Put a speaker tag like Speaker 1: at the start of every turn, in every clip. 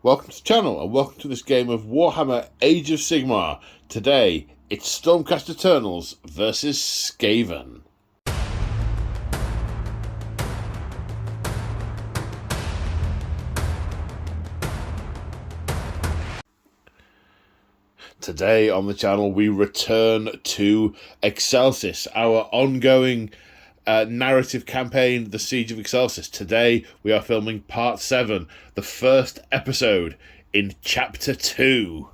Speaker 1: Welcome to the channel and welcome to this game of Warhammer Age of Sigmar. Today, it's Stormcast Eternals versus Skaven. Today on the channel, we return to Excelsis, our ongoing narrative campaign, The Siege of Excelsis. Today, we are filming Part 7, the first episode in Chapter 2.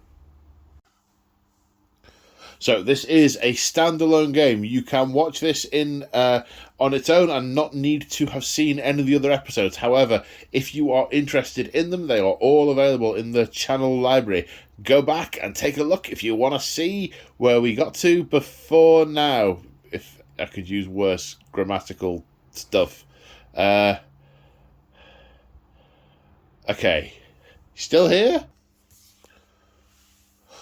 Speaker 1: So this is a standalone game. You can watch this on its own and not need to have seen any of the other episodes. However, if you are interested in them, they are all available in the channel library. Go back and take a look if you want to see where we got to before now. If I could use worse grammatical stuff. Okay. Still here?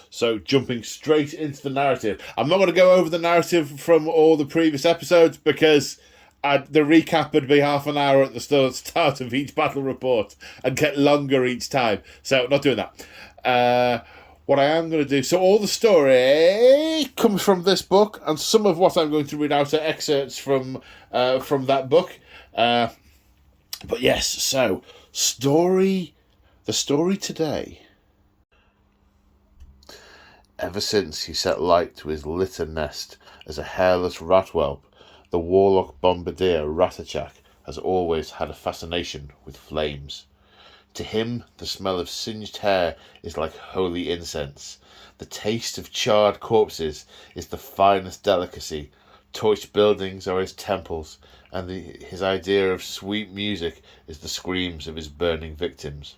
Speaker 1: So, jumping straight into the narrative. I'm not going to go over the narrative from all the previous episodes because the recap would be half an hour at the start of each battle report and get longer each time. So, not doing that. What I am going to do... So, all the story comes from this book, and some of what I'm going to read out are excerpts from that book. But yes, so, the story today... Ever since he set light to his litter nest as a hairless ratwhelp, the warlock bombardier Ratachak has always had a fascination with flames. To him, the smell of singed hair is like holy incense. The taste of charred corpses is the finest delicacy. Torched buildings are his temples, and his idea of sweet music is the screams of his burning victims.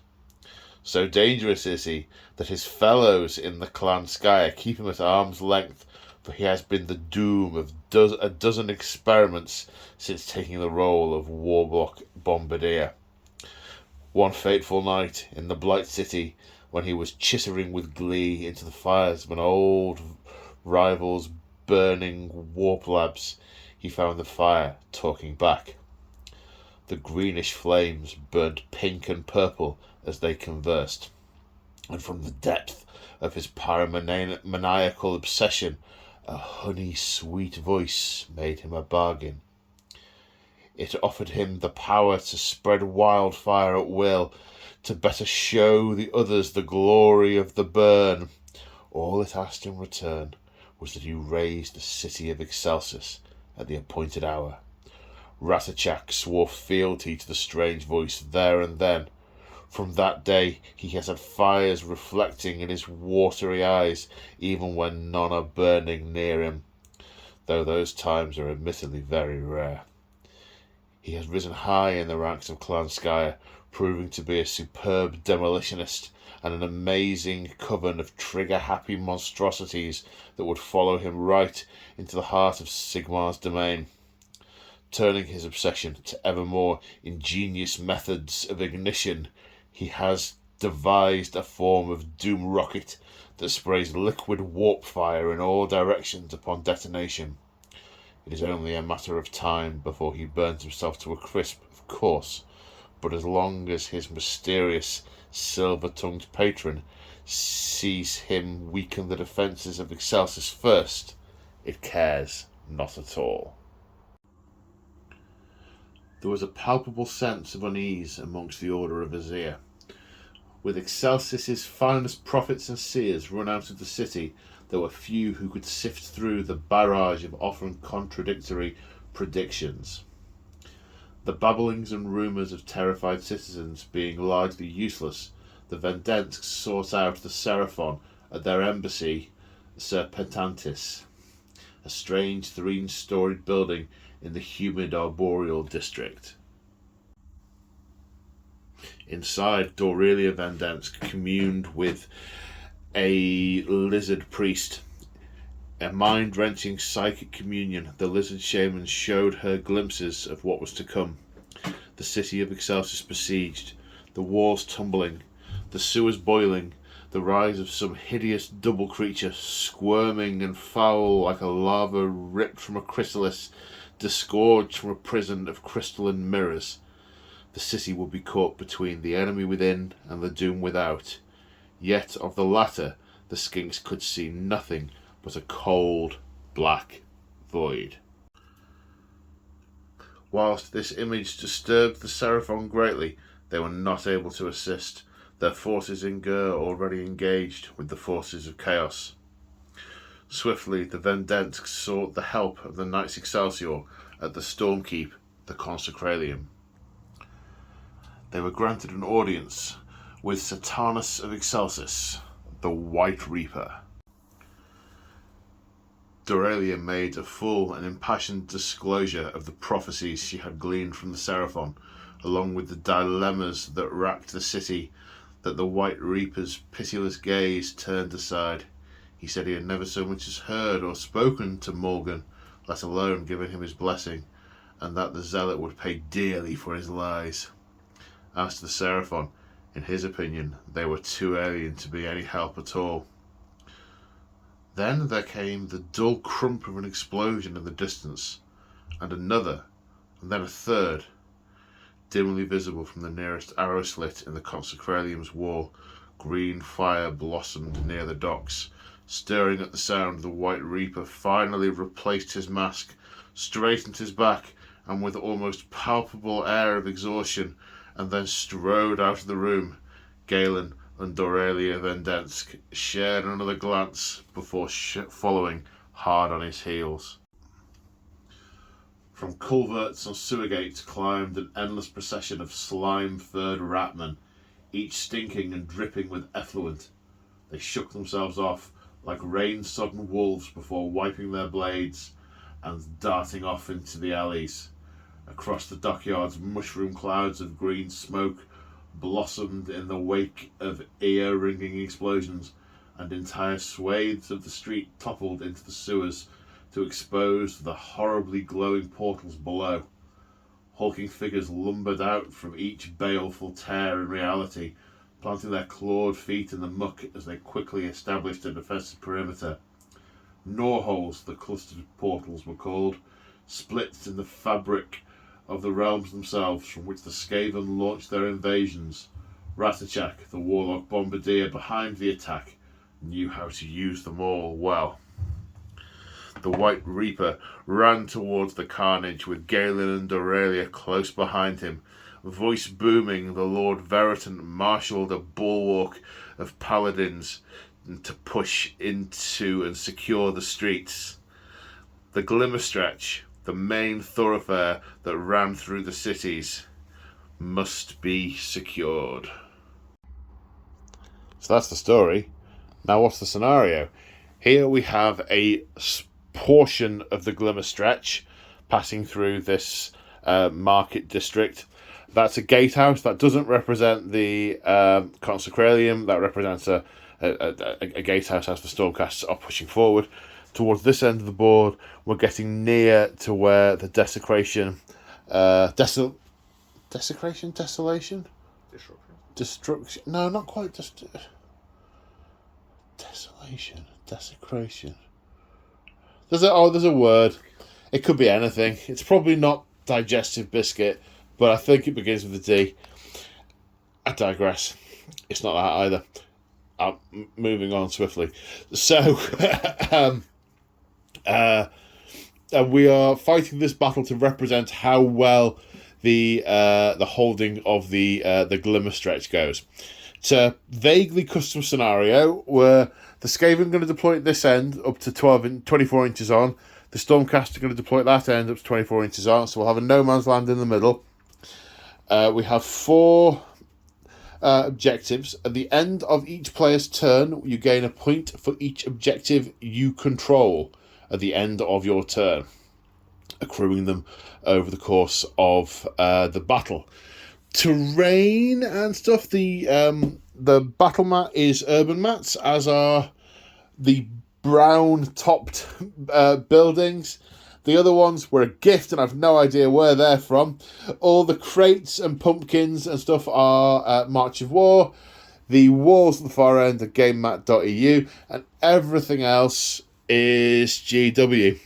Speaker 1: So dangerous is he that his fellows in the clan Skyer keep him at arm's length, for he has been the doom of a dozen experiments since taking the role of Warlock Bombardier. One fateful night in the Blight City, when he was chittering with glee into the fires of an old rival's burning warp labs, he found the fire talking back. The greenish flames burned pink and purple as they conversed, and from the depth of his pyromaniacal obsession, a honey-sweet voice made him a bargain. It offered him the power to spread wildfire at will, to better show the others the glory of the burn. All it asked in return was that he raise the city of Excelsis at the appointed hour. Ratachak swore fealty to the strange voice there and then. From that day he has had fires reflecting in his watery eyes, even when none are burning near him, though those times are admittedly very rare. He has risen high in the ranks of Clan Skyer, proving to be a superb demolitionist and an amazing coven of trigger-happy monstrosities that would follow him right into the heart of Sigmar's domain. Turning his obsession to ever more ingenious methods of ignition, he has devised a form of doom rocket that sprays liquid warp fire in all directions upon detonation. It is only a matter of time before he burns himself to a crisp, of course, but as long as his mysterious, silver-tongued patron sees him weaken the defences of Excelsis first, it cares not at all. There was a palpable sense of unease amongst the Order of Azir. With Excelsis' finest prophets and seers run out of the city, there were few who could sift through the barrage of often contradictory predictions. The babblings and rumours of terrified citizens being largely useless, the Vendensks sought out the Seraphon at their embassy, Serpentantis, a strange three-storied building in the humid arboreal district. Inside, Dorelia Vendensk communed with a lizard priest. A mind-wrenching psychic communion, the lizard shaman showed her glimpses of what was to come. The city of Excelsis besieged, the walls tumbling, the sewers boiling, the rise of some hideous double creature, squirming and foul like a lava ripped from a chrysalis, disgorged from a prison of crystalline mirrors. the city would be caught between the enemy within and the doom without. Yet of the latter the skinks could see nothing but a cold, black void. Whilst this image disturbed the Seraphon greatly, they were not able to assist, their forces in Gur already engaged with the forces of chaos. Swiftly the Vendensk sought the help of the Knights Excelsior at the Stormkeep, the Consecralium. They were granted an audience with Satanus of Excelsis, the White Reaper. Dorelia made a full and impassioned disclosure of the prophecies she had gleaned from the Seraphon, along with the dilemmas that racked the city, that the White Reaper's pitiless gaze turned aside. He said he had never so much as heard or spoken to Morgan, let alone given him his blessing, and that the zealot would pay dearly for his lies. As to the Seraphon, in his opinion, they were too alien to be any help at all. Then there came the dull crump of an explosion in the distance, and another, and then a third. Dimly visible from the nearest arrow slit in the Consecralium's wall, green fire blossomed near the docks. Stirring at the sound, the White Reaper finally replaced his mask, straightened his back, and with almost palpable air of exhaustion, and then strode out of the room. Galen and Dorelia Vendensk shared another glance before following hard on his heels. From culverts and sewer gates climbed an endless procession of slime-furred ratmen, each stinking and dripping with effluent. They shook themselves off like rain-sodden wolves before wiping their blades and darting off into the alleys. Across the dockyards, mushroom clouds of green smoke blossomed in the wake of ear-ringing explosions, and entire swathes of the street toppled into the sewers to expose the horribly glowing portals below. Hulking figures lumbered out from each baleful tear in reality, planting their clawed feet in the muck as they quickly established a defensive perimeter. Gnaw-holes, the clustered portals were called, splits in the fabric of the realms themselves from which the Skaven launched their invasions. Ratachak, the warlock bombardier behind the attack, knew how to use them all well. The White Reaper ran towards the carnage with Galen and Dorelia close behind him. Voice booming, the Lord Veritant marshalled a bulwark of paladins to push into and secure the streets. The Glimmer Stretch, the main thoroughfare that ran through the cities, must be secured. So that's the story. Now what's the scenario? Here we have a portion of the Glimmer Stretch passing through this market district. That's a gatehouse. That doesn't represent the Consecralium. That represents a gatehouse as the Stormcasts are pushing forward. Towards this end of the board, we're getting near to where the desolation? Destruction? No, not quite. Desolation. Desecration. There's a word. It could be anything. It's probably not digestive biscuit, but I think it begins with a D. I digress. It's not that either. I'm moving on swiftly. So, we are fighting this battle to represent how well the holding of the Glimmer Stretch goes. It's a vaguely custom scenario where the Skaven are going to deploy at this end up to 24 inches on. The Stormcast are going to deploy at that end up to 24 inches on. So we'll have a no man's land in the middle. We have 4 objectives. At the end of each player's turn, you gain a point for each objective you control at the end of your turn, accruing them over the course of the battle. Terrain and stuff, the battle mat is urban mats, as are the brown topped buildings. The other ones were a gift and I've no idea where they're from. All the crates and pumpkins and stuff are March of War. The walls at the far end are gamemat.eu, and everything else is GW.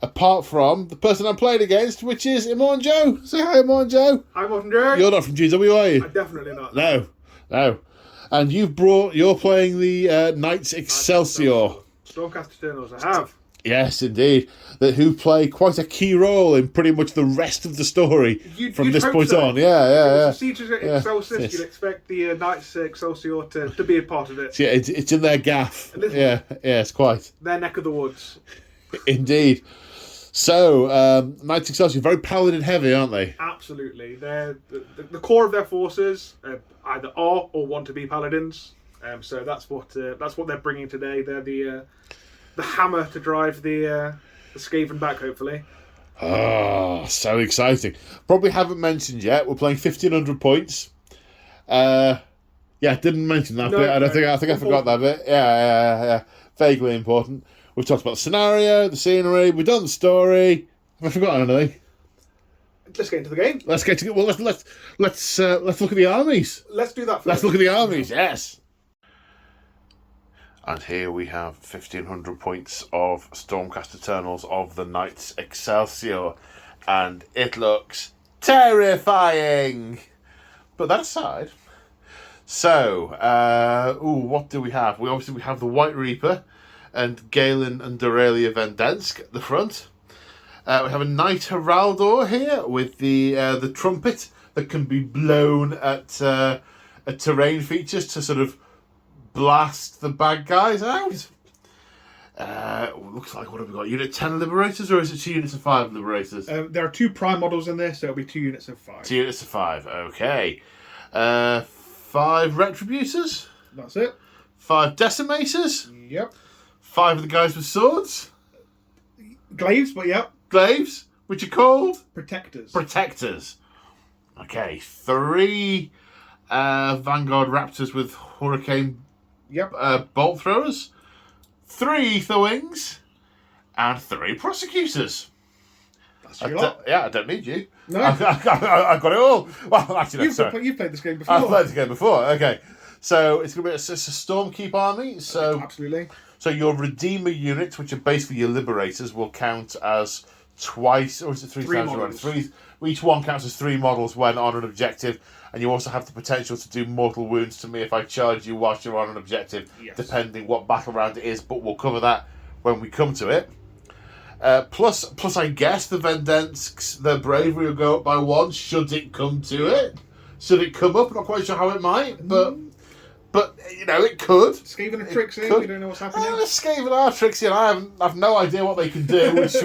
Speaker 1: Apart from the person I'm playing against, which is Immortan Joe. Say hi, Immortan Joe.
Speaker 2: Hi, Immortan Joe.
Speaker 1: You're not from GW, are you?
Speaker 2: I'm definitely not.
Speaker 1: No. And you're playing the Knights Excelsior.
Speaker 2: Stormcast Eternals, I have.
Speaker 1: Yes, indeed. Who play quite a key role in pretty much the rest of the story from this point on. Yeah.
Speaker 2: Siege of Excelsis, you'd expect the Knights Excelsior to be a part of it.
Speaker 1: Yeah, it's in their gaff. It's quite.
Speaker 2: Their neck of the woods.
Speaker 1: Indeed. So, Knights Excelsior, very paladin heavy, aren't they?
Speaker 2: Absolutely. They're the core of their forces either are or want to be paladins. So that's what they're bringing today. They're the hammer to drive the Skaven back, hopefully.
Speaker 1: Oh, so exciting. Probably haven't mentioned yet, we're playing 1,500 points. Didn't mention that bit. I think I forgot that bit. Yeah. Vaguely important. We've talked about the scenario, the scenery, we've done the story. Have I forgotten anything?
Speaker 2: Let's get into the game.
Speaker 1: Let's look at the armies.
Speaker 2: Let's do that first.
Speaker 1: Let's look at the armies, yes. And here we have 1,500 points of Stormcast Eternals of the Knights Excelsior. And it looks terrifying! But that aside, so, what do we have? We have the White Reaper and Galen and Dorelia Vendensk at the front. We have a Knight Heraldor here with the trumpet that can be blown at terrain features to sort of blast the bad guys out. Looks like, what have we got? Unit 10 Liberators, or is it 2 units of 5 Liberators?
Speaker 2: There are 2 prime models in this, so it'll be 2 units of 5.
Speaker 1: 2 units of 5, okay. 5 Retributors.
Speaker 2: That's it.
Speaker 1: 5 Decimators.
Speaker 2: Yep.
Speaker 1: 5 of the guys with swords.
Speaker 2: Glaives, but yep.
Speaker 1: Glaives, which are called?
Speaker 2: Protectors.
Speaker 1: Okay, 3 Vanguard Raptors with Hurricane bolt throwers, 3 Ether Wings, and 3 Prosecutors.
Speaker 2: That's your lot.
Speaker 1: I don't need you.
Speaker 2: No.
Speaker 1: I've got it all. Well, actually,
Speaker 2: You've played this game before.
Speaker 1: I've played this game before, okay. So it's going to be a Stormkeep army. So
Speaker 2: absolutely.
Speaker 1: So your Redeemer units, which are basically your Liberators, will count as twice, or is it 3 times around? 3. Each one counts as 3 models when on an objective, and you also have the potential to do mortal wounds to me if I charge you whilst you're on an objective, depending what battle round it is, but we'll cover that when we come to it. Plus, I guess the Vendensks, their bravery will go up by 1, should it come to it. Should it come up? I'm not quite sure how it might, but it could.
Speaker 2: Skaven are tricksy, we don't know what's happening.
Speaker 1: Skaven are tricksy, and I have no idea what they can do, which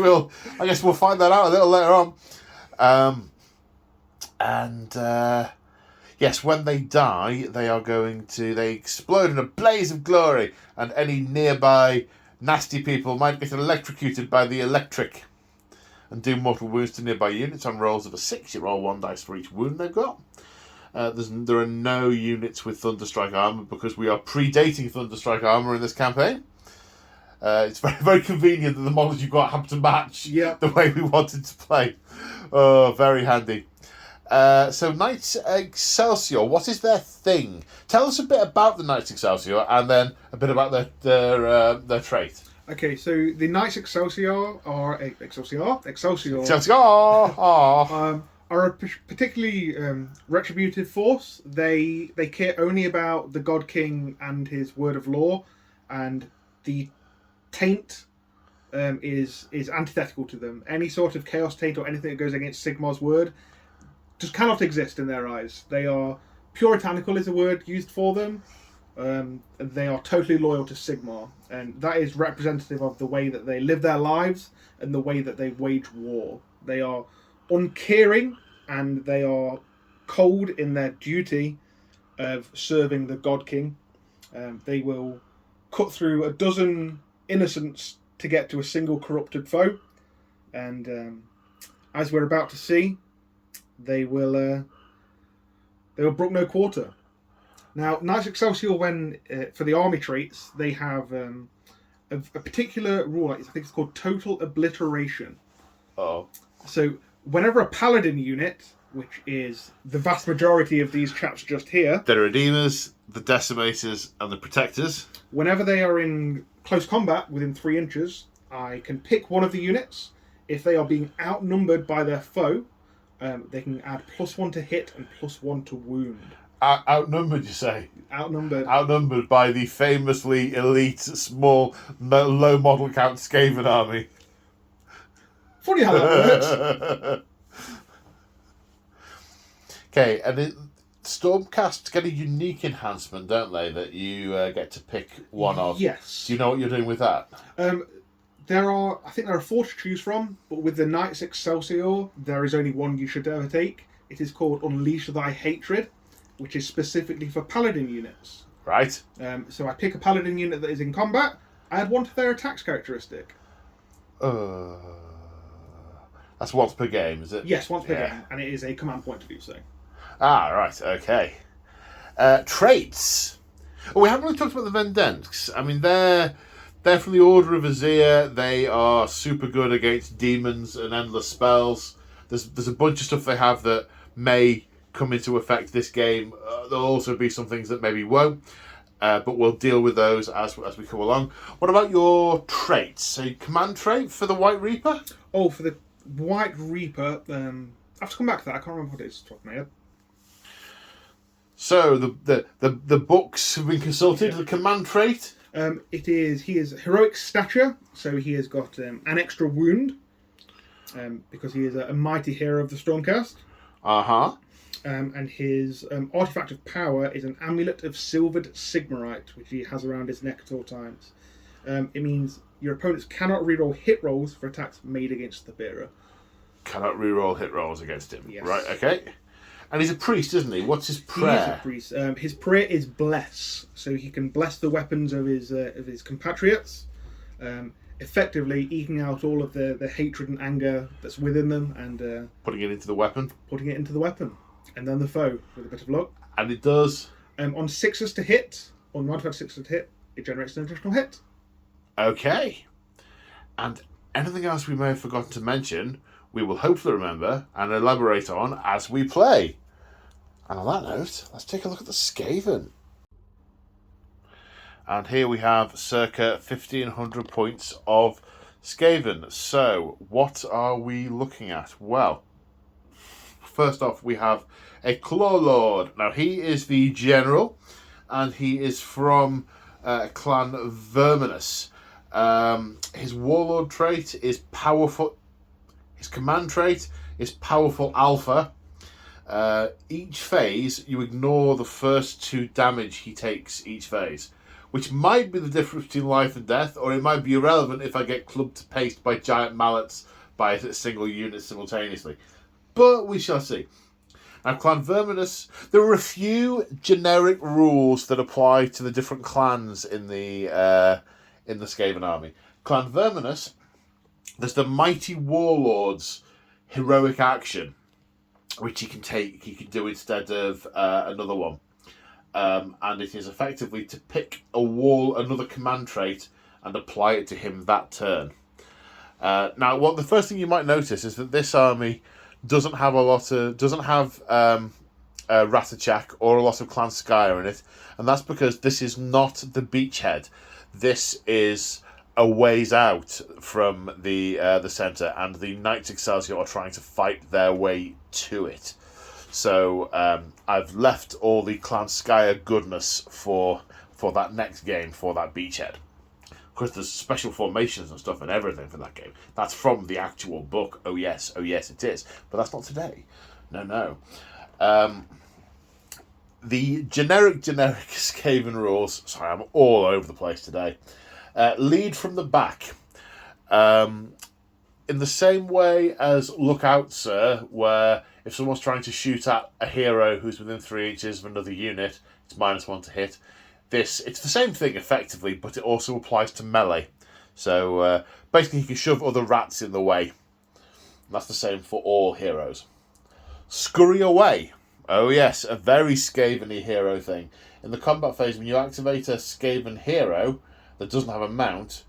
Speaker 1: I guess we'll find that out a little later on. Yes, when they die, they explode in a blaze of glory, and any nearby nasty people might get electrocuted by the electric and do mortal wounds to nearby units on rolls of a 6. You roll 1 dice for each wound they've got. There are no units with Thunderstrike armor because we are predating Thunderstrike armor in this campaign. It's very, very convenient that the models you've got happen to match the way we wanted to play. Oh, very handy. So Knights Excelsior, what is their thing? Tell us a bit about the Knights Excelsior and then a bit about their trait.
Speaker 2: Okay, so the Knights Excelsior are are a particularly retributive force. They care only about the God King and his word of law, and the taint is antithetical to them. Any sort of chaos taint or anything that goes against Sigmar's word just cannot exist in their eyes. They are puritanical is a word used for them. They are totally loyal to Sigmar, and that is representative of the way that they live their lives and the way that they wage war. They are uncaring, and they are cold in their duty of serving the God King. They will cut through a dozen innocents to get to a single corrupted foe, and as we're about to see, they will brook no quarter. Now, Knights Excelsior, when for the army traits, they have a particular rule. I think it's called total obliteration.
Speaker 1: Oh.
Speaker 2: So whenever a paladin unit, which is the vast majority of these chaps just here,
Speaker 1: the Redeemers, the Decimators, and the Protectors,
Speaker 2: whenever they are in close combat within 3 inches, I can pick one of the units. If they are being outnumbered by their foe, they can add +1 to hit and +1 to wound.
Speaker 1: Outnumbered, you say?
Speaker 2: Outnumbered.
Speaker 1: Outnumbered by the famously elite, small, low model count Skaven army.
Speaker 2: Funny how that works.
Speaker 1: Okay, and Stormcast get a unique enhancement, don't they? That you get to pick one of.
Speaker 2: Yes.
Speaker 1: Do you know what you're doing with that?
Speaker 2: I think there are 4 to choose from, but with the Knights Excelsior, there is only one you should ever take. It is called Unleash Thy Hatred, which is specifically for Paladin units.
Speaker 1: Right.
Speaker 2: So I pick a Paladin unit that is in combat, I add 1 to their attacks characteristic.
Speaker 1: That's once per game, is it?
Speaker 2: Yes, once per game, and it is a command point to do so.
Speaker 1: Ah, right, okay. Traits. Oh, we haven't really talked about the Vendenks. I mean, they're from the Order of Azir. They are super good against demons and endless spells. There's a bunch of stuff they have that may come into effect this game. There'll also be some things that maybe won't. But we'll deal with those as we come along. What about your traits? So, command trait for the White Reaper?
Speaker 2: Oh, for the White Reaper, I have to come back to that. I can't remember what it is off the top of my head.
Speaker 1: So the books have been consulted. The command trait.
Speaker 2: He is heroic stature, so he has got an extra wound, because he is a mighty hero of the Stormcast. And his artifact of power is an amulet of silvered Sigmarite, which he has around his neck at all times. It means your opponents cannot reroll hit rolls for attacks made against the bearer.
Speaker 1: Cannot reroll hit rolls against him.
Speaker 2: Yes.
Speaker 1: Right, okay. And he's a priest, isn't he? What's his prayer?
Speaker 2: He is a priest. His prayer is bless, so he can bless the weapons of his compatriots, effectively eking out all of the hatred and anger that's within them, and
Speaker 1: putting it into the weapon.
Speaker 2: And then the foe with a bit of luck.
Speaker 1: And it does.
Speaker 2: On 6s to hit, on modified 6s to hit, it generates an additional hit.
Speaker 1: Okay. And anything else we may have forgotten to mention, we will hopefully remember and elaborate on as we play. And on that note, let's take a look at the Skaven. And here we have circa 1,500 points of Skaven. So, what are we looking at? Well, first off, we have a Claw Lord. Now, he is the general, and he is from Clan Verminus. His Warlord trait is powerful. His command trait is Powerful Alpha. Each phase, you ignore the first 2 damage he takes each phase, which might be the difference between life and death, or it might be irrelevant if I get clubbed to paste by giant mallets by a single unit simultaneously. But we shall see. Now, Clan Verminus, there are a few generic rules that apply to the different clans in the Skaven army. Clan Verminus, there's the Mighty Warlord's heroic action, which he can do instead of another one. And it is effectively to pick another command trait and apply it to him that turn. Now, the first thing you might notice is that this army doesn't have Ratachak or a lot of Clan Skyer in it, and that's because this is not the beachhead. This is a ways out from the centre, and the Knights Excelsior are trying to fight their way to it. So I've left all the Clan Skyer goodness for that next game, for that beachhead. Because there's special formations and stuff and everything for that game. That's from the actual book. Oh yes, it is. But that's not today. No. The generic Skaven rules. Sorry, I'm all over the place today. Lead from the back. In the same way as Look Out, Sir, where if someone's trying to shoot at a hero who's within 3 inches of another unit, it's -1 to hit. It's the same thing effectively, but it also applies to melee. So basically he can shove other rats in the way. That's the same for all heroes. Scurry away. Oh yes, a very Skaven-y hero thing. In the combat phase, when you activate a Skaven hero that doesn't have a mount,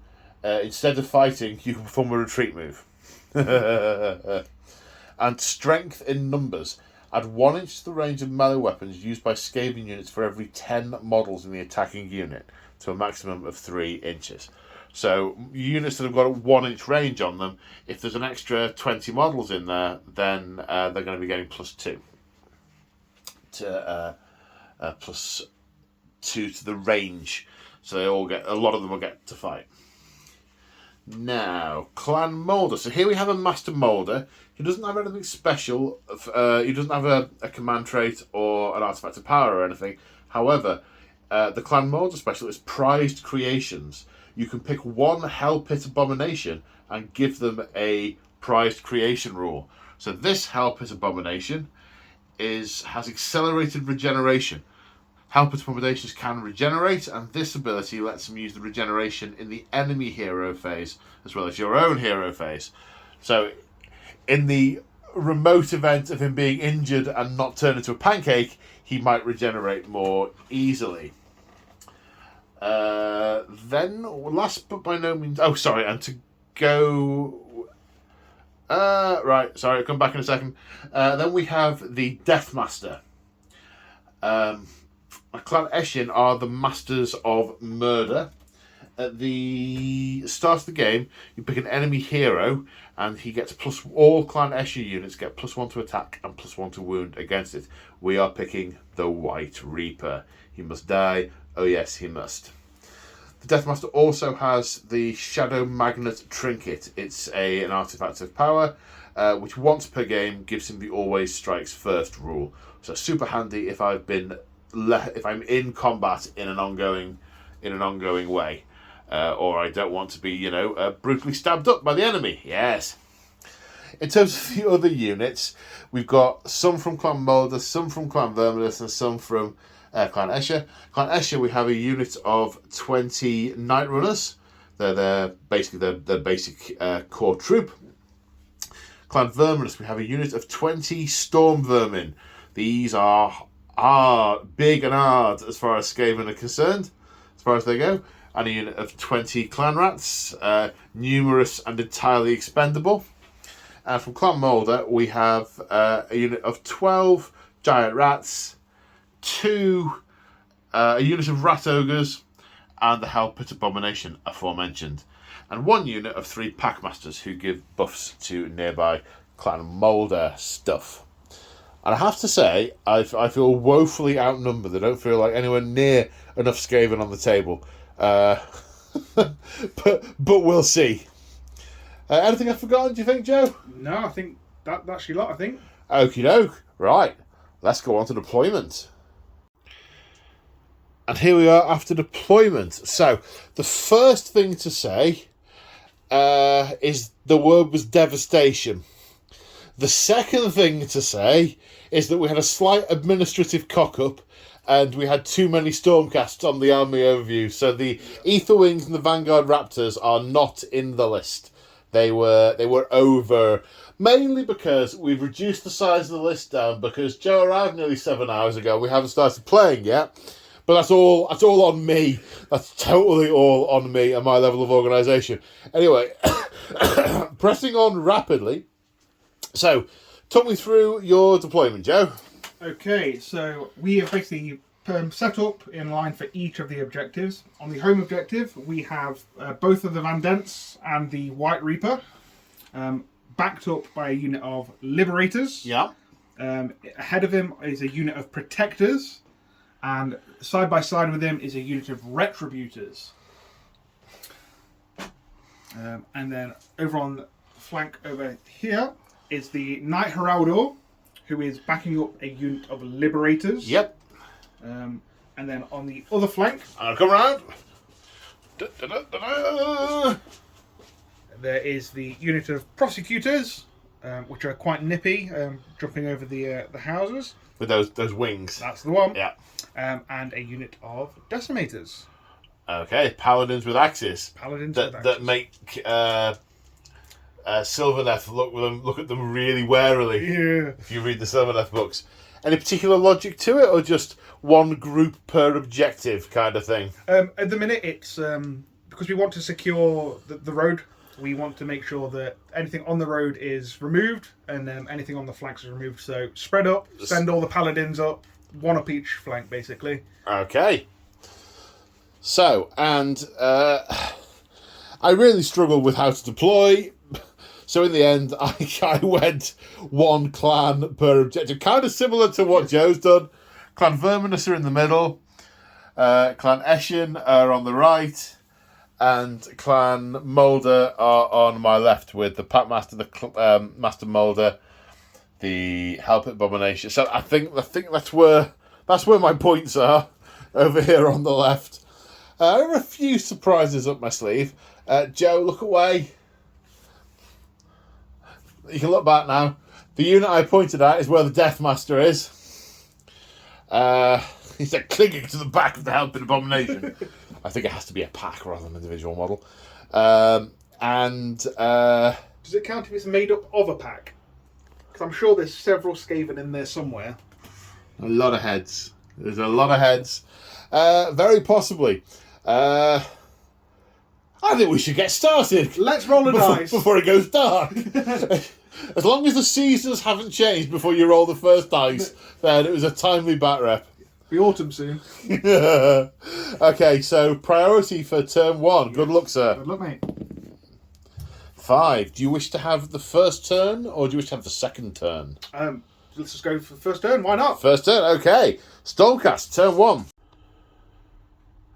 Speaker 1: instead of fighting, you can perform a retreat move. And strength in numbers. Add 1 inch to the range of melee weapons used by Skaven units for every 10 models in the attacking unit, to a maximum of 3 inches. So units that have got a 1 inch range on them, if there's an extra 20 models in there, then they're going to be getting +2 to +2 to the range. So a lot of them will get to fight. Now, Clan Moulder. So here we have a Master Moulder. He doesn't have anything special. He doesn't have a command trait or an artifact of power or anything. However, the Clan Moulder special is prized creations. You can pick one Hell Pit Abomination and give them a prized creation rule. So this Hell Pit Abomination has accelerated regeneration. Hell Pit Abominations can regenerate, and this ability lets them use the regeneration in the enemy hero phase as well as your own hero phase. So in the remote event of him being injured and not turn into a pancake, he might regenerate more easily. Then, last but by no means... Oh, sorry, and to go... right, sorry, I'll come back in a second. Then we have the Deathmaster. Clan Eshin are the Masters of Murder. At the start of the game, you pick an enemy hero, and he gets all Clan Eshin units get +1 to attack and +1 to wound against it. We are picking the White Reaper. He must die. Oh yes, he must. The Deathmaster also has the Shadow Magnet Trinket. It's an artifact of power, which once per game gives him the Always Strikes First rule. So super handy if if I'm in combat in an ongoing way, or I don't want to be brutally stabbed up by the enemy. Yes. In terms of the other units, we've got some from Clan Moulder, some from Clan Verminous, and some from Clan Escher. Clan Escher, we have a unit of 20 Night Runners. They're basically the basic core troop. Clan Verminous, we have a unit of 20 Storm Vermin. These are big and hard as far as Skaven are concerned, as far as they go. And a unit of 20 Clan Rats, numerous and entirely expendable. And from Clan Moulder, we have a unit of 12 Giant Rats, a unit of Rat Ogres, and the Hell Pit Abomination, aforementioned. And 1 unit of 3 Packmasters who give buffs to nearby Clan Moulder stuff. And I have to say, I feel woefully outnumbered. I don't feel like anywhere near enough Skaven on the table. But we'll see. Anything I've forgotten, do you think, Joe?
Speaker 2: No, I think that's your lot, I think.
Speaker 1: Okie doke. Right, let's go on to deployment. And here we are after deployment. So, the first thing to say is the word was devastation. The second thing to say is that we had a slight administrative cock-up and we had too many Stormcasts on the army overview. So the Aetherwings and the Vanguard Raptors are not in the list. They were over, mainly because we've reduced the size of the list down because Joe arrived nearly 7 hours ago. We haven't started playing yet. But that's all on me. That's totally all on me and my level of organisation. Anyway, pressing on rapidly. So, talk me through your deployment, Joe.
Speaker 2: Okay, so we have basically set up in line for each of the objectives. On the home objective, we have both of the Van Dents and the White Reaper, backed up by a unit of Liberators.
Speaker 1: Yeah.
Speaker 2: Ahead of him is a unit of Protectors, and side by side with him is a unit of Retributors. And then over on the flank over here is the Knight Heraldor, who is backing up a unit of Liberators.
Speaker 1: Yep.
Speaker 2: And then on the other flank,
Speaker 1: I'll come round.
Speaker 2: There is the unit of Prosecutors, which are quite nippy, jumping over the houses.
Speaker 1: With those wings.
Speaker 2: That's the one.
Speaker 1: Yeah.
Speaker 2: And a unit of Decimators.
Speaker 1: Okay, Paladins with axes.
Speaker 2: Paladins
Speaker 1: that,
Speaker 2: with axes.
Speaker 1: That make Sylvaneth look at them really warily.
Speaker 2: Yeah.
Speaker 1: If you read the Sylvaneth books. Any particular logic to it, or just one group per objective kind of thing?
Speaker 2: At the minute, it's because we want to secure the road we want to make sure that anything on the road is removed, and anything on the flanks is removed. So spread up, send all the paladins up, one up each flank, basically.
Speaker 1: Okay. So, and I really struggled with how to deploy. So in the end, I went one clan per objective, kind of similar to what Joe's done. Clan Verminus are in the middle, Clan Eshin are on the right, and Clan Moulder are on my left with the Packmaster, the Master Moulder, the Helpit Abomination. So I think that's where my points are, over here on the left. There are a few surprises up my sleeve. Joe, look away. You can look back now. The unit I pointed at is where the Deathmaster is. He's clinging to the back of the Helping Abomination. I think it has to be a pack rather than an individual model. Does
Speaker 2: it count if it's made up of a pack? Because I'm sure there's several Skaven in there somewhere.
Speaker 1: A lot of heads. There's a lot of heads. Very possibly. I think we should get started.
Speaker 2: Let's roll a dice.
Speaker 1: Before it goes dark. As long as the seasons haven't changed before you roll the first dice, then it was a timely bat rep.
Speaker 2: Be autumn soon.
Speaker 1: Okay, so priority for turn 1. Good luck, sir.
Speaker 2: Good luck, mate.
Speaker 1: 5. Do you wish to have the first turn, or do you wish to have the second turn?
Speaker 2: Let's just go for the first turn. Why not?
Speaker 1: First turn, okay. Stormcast, turn 1.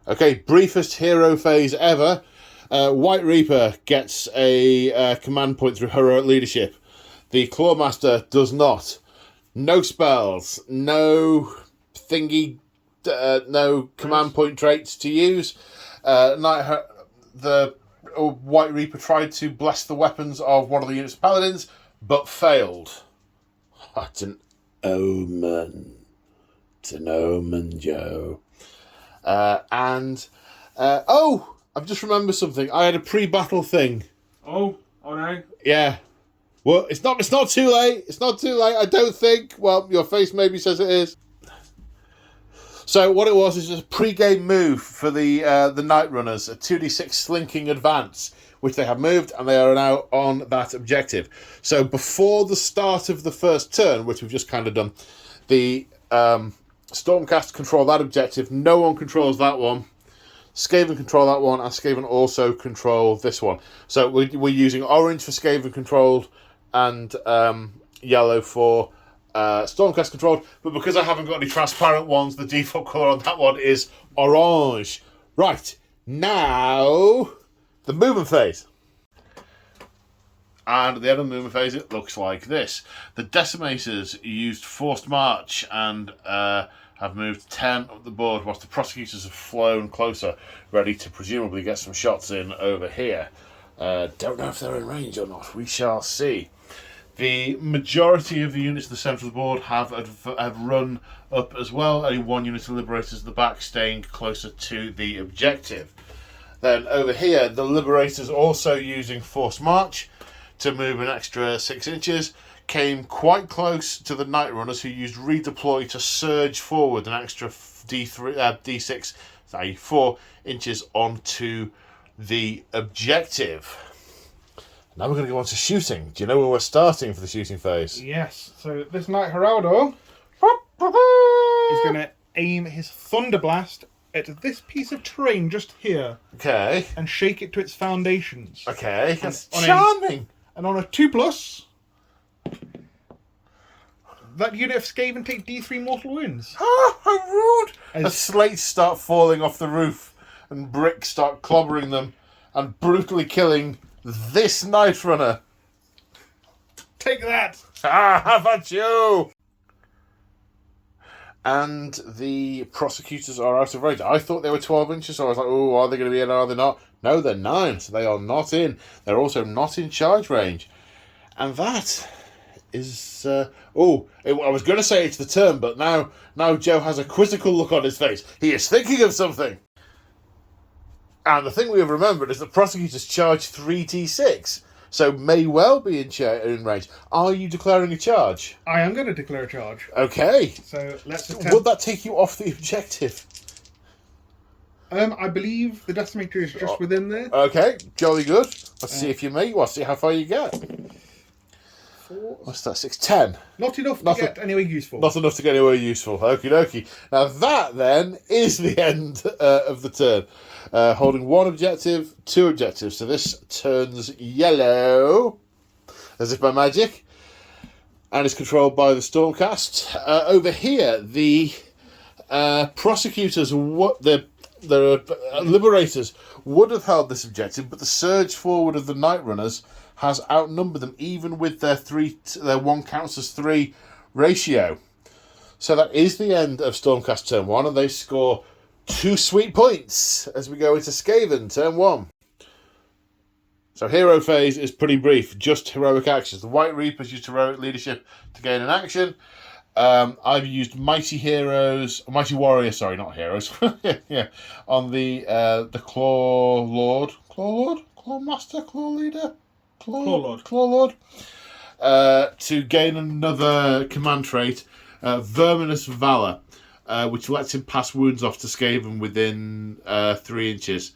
Speaker 1: Okay, briefest hero phase ever. White Reaper gets a command point through heroic leadership. The Clawmaster does not. No spells, no thingy, no command point traits to use. The White Reaper tried to bless the weapons of one of the units of Paladins, but failed. That's an omen. It's an omen, Joe. I've just remembered something. I had a pre-battle thing.
Speaker 2: Oh no.
Speaker 1: Yeah. Well, it's not too late. It's not too late, I don't think. Well, your face maybe says it is. So what it was is just a pre-game move for the Night Runners, a 2d6 slinking advance, which they have moved, and they are now on that objective. So before the start of the first turn, which we've just kind of done, the Stormcast control that objective. No one controls that one. Skaven control that one, and Skaven also control this one. So we're using orange for Skaven controlled and yellow for Stormcast controlled. But because I haven't got any transparent ones, the default colour on that one is orange. Right, now the movement phase. And at the end of the movement phase, it looks like this. The Decimators used Forced March and have moved 10 up the board, whilst the Prosecutors have flown closer, ready to presumably get some shots in over here. Don't know if they're in range or not. We shall see. The majority of the units at the centre of the board have run up as well. Only one unit of Liberators at the back, staying closer to the objective. Then over here, the Liberators also using Forced March to move an extra 6 inches, came quite close to the Night Runners, who used Redeploy to surge forward an extra D6, i.e. 4 inches onto the objective. Now we're going to go on to shooting. Do you know where we're starting for the shooting phase?
Speaker 2: Yes. So this Knight Heraldo is going to aim his Thunderblast at this piece of terrain just here.
Speaker 1: Okay.
Speaker 2: And shake it to its foundations.
Speaker 1: Okay. That's charming.
Speaker 2: And on a 2+, that unit of Skaven take D3 mortal wounds.
Speaker 1: Ah, how rude! As slates start falling off the roof and bricks start clobbering them and brutally killing this Night Runner.
Speaker 2: Take that!
Speaker 1: Ah, have at you! And the Prosecutors are out of range. I thought they were 12 inches, so I was like, oh, are they going to be in, are they not? No, they're 9, so they are not in. They're also not in charge range. And that is... I was going to say it's the turn, but now Joe has a quizzical look on his face. He is thinking of something. And the thing we have remembered is that Prosecutors charge 3d6, so may well be in range. Are you declaring a charge?
Speaker 2: I am going to declare a charge.
Speaker 1: Okay.
Speaker 2: So let's attempt...
Speaker 1: Would that take you off the objective?
Speaker 2: I believe the Decimator is just within there.
Speaker 1: Okay, jolly good. Let's see if you make one. See how far you get.
Speaker 2: 4.
Speaker 1: What's that? 6, 10.
Speaker 2: Not enough to get anywhere useful.
Speaker 1: Not enough to get anywhere useful. Okie dokie. Now that then is the end of the turn. Holding 1 objective, 2 objectives. So this turns yellow, as if by magic, and is controlled by the Stormcast. Over here, the prosecutors, the liberators, would have held this objective, but the surge forward of the Night Runners has outnumbered them, even with their 1 counts as 3 ratio. So that is the end of Stormcast turn 1, and they score 2 sweet points as we go into Skaven turn 1. So hero phase is pretty brief, just heroic actions. The White Reapers used heroic leadership to gain an action. I've used Mighty Warrior, sorry, not heroes. Yeah, on the Claw Lord, Claw Master, Claw Leader, Claw Lord, to gain another command trait, Verminous Valor, which lets him pass wounds off to Skaven within 3 inches.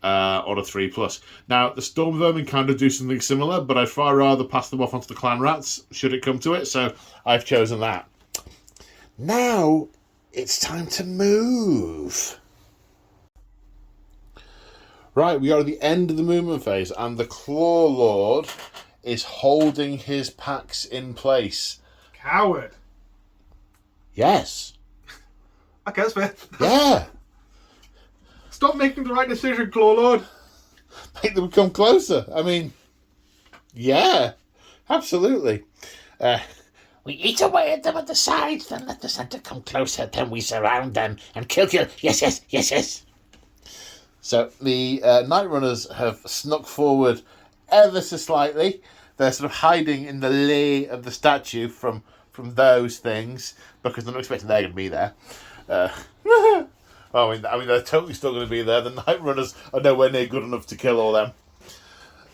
Speaker 1: On a 3+. Now, the Storm Vermin kind of do something similar, but I'd far rather pass them off onto the Clan Rats, should it come to it, so I've chosen that. Now, it's time to move. Right, we are at the end of the movement phase, and the Claw Lord is holding his packs in place.
Speaker 2: Coward.
Speaker 1: Yes.
Speaker 2: Okay, that's fair.
Speaker 1: Yeah.
Speaker 2: Stop making the right decision, Claw Lord.
Speaker 1: Make them come closer. I mean, yeah, absolutely.
Speaker 3: We eat away at them at the sides, then let the centre come closer, then we surround them and kill. Yes.
Speaker 1: So the Night Runners have snuck forward ever so slightly. They're sort of hiding in the lee of the statue from those things, because they're not expecting they're going to be there. I mean, they're totally still going to be there. The Night Runners are nowhere near good enough to kill all them.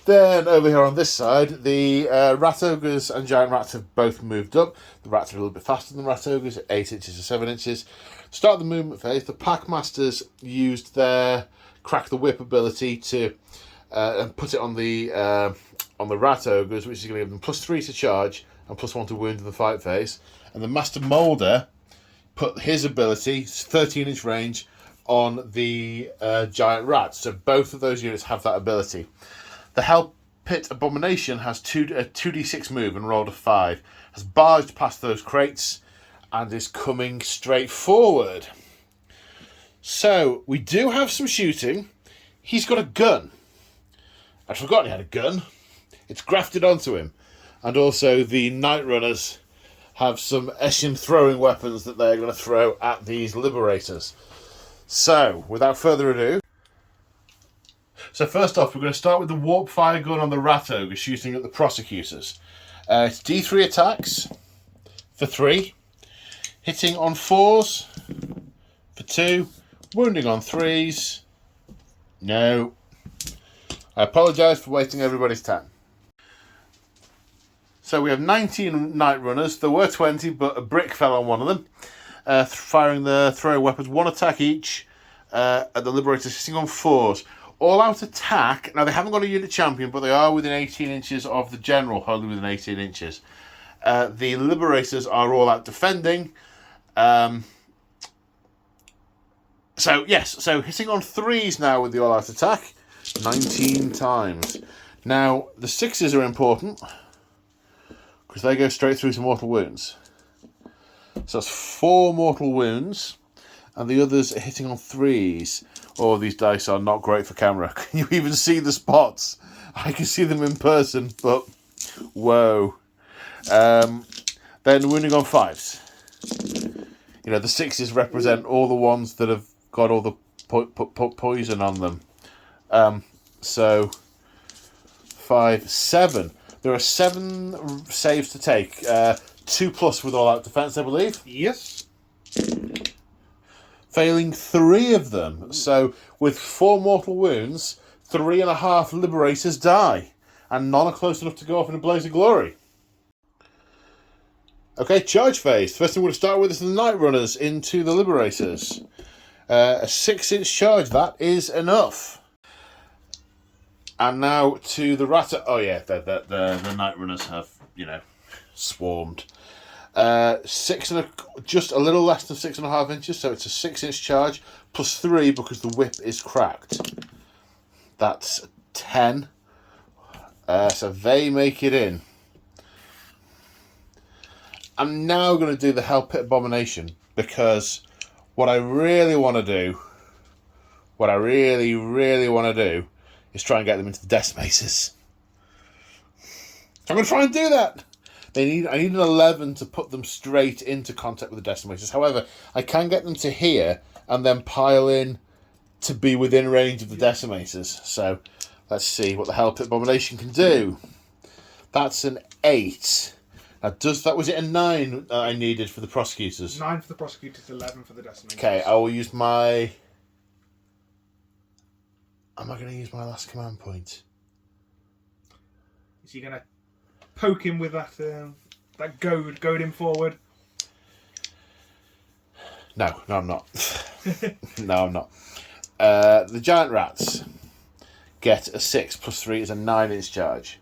Speaker 1: Then, over here on this side, the Rat Ogres and Giant Rats have both moved up. The Rats are a little bit faster than the Rat Ogres, at 8 inches or 7 inches. To start the movement phase, the Packmasters used their Crack the Whip ability to put it on the Rat Ogres, which is going to give them +3 to charge and +1 to wound in the fight phase. And the Master Moulder put his ability, 13-inch range, on the Giant Rats. So both of those units have that ability. The Hell Pit Abomination has a 2d6 move and rolled a 5. Has barged past those crates and is coming straight forward. So we do have some shooting. He's got a gun. I'd forgotten he had a gun. It's grafted onto him. And also the Night Runners have some Eshin throwing weapons that they're going to throw at these Liberators. So, without further ado... So first off, we're going to start with the Warp Fire Gun on the Rat Ogre shooting at the Prosecutors. It's D3 attacks for 3. Hitting on 4s for 2. Wounding on 3s. No. I apologise for wasting everybody's time. So we have 19 Night Runners. There were 20, but a brick fell on one of them. Firing the throwing weapons, 1 attack each at the Liberators, sitting on 4s. All-out attack. Now, they haven't got a unit champion, but they are within 18 inches of the General, wholly within 18 inches. The Liberators are all-out defending. So hitting on 3s now with the all-out attack, 19 times. Now, the 6s are important, because they go straight through to mortal wounds. So that's 4 mortal wounds, and the others are hitting on 3s. Oh, these dice are not great for camera. Can you even see the spots? I can see them in person, but whoa. Then wounding on 5s. You know, the 6s represent all the ones that have got all the poison on them. So 5, 7. There are 7 saves to take. 2+ with all-out defense, I believe.
Speaker 2: Yes.
Speaker 1: Failing 3 of them. So with 4 mortal wounds, 3.5 Liberators die. And none are close enough to go off in a blaze of glory. Okay, charge phase. First thing we're going to start with is the Night Runners into the Liberators. A 6-inch charge, that is enough. And now to the rat. Oh yeah, the night runners have swarmed. Just a little less than 6.5 inches, so it's a 6-inch charge plus 3 because the whip is cracked. That's 10. So they make it in. I'm now going to do the Hell Pit Abomination because what I really want to do, is try and get them into the Decimators. I'm going to try and do that. I need an 11 to put them straight into contact with the Decimators. However, I can get them to here and then pile in to be within range of the Decimators. So let's see what the Hell Pit Abomination can do. That's an 8. Now, was it a 9 that I needed for the Prosecutors?
Speaker 2: 9 for the Prosecutors, 11 for the Decimators.
Speaker 1: Okay, I will use my... Am I going to use my last command point?
Speaker 2: Is he going to poke him with that goad him forward?
Speaker 1: No, I'm not. No, I'm not. The giant rats get a 6 plus 3 is a 9-inch charge.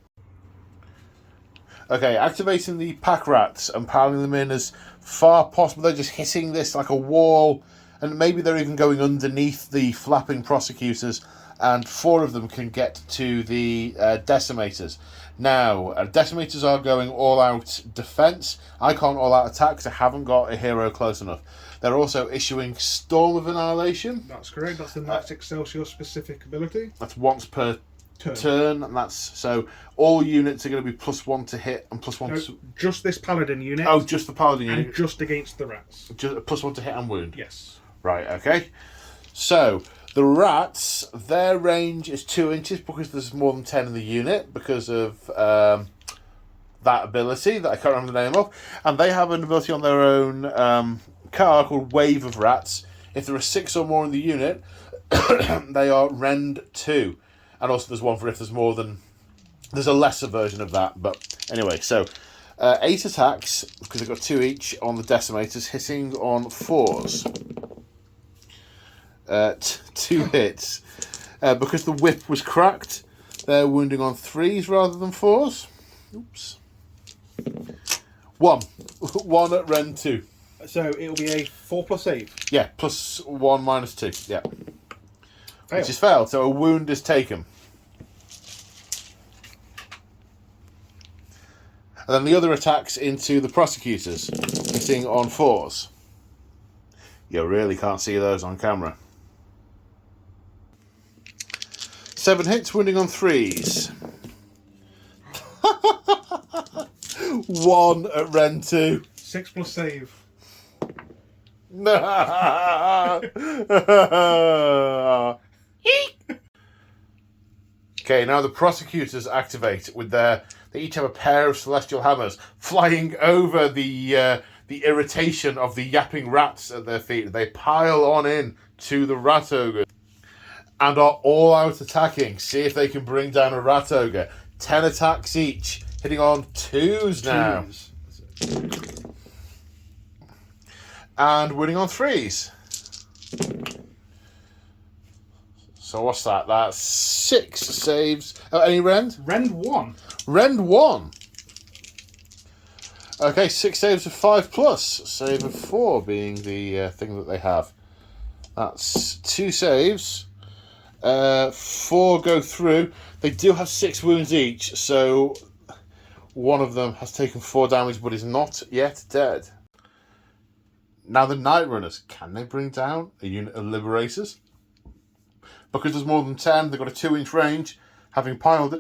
Speaker 1: Okay, activating the pack rats and piling them in as far possible. They're just hitting this like a wall, and maybe they're even going underneath the flapping prosecutors, and 4 of them can get to the Decimators. Now, Decimators are going all-out defense. I can't all-out attack because I haven't got a hero close enough. They're also issuing Storm of Annihilation.
Speaker 2: That's correct. That's the Knight's Excelsis specific ability.
Speaker 1: That's once per turn, and that's so all units are going to be +1 to hit and +1 to...
Speaker 2: Just this Paladin unit.
Speaker 1: Oh, just the Paladin unit.
Speaker 2: And just against the rats.
Speaker 1: Just +1 to hit and wound.
Speaker 2: Yes.
Speaker 1: Right, okay. So, the rats, their range is 2 inches because there's more than 10 in the unit because of that ability that I can't remember the name of. And they have an ability on their own card called Wave of Rats. If there are 6 or more in the unit, they are Rend 2. And also there's one for if there's more than... There's a lesser version of that. But anyway, so 8 attacks, because they've got 2 each on the Decimators, hitting on 4s. 2 hits. Because the whip was cracked, they're wounding on 3s rather than 4s. Oops. 1. 1 at Rend 2.
Speaker 2: So it'll be a 4+ save.
Speaker 1: Yeah, +1 -2. Yeah.
Speaker 2: Fail.
Speaker 1: Which is failed, so a wound is taken. And then the other attacks into the prosecutors, hitting on 4s. You really can't see those on camera. 7 hits, wounding on 3s. 1 at Rend 2.
Speaker 2: 6+ save.
Speaker 1: Okay, now the prosecutors activate with they each have a pair of celestial hammers flying over the irritation of the yapping rats at their feet. They pile on in to the rat ogre and are all out attacking. See if they can bring down a rat ogre. 10 attacks each, hitting on 2s now. And winning on 3s. So what's that? That's 6 saves. Oh, any Rend?
Speaker 2: Rend 1.
Speaker 1: Rend 1. Okay, 6 saves of 5+. Save of 4 being the thing that they have. That's 2 saves. 4 go through. They do have 6 wounds each, so one of them has taken 4 damage but is not yet dead. Now the Night Runners, can they bring down a unit of Liberators? Because there's more than 10, they've got a 2-inch range. Having piled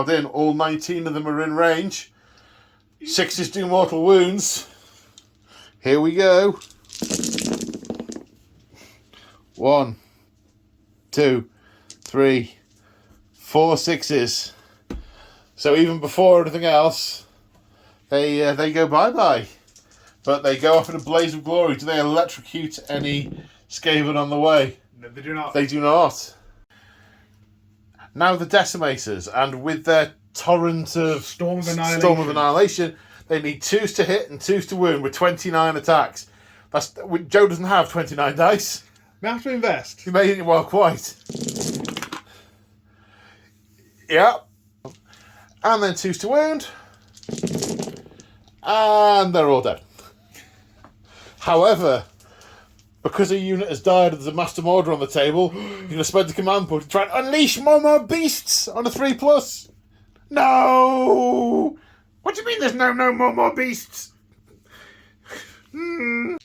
Speaker 1: in, all 19 of them are in range. 6s do mortal wounds. Here we go. 1, 2, 3, 4 6s. So even before anything else, they go bye-bye. But they go off in a blaze of glory. Do they electrocute any Skaven on the way?
Speaker 2: No, they do not.
Speaker 1: They do not. Now the Decimators, and with their torrent of
Speaker 2: Storm of Annihilation,
Speaker 1: they need 2s to hit and 2s to wound with 29 attacks. Joe doesn't have 29 dice.
Speaker 2: May have to invest.
Speaker 1: He made it well quite. Yeah. And then 2s to wound. And they're all dead. However, because a unit has died and there's a Master Mortar on the table, you're going to spend the command point to try and unleash more beasts on a 3+. No! What do you mean there's no more beasts? Now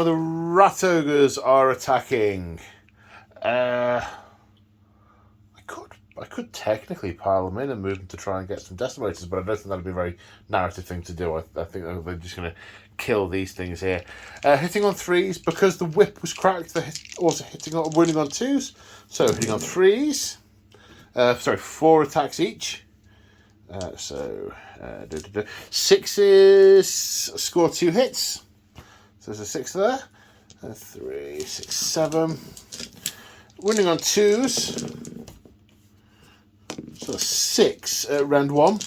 Speaker 1: the Rat Ogres are attacking. I could technically pile them in and move them to try and get some Decimators, but I don't think that'd be a very narrative thing to do. I think they're just going to kill these things here. Hitting on 3s, because the whip was cracked, they're also winning on 2s. So hitting on 3s. 4 attacks each. 6s score 2 hits. So there's a 6 there. 3, 6, 7. Winning on 2s. So 6 at round 1.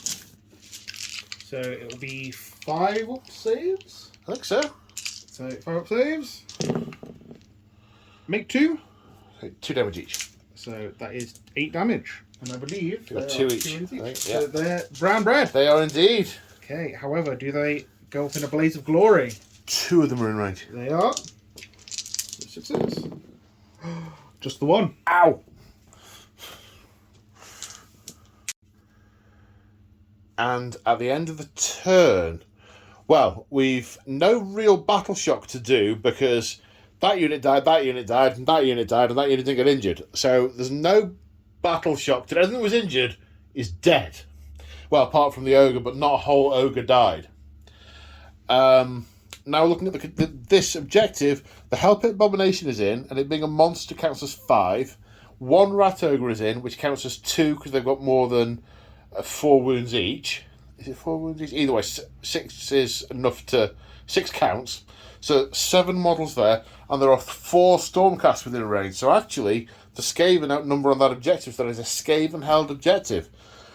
Speaker 2: So it'll be 5 up saves.
Speaker 1: I think so.
Speaker 2: So 5 up saves. Make 2.
Speaker 1: 2 damage each.
Speaker 2: So that is 8 damage. And I believe
Speaker 1: You've got 2 each.
Speaker 2: So they're brown bread.
Speaker 1: They are indeed.
Speaker 2: Okay, however, do they go up in a blaze of glory?
Speaker 1: 2 of them are in range.
Speaker 2: They are. 6s. Just the one.
Speaker 1: Ow! And at the end of the turn, well, we've no real battle shock to do because that unit died, and that unit died, and that unit didn't get injured. So there's no battle shock. Everything that was injured is dead. Well, apart from the ogre, but not a whole ogre died. Now looking at this objective, the Hell Pit Abomination is in, and it being a monster counts as 5. 1 Rat Ogre is in, which counts as 2 because they've got more than 4 wounds each. Is it 4 wounds each? Either way, 6 is enough to... 6 counts. So 7 models there, and there are 4 Stormcast within range. So actually, the Skaven outnumber on that objective. So that is a Skaven-held objective.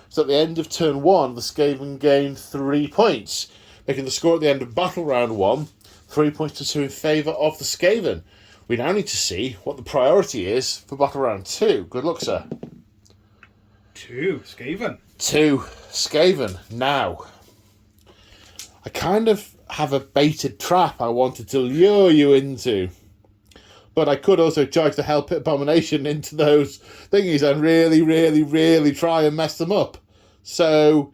Speaker 1: So at the end of turn 1, the Skaven gained 3 points, making the score at the end of battle round 1 3 points to 2 in favour of the Skaven. We now need to see what the priority is for battle round 2. Good luck, sir.
Speaker 2: 2 Skaven.
Speaker 1: 2 Skaven. Now, I kind of have a baited trap I wanted to lure you into. But I could also charge the Hell Pit Abomination into those thingies and really try and mess them up. So,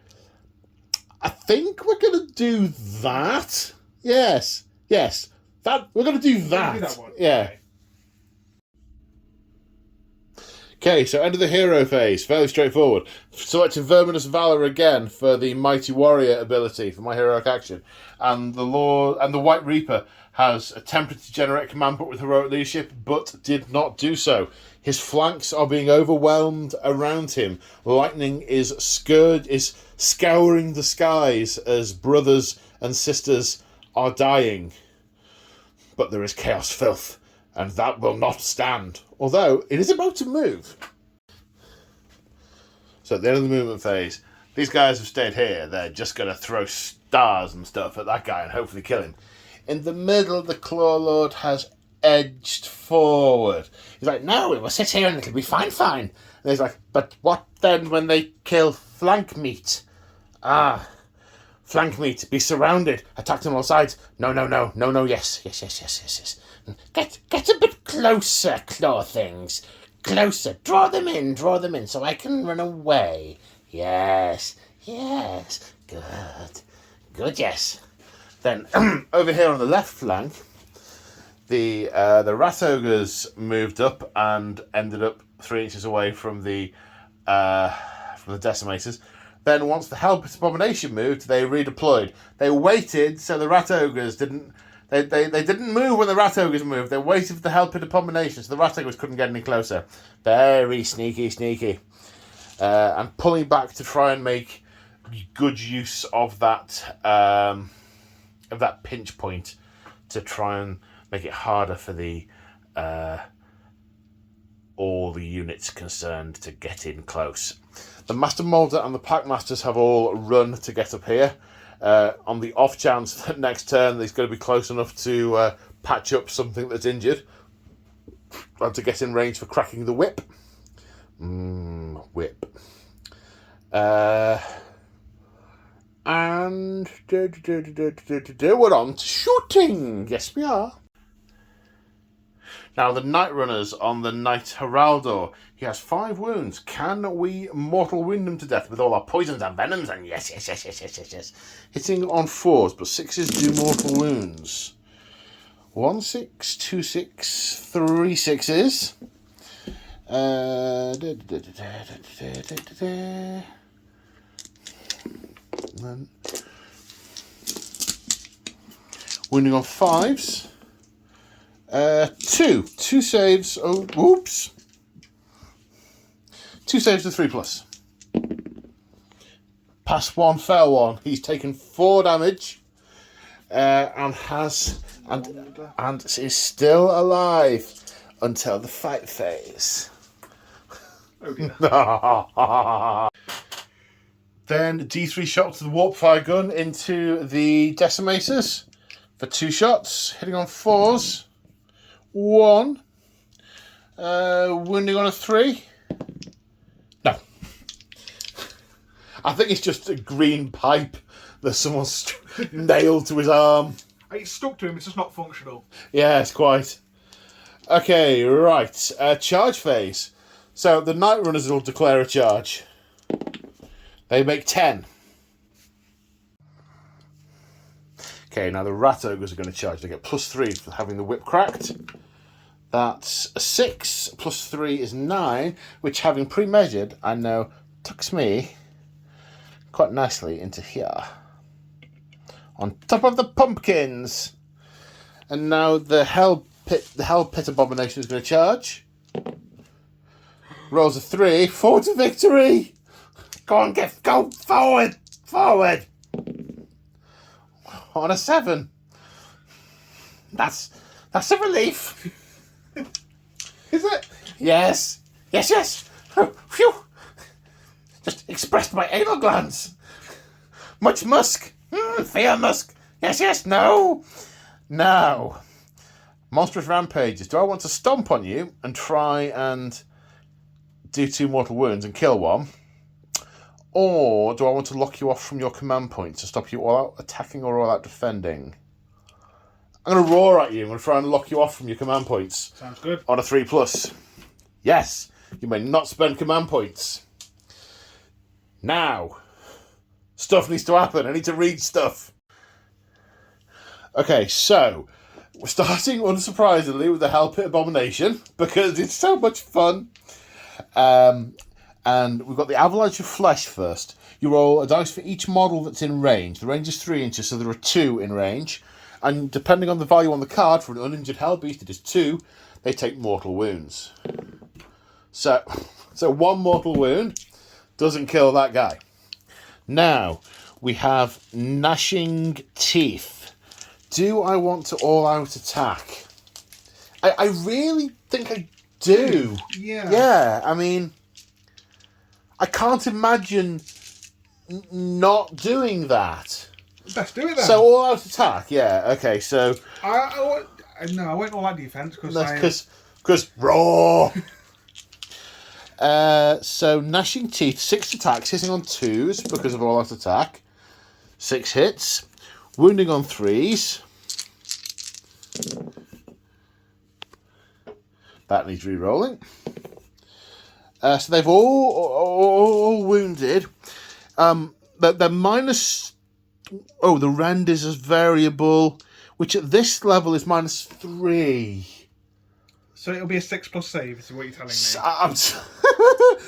Speaker 1: I think we're going to do that. Yes. That we're going to do that.
Speaker 2: Do that one.
Speaker 1: Yeah. Okay, so end of the hero phase. Fairly straightforward. Selecting Verminous Valor again for the Mighty Warrior ability for my heroic action. And the White Reaper has attempted to generate command point with heroic leadership, but did not do so. His flanks are being overwhelmed around him. Lightning is scouring the skies as brothers and sisters are dying. But there is chaos filth, and that will not stand. Although, it is about to move. So at the end of the movement phase, these guys have stayed here. They're just going to throw stars and stuff at that guy and hopefully kill him. In the middle, the Claw Lord has edged forward. He's like, no, we will sit here and it'll be fine. And he's like, but what then when they kill flank meat? Flank meat, be surrounded, attacked on all sides. No, yes. Get a bit closer, claw things. Closer, draw them in so I can run away. Yes, good, yes. Then, over here on the left flank, the Rat Ogres moved up and ended up 3 inches away from the Decimators. Then once the Hell Pit Abomination moved, they redeployed. They waited so the Rat Ogres didn't... They didn't move when the Rat Ogres moved. They waited for the Hell Pit Abomination so the Rat Ogres couldn't get any closer. Very sneaky. And pulling back to try and make good use of that pinch point to try and make it harder for the all the units concerned to get in close. The Master Molder and the Packmasters have all run to get up here. On the off chance that next turn he's going to be close enough to patch up something that's injured and to get in range for cracking the whip. Whip. And we're on to shooting. Yes, we are. Now, the Night Runners on the Knight Heraldor. He has 5 wounds. Can we mortal wound him to death with all our poisons and venoms? And yes. Hitting on 4s, but 6s do mortal wounds. 1 6, 2 6, 3 6s. Wounding on 5s. 2 saves. Oh, whoops. 2 saves to 3+. Pass 1, fail 1. He's taken 4 damage, and is still alive until the fight phase.
Speaker 2: Oh dear.
Speaker 1: Then D3 shot to the warp fire gun into the decimators for 2 shots, hitting on 4s. 1. Wounding on a 3. No. I think it's just a green pipe that someone's nailed to his arm.
Speaker 2: It's stuck to him, it's just not functional.
Speaker 1: Yes, quite. Okay, right. Charge phase. So the Night Runners will declare a charge. They make 10. Okay, now the Rat Ogres are going to charge. They get +3 for having the whip cracked. That's a 6 plus 3 is 9, which, having pre-measured, I know tucks me quite nicely into here. On top of the pumpkins. And now the Hell Pit Abomination is going to charge. Rolls a 3. Forward to victory! Go on, go forward! Forward! On a 7. That's a relief.
Speaker 2: Is it?
Speaker 1: Yes. Oh, phew. Just expressed my anal glands. Much musk. Fear musk. Yes, no. Now, monstrous rampages. Do I want to stomp on you and try and do 2 mortal wounds and kill 1? Or do I want to lock you off from your command point to stop you all out attacking or all out defending? I'm going to roar at you. I'm going to try and lock you off from your command points.
Speaker 2: Sounds good.
Speaker 1: On a 3+. Yes, you may not spend command points. Now, stuff needs to happen. I need to read stuff. Okay, so we're starting unsurprisingly with the Hell Pit Abomination because it's so much fun. And we've got the Avalanche of Flesh first. You roll a dice for each model that's in range. The range is 3 inches, so there are 2 in range. And depending on the value on the card, for an uninjured Hellbeast, it is 2. They take mortal wounds. So 1 mortal wound doesn't kill that guy. Now, we have Gnashing Teeth. Do I want to all-out attack? I really think I do. Yeah, I mean, I can't imagine not doing that.
Speaker 2: Let's do it then.
Speaker 1: So all-out attack, yeah. Okay, so...
Speaker 2: I went all out defense
Speaker 1: because raw. So Gnashing Teeth, 6 attacks, hitting on 2s because of all-out attack. 6 hits, wounding on 3s. That needs re-rolling. So they've all wounded. They're minus... Oh, the rend is a variable, which at this level is -3.
Speaker 2: So it'll be a 6+ save, is what you're telling me.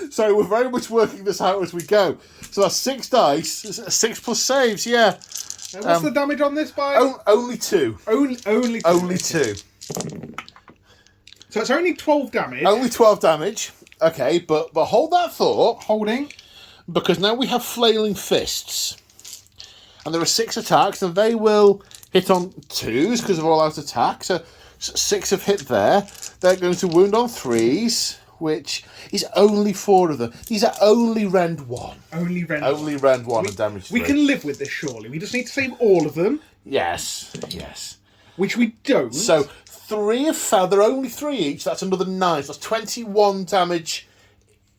Speaker 1: So we're very much working this out as we go. So that's 6 dice, 6+ saves, yeah.
Speaker 2: What's the damage on this by?
Speaker 1: Only 2.
Speaker 2: Only 2.
Speaker 1: Only 2.
Speaker 2: So it's only 12 damage.
Speaker 1: Only 12 damage. Okay, but hold that thought.
Speaker 2: Holding.
Speaker 1: Because now we have Flailing Fists. And there are 6 attacks, and they will hit on 2s because of all-out attack. So 6 have hit there. They're going to wound on 3s, which is only 4 of them. These are only rend 1.
Speaker 2: Only rend
Speaker 1: 1 and damage 3.
Speaker 2: We can live with this, surely. We just need to save all of them.
Speaker 1: Yes.
Speaker 2: Which we don't.
Speaker 1: So 3 have failed. They're only 3 each. That's another 9. So that's 21 damage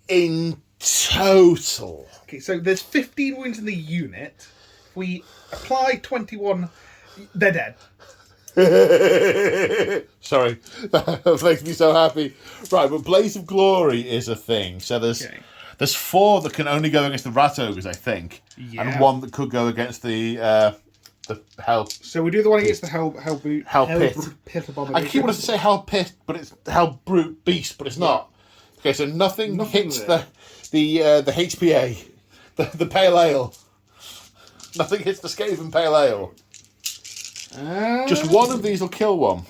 Speaker 1: in total.
Speaker 2: Okay, so there's 15 wounds in the unit. If we apply 21, they're dead.
Speaker 1: Sorry, that makes me so happy. Right, but Blaze of Glory is a thing. So there's 4 that can only go against the Rat Ogres, I think, and 1 that could go against the Hell.
Speaker 2: So we do the one against the Hell Pit abomination.
Speaker 1: I keep wanting to say Hell Pit, but it's Hell Brute Beast, but it's not. Okay, so nothing hits the HPA, the Pale Ale. Nothing hits the Skaven Pale Ale. Just one of these will kill one.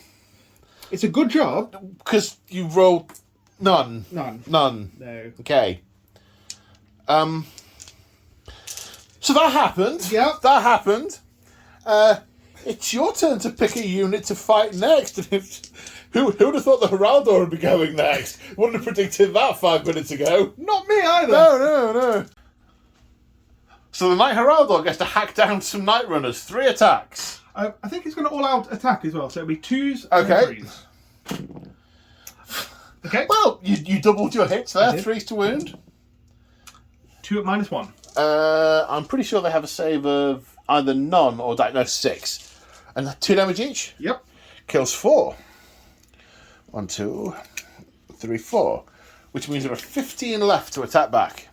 Speaker 2: It's a good job.
Speaker 1: Because you rolled none.
Speaker 2: None.
Speaker 1: No. Okay. So that happened.
Speaker 2: Yeah.
Speaker 1: That happened. It's your turn to pick a unit to fight next. Who would have thought the Heraldor would be going next? Wouldn't have predicted that 5 minutes ago.
Speaker 2: Not me either.
Speaker 1: No. So the Knight Heraldor gets to hack down some Night Runners. 3 attacks.
Speaker 2: I think he's going to all-out attack as well, so it'll be 2s
Speaker 1: Okay.
Speaker 2: and 3s. Okay.
Speaker 1: Well, you doubled your hits there. 3s to wound.
Speaker 2: 2 at -1.
Speaker 1: I'm pretty sure they have a save of either none or 6. And 2 damage each?
Speaker 2: Yep.
Speaker 1: Kills 4. 1, 2, 3, 4. Which means there are 15 left to attack back.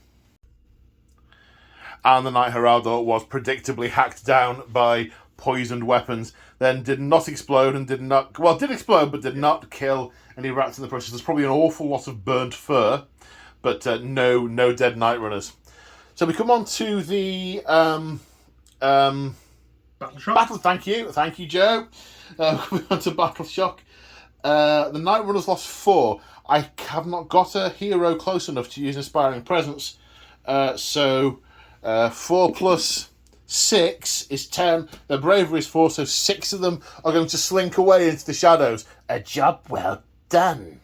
Speaker 1: And the Knight Heraldor was predictably hacked down by poisoned weapons, then did not explode and did explode but did not kill any rats in the process. There's probably an awful lot of burnt fur, but no dead Night Runners. So we come on to the
Speaker 2: Battle Shock.
Speaker 1: Thank you, Joe. Coming on to Battle Shock. The Night Runners lost 4. I have not got a hero close enough to use Inspiring Presence, so 4 plus 6 is 10. Their bravery is 4, so 6 of them are going to slink away into the shadows. A job well done.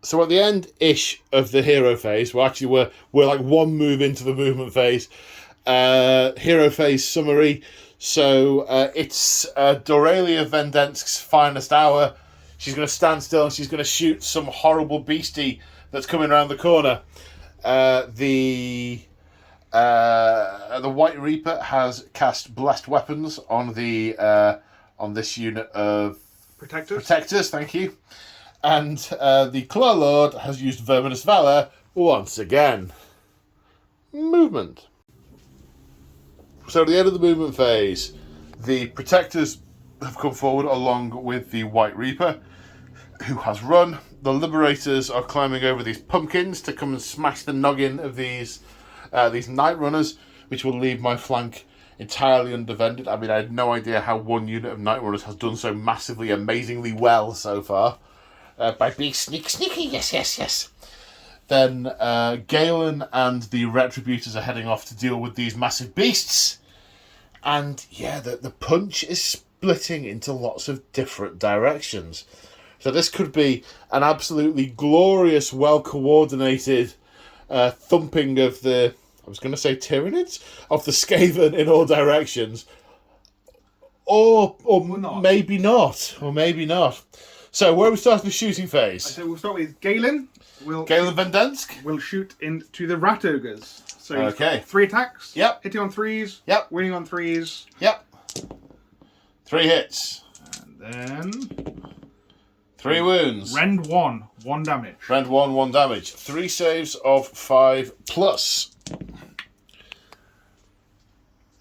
Speaker 1: So at the end-ish of the hero phase, we're like 1 move into the movement phase. Hero phase summary. So it's Dorelia Vendensk's finest hour. She's going to stand still and she's going to shoot some horrible beastie that's coming around the corner. The White Reaper has cast Blessed Weapons on this unit of Protectors, thank you. And the Claw Lord has used Verminous Valor once again. Movement. So at the end of the movement phase, the Protectors have come forward along with the White Reaper, who has run. The Liberators are climbing over these pumpkins to come and smash the noggin of these Night Runners, which will leave my flank entirely undefended. I mean, I had no idea how 1 unit of Night Runners has done so massively, amazingly well so far. By being sneaky, yes. Then Galen and the Retributors are heading off to deal with these massive beasts. And yeah, the punch is splitting into lots of different directions. So this could be an absolutely glorious, well-coordinated thumping of the, I was going to say Tyranids, of the Skaven in all directions. Or maybe not. So where are we starting the shooting phase?
Speaker 2: So we'll start with Galen.
Speaker 1: Galen Vendensk
Speaker 2: will shoot into the Rat Ogres. So
Speaker 1: okay.
Speaker 2: 3 attacks.
Speaker 1: Yep.
Speaker 2: Hitting on 3s.
Speaker 1: Yep.
Speaker 2: Winning on 3s.
Speaker 1: Yep. 3 hits.
Speaker 2: And then
Speaker 1: 3 wounds.
Speaker 2: Rend 1. 1 damage.
Speaker 1: Rend 1, 1 damage. 3 saves of 5 plus.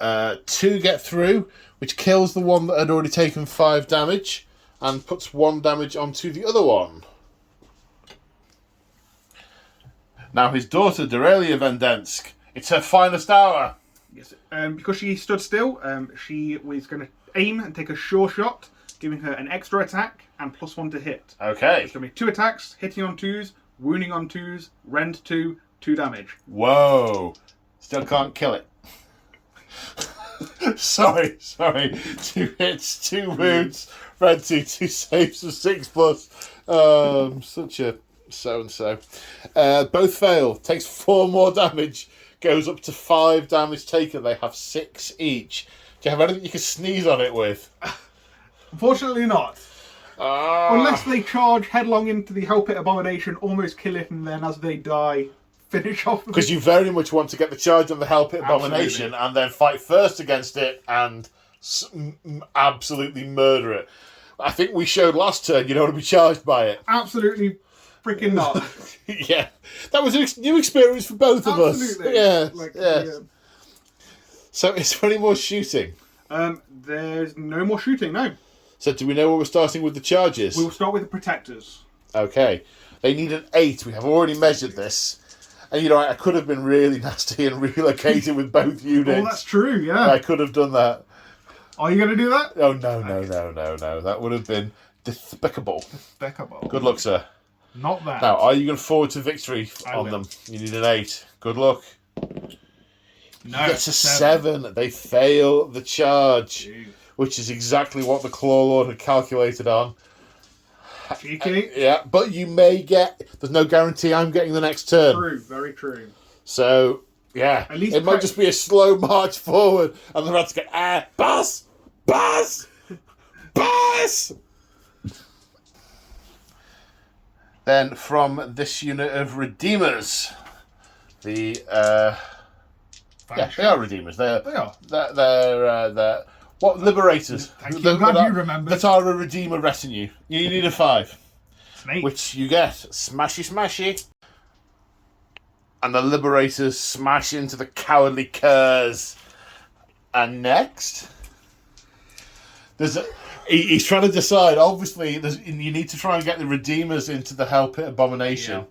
Speaker 1: 2 get through, which kills the one that had already taken 5 damage and puts 1 damage onto the other one. Now his daughter, Dorelia Vendensk, it's her finest hour.
Speaker 2: Yes. Because she stood still, she was going to aim and take a sure shot, giving her an extra attack and +1 to hit.
Speaker 1: Okay.
Speaker 2: It's going to be 2 attacks, hitting on 2s, wounding on 2s, rend 2, 2 damage.
Speaker 1: Whoa. Still can't kill it. Sorry. 2 hits, 2 wounds, rend 2, 2 saves of 6 plus. Such a so-and-so. Both fail. Takes 4 more damage. Goes up to 5 damage taken. They have 6 each. Do you have anything you can sneeze on it with?
Speaker 2: Unfortunately not. Unless they charge headlong into the Hell Pit Abomination, almost kill it, and then as they die, finish off.
Speaker 1: Because you very much want to get the charge on the Hell Pit Abomination and then fight first against it and absolutely murder it. I think we showed last turn you don't want to be charged by it.
Speaker 2: Absolutely freaking not.
Speaker 1: Yeah. That was a new experience for both of us.
Speaker 2: Absolutely.
Speaker 1: Yeah.
Speaker 2: Like,
Speaker 1: yeah.
Speaker 2: yeah.
Speaker 1: So is there any more shooting?
Speaker 2: There's no more shooting, no.
Speaker 1: So do we know where we're starting with the charges?
Speaker 2: We'll start with the protectors.
Speaker 1: Okay. They need an 8. We have already measured this. And, you know, I could have been really nasty and relocated with both units.
Speaker 2: Oh, that's true, yeah.
Speaker 1: I could have done that.
Speaker 2: Are you going to do that?
Speaker 1: Oh, no. That would have been despicable.
Speaker 2: Despicable.
Speaker 1: Good luck, sir.
Speaker 2: Not that.
Speaker 1: Now, are you going forward to victory on
Speaker 2: will.
Speaker 1: them? You need an 8. Good luck.
Speaker 2: No.
Speaker 1: It's a 7. They fail the charge, which is exactly what the Claw Lord had calculated on.
Speaker 2: Cheeky.
Speaker 1: Yeah, but you may get... There's no guarantee I'm getting the next turn.
Speaker 2: True, very true.
Speaker 1: So, yeah.
Speaker 2: At least
Speaker 1: it might just be a slow march forward, and the rats go, boss! Boss! Boss! Then, from this unit of Redeemers, the... yeah, they are Redeemers. They are. They're what? Liberators.
Speaker 2: Thank you. I'm glad you remembered.
Speaker 1: That are a Redeemer retinue. You need a 5.
Speaker 2: Snake.
Speaker 1: Which you get. Smashy. And the Liberators smash into the cowardly curs. And next... He's trying to decide. Obviously, you need to try and get the Redeemers into the Hell Pit Abomination.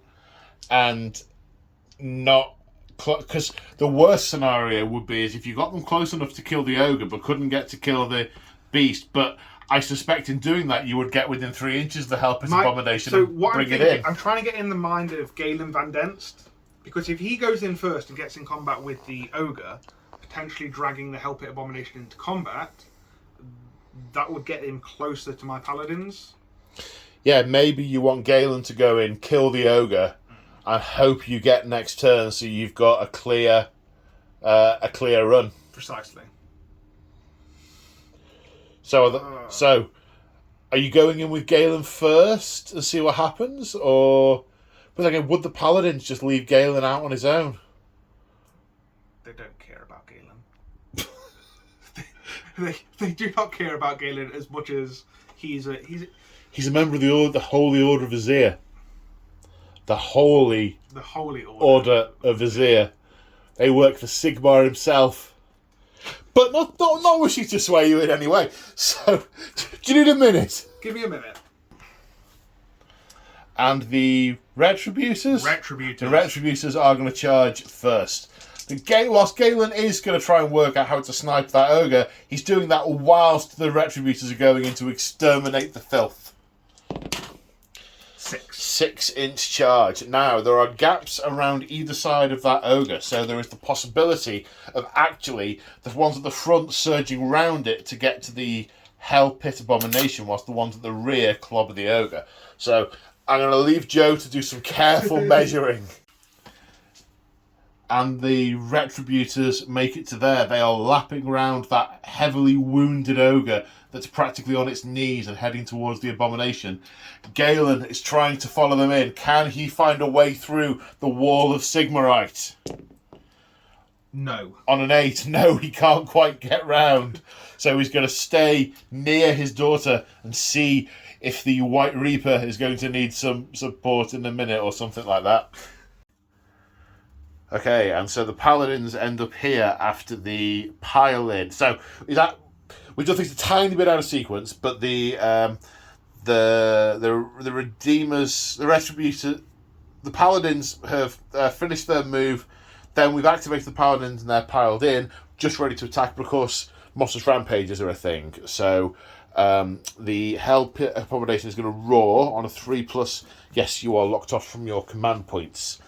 Speaker 1: Yeah. And not... Because the worst scenario would be is if you got them close enough to kill the ogre but couldn't get to kill the beast. But I suspect in doing that you would get within 3 inches of the Hell Pit Abomination and bring it in.
Speaker 2: I'm trying to get in the mind of Galen Van Denst, because if he goes in first and gets in combat with the ogre, potentially dragging the Hell Pit Abomination into combat, that would get him closer to my paladins.
Speaker 1: Yeah, maybe you want Galen to go in, kill the ogre, and hope you get next turn so you've got a clear run.
Speaker 2: Precisely.
Speaker 1: So, are you going in with Galen first and see what happens, or? But again, would the paladins just leave Galen out on his own?
Speaker 2: They don't care about Galen. they do not care about Galen as much as he's a
Speaker 1: member of the Holy Order of Azir. The Holy Order of Azir. They work for Sigmar himself. But not wishing to sway you in any way. So, do you need a minute?
Speaker 2: Give me a minute.
Speaker 1: And the Retributors? The Retributors are going to charge first. Whilst Galen is going to try and work out how to snipe that ogre, he's doing that whilst the Retributors are going in to exterminate the filth. 6-inch charge. Now, there are gaps around either side of that ogre, so there is the possibility of actually the ones at the front surging round it to get to the Hell Pit Abomination, whilst the ones at the rear clobber the ogre. So, I'm going to leave Joe to do some careful measuring. And the Retributors make it to there. They are lapping round that heavily wounded ogre that's practically on its knees and heading towards the Abomination. Galen is trying to follow them in. Can he find a way through the wall of Sigmarite?
Speaker 2: No.
Speaker 1: On an 8, no, he can't quite get round. So he's going to stay near his daughter and see if the White Reaper is going to need some support in a minute or something like that. Okay, and so the Paladins end up here after the pile-in. So we've done things a tiny bit out of sequence, but the Redeemers, the Retributors, the Paladins have finished their move. Then we've activated the Paladins and they're piled in, just ready to attack. But of course, Monstrous Rampages are a thing. So the Hell Pit Abomination is going to roar on a 3+. Yes, you are locked off from your command points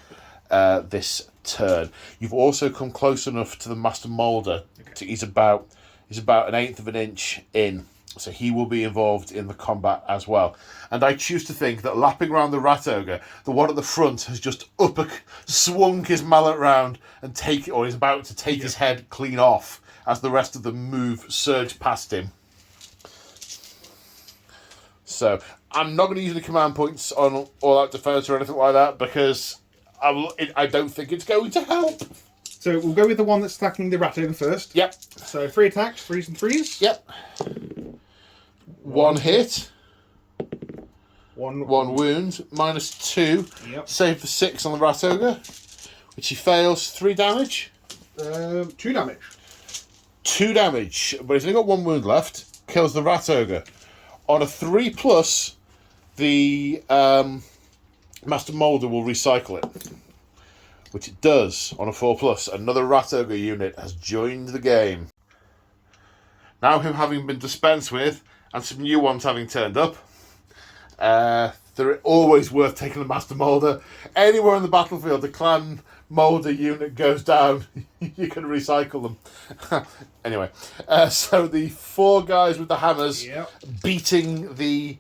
Speaker 1: this turn. You've also come close enough to the Master Moulder. Okay. He's about 1/8 of an inch in, so he will be involved in the combat as well. And I choose to think that lapping around the Rat Ogre, the one at the front has just swung his mallet round and is about to take his head clean off as the rest of them surge past him. So I'm not going to use any command points on All Out Defense or anything like that, because I don't think it's going to help.
Speaker 2: So we'll go with the one that's attacking the rat ogre first.
Speaker 1: Yep.
Speaker 2: So 3 attacks, 3s and 3s.
Speaker 1: Yep. One hit.
Speaker 2: One
Speaker 1: wound. -2.
Speaker 2: Yep.
Speaker 1: Save for 6 on the rat ogre, which he fails. 3 damage.
Speaker 2: 2 damage.
Speaker 1: 2 damage, but he's only got 1 wound left. Kills the rat ogre. On a 3+, the Master Moulder will recycle it, which it does on a 4+. Another rat ogre unit has joined the game. Now him having been dispensed with, and some new ones having turned up, they're always worth taking the Master Moulder. Anywhere on the battlefield, the Clan Moulder unit goes down, you can recycle them. Anyway, so the 4 guys with the hammers beating the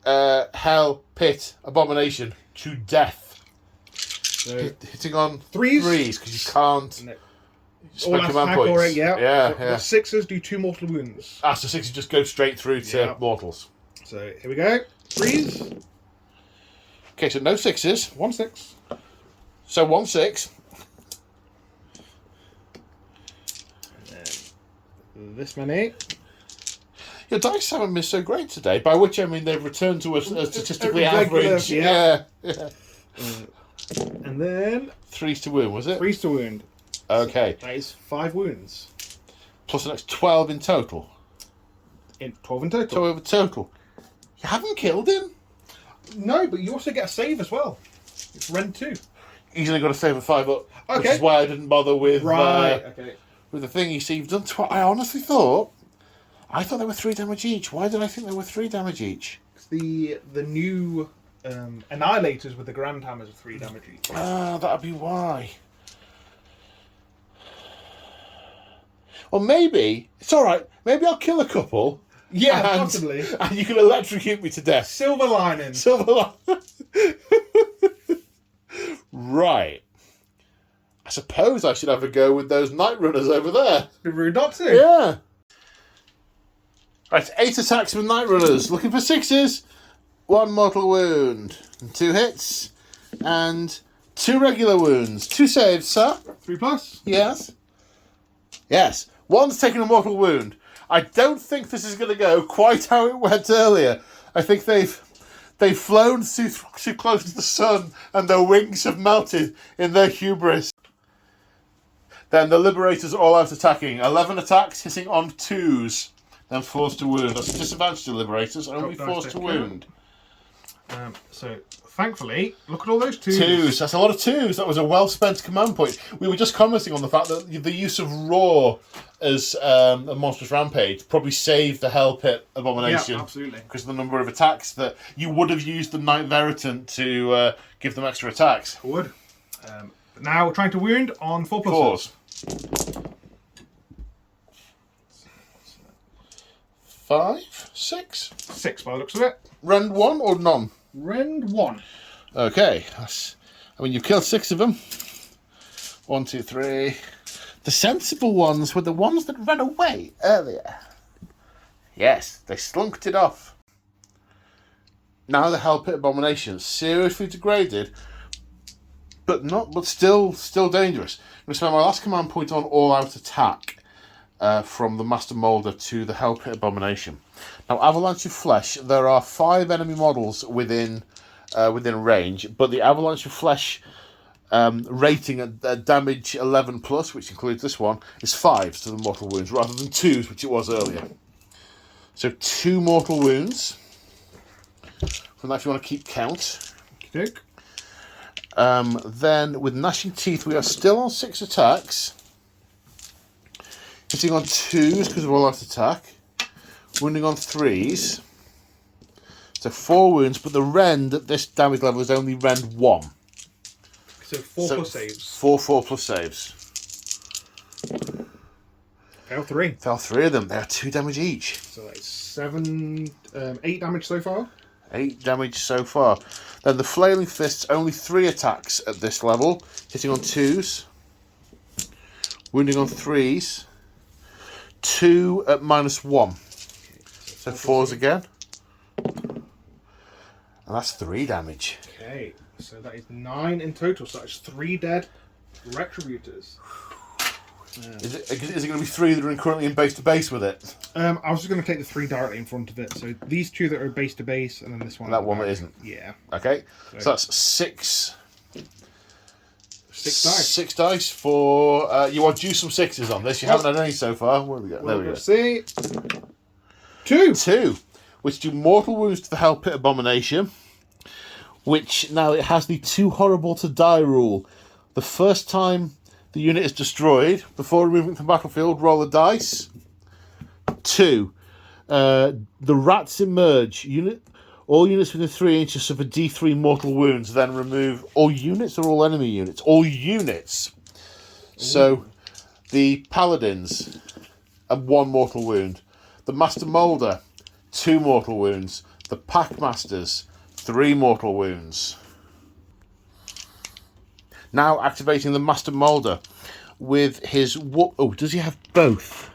Speaker 1: Hell Pit Abomination to death.
Speaker 2: So
Speaker 1: Hitting on
Speaker 2: 3s
Speaker 1: because you can't
Speaker 2: all
Speaker 1: spend command
Speaker 2: attack
Speaker 1: points.
Speaker 2: or yeah.
Speaker 1: The
Speaker 2: The 6s do 2 mortal wounds.
Speaker 1: so 6 just go straight through to mortals.
Speaker 2: So here we go. 3s.
Speaker 1: Okay, so no 6s.
Speaker 2: 1 6.
Speaker 1: So 1 6.
Speaker 2: This many.
Speaker 1: Your dice haven't been so great today, by which I mean they've returned to a statistically
Speaker 2: Regular,
Speaker 1: average.
Speaker 2: yeah.
Speaker 1: Yeah.
Speaker 2: And then
Speaker 1: 3s to wound, was it?
Speaker 2: 3s to wound.
Speaker 1: Okay.
Speaker 2: That is 5 wounds.
Speaker 1: Plus the next 12 in total.
Speaker 2: 12 in total.
Speaker 1: 12 in total. You haven't killed him?
Speaker 2: No, but you also get a save as well. It's rend 2.
Speaker 1: He's only got to save a 5 up.
Speaker 2: Okay.
Speaker 1: Which is why I didn't bother with
Speaker 2: Okay.
Speaker 1: with the thing. You see, you've done I honestly thought they were 3 damage each. Why did I think they were 3 damage each?
Speaker 2: The new Annihilators with the Grand Hammers are 3 damage each.
Speaker 1: That'd be why. Well, maybe it's all right. Maybe I'll kill a couple.
Speaker 2: Yeah,
Speaker 1: and,
Speaker 2: possibly.
Speaker 1: And you can electrocute me to death.
Speaker 2: Silver lining.
Speaker 1: Right. I suppose I should have a go with those Night Runners over there.
Speaker 2: Be rude not to.
Speaker 1: Yeah. Right, 8 attacks with Night Runners. Looking for 6s. 1 mortal wound. 2 hits. And 2 regular wounds. 2 saves, sir.
Speaker 2: 3+.
Speaker 1: Yes. Yes. 1's taken a mortal wound. I don't think this is going to go quite how it went earlier. I think they've flown too close to the sun and their wings have melted in their hubris. Then the Liberators all out attacking. 11 attacks, hitting on 2s. Then 4s to wound. That's a disadvantage to Liberators. Only 4s to wound.
Speaker 2: So, thankfully, look at all those 2s.
Speaker 1: 2s. That's a lot of 2s. That was a well-spent command point. We were just commenting on the fact that the use of Roar as a monstrous rampage probably saved the Hell Pit Abomination.
Speaker 2: Yeah, absolutely.
Speaker 1: Because of the number of attacks that you would have used the Knight Veritant to give them extra attacks.
Speaker 2: I would. But now we're trying to wound on 4+.
Speaker 1: 4s. 5, 6.
Speaker 2: 6 by the looks of it.
Speaker 1: Rend 1 or none?
Speaker 2: Rend 1.
Speaker 1: Okay. You've killed 6 of them. 1, 2, 3. The sensible ones were the ones that ran away earlier. Yes, they slunked it off. Now the Hell Pit Abomination, seriously degraded, but still dangerous. I'm going to spend my last command point on all-out attack from the Master Moulder to the Hell Pit Abomination. Now, Avalanche of Flesh, there are 5 enemy models within range, but the Avalanche of Flesh rating at damage 11+, which includes this one, is 5s to the mortal wounds rather than 2s, which it was earlier. So 2 mortal wounds. From that, if you want to keep count.
Speaker 2: Okay.
Speaker 1: Then with Gnashing Teeth, we are still on 6 attacks. Hitting on 2s because of all-out attack. Wounding on 3s. So 4 wounds, but the rend at this damage level is only rend 1.
Speaker 2: So 4+ saves.
Speaker 1: 4+ saves.
Speaker 2: Fail 3.
Speaker 1: Fell 3 of them. They are 2 damage each.
Speaker 2: So that's 8 damage so far.
Speaker 1: 8 damage so far. Then the Flailing Fists, only 3 attacks at this level. Hitting on 2s. Wounding on 3s. 2 at -1. So 4s again. And And that's 3 damage.
Speaker 2: Okay, so that is 9 in total. So that's 3 dead Retributors.
Speaker 1: Is it going to be 3 that are currently in base to base with it?
Speaker 2: I was just going to take the 3 directly in front of it. So these 2 that are base to base, and then this one.
Speaker 1: And that one that isn't.
Speaker 2: Yeah.
Speaker 1: Okay, so that's 6.
Speaker 2: 6 dice.
Speaker 1: 6 dice for. You are due some 6s on this. You haven't had any so far. Where have we got? There we go.
Speaker 2: Let's see. 2.
Speaker 1: 2, which do mortal wounds to the Hell Pit Abomination. Which now it has the too horrible to die rule. The first time the unit is destroyed, before removing from the battlefield, roll a dice. 2. The rats emerge. All units within 3 inches suffer D3 mortal wounds, then remove all units or all enemy units? All units. So, the paladins have 1 mortal wound. The Master Moulder, 2 mortal wounds. The Packmasters, 3 mortal wounds. Now activating the Master Moulder with his... Oh, does he have both?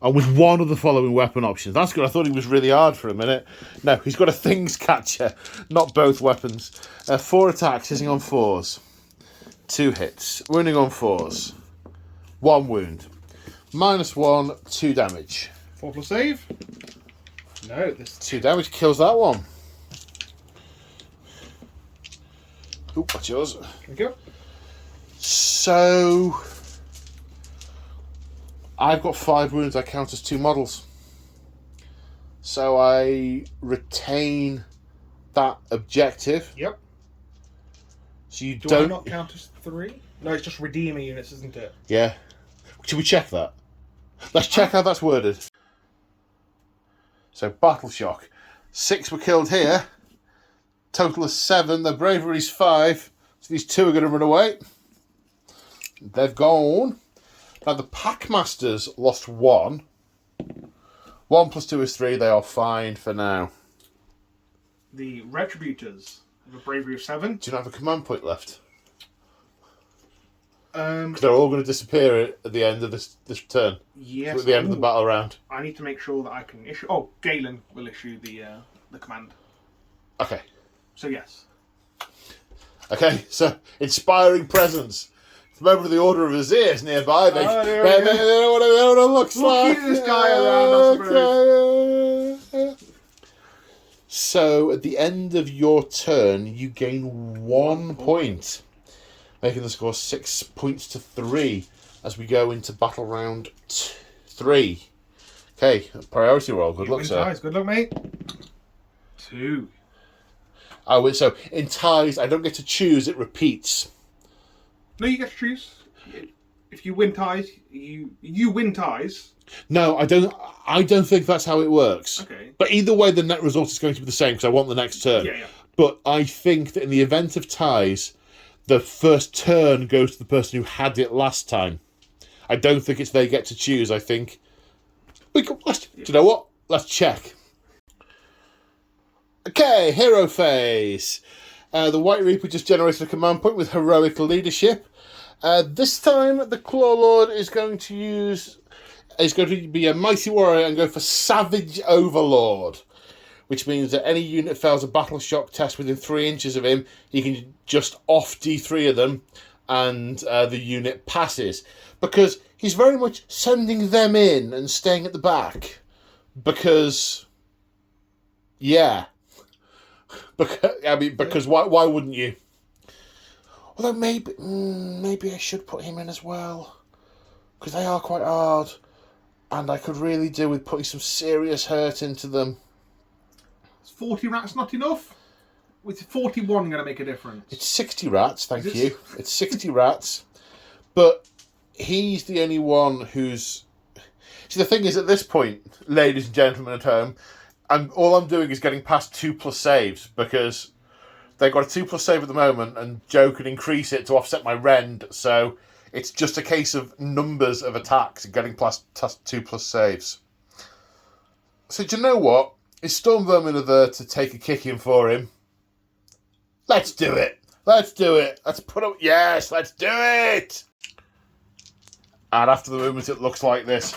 Speaker 1: And with one of the following weapon options. That's good. I thought he was really hard for a minute. No, he's got a Things Catcher, not both weapons. 4 attacks, hitting on 4s. 2 hits, wounding on 4s. 1 wound. -1, 2 damage.
Speaker 2: 4 plus save. No, this
Speaker 1: 2 damage kills that one. Oop, that's yours.
Speaker 2: Thank you.
Speaker 1: So, I've got 5 wounds. I count as 2 models. So I retain that objective.
Speaker 2: Yep.
Speaker 1: So you
Speaker 2: Do
Speaker 1: don't.
Speaker 2: I not count as 3? No, it's just redeemer units, isn't it?
Speaker 1: Yeah. Should we check that? Let's check how that's worded. So battle shock. 6 were killed here. Total of 7. Their bravery's 5. So these 2 are going to run away. They've gone. Now the Packmasters lost 1. 1 plus 2 is 3. They are fine for now.
Speaker 2: The Retributors have a bravery of 7.
Speaker 1: Do you not have a command point left? Because they're all going to disappear at the end of this turn.
Speaker 2: Yes.
Speaker 1: At the end of the battle round.
Speaker 2: I need to make sure that I can issue... Oh, Galen will issue the command.
Speaker 1: Okay.
Speaker 2: So yes.
Speaker 1: Okay, so inspiring presence. Remember the Order of Aziz nearby. They know what it looks like.
Speaker 2: Keep this guy around, I suppose.
Speaker 1: So at the end of your turn, you gain 1 point, making the score 6 points to 3 as we go into battle round 3. Okay, priority roll. Good luck, sir.
Speaker 2: Ties. Good luck, mate. 2.
Speaker 1: Oh, so in ties, I don't get to choose. It repeats.
Speaker 2: No, you get to choose. If you win ties, you win ties.
Speaker 1: No, I don't think that's how it works.
Speaker 2: Okay.
Speaker 1: But either way, the net result is going to be the same because I want the next turn.
Speaker 2: Yeah.
Speaker 1: But I think that in the event of ties, the first turn goes to the person who had it last time. I don't think it's they get to choose. I think do you know what? Let's check. Okay, hero phase. The White Reaper just generated a command point with heroic leadership. This time, the Claw Lord is going to be a mighty warrior and go for Savage Overlord, which means that any unit fails a battle shock test within 3 inches of him, he can just off D3 of them, and the unit passes. Because he's very much sending them in and staying at the back. Because, yeah. Because why wouldn't you? Although maybe I should put him in as well. Because they are quite hard. And I could really do with putting some serious hurt into them.
Speaker 2: Is 40 rats not enough? With 41 going to make a difference?
Speaker 1: It's 60 rats, thank you. It's 60 rats. But he's the only one who's... See, the thing is, at this point, ladies and gentlemen at home, all I'm doing is getting past 2+ saves, because they've got a 2+ save at the moment, and Joe can increase it to offset my rend, so it's just a case of numbers of attacks and getting past 2+ saves. So do you know what? Is Storm Vermin there to take a kick in for him? Let's do it! Let's do it! Let's put up... Yes, let's do it! And after the movement, it looks like this.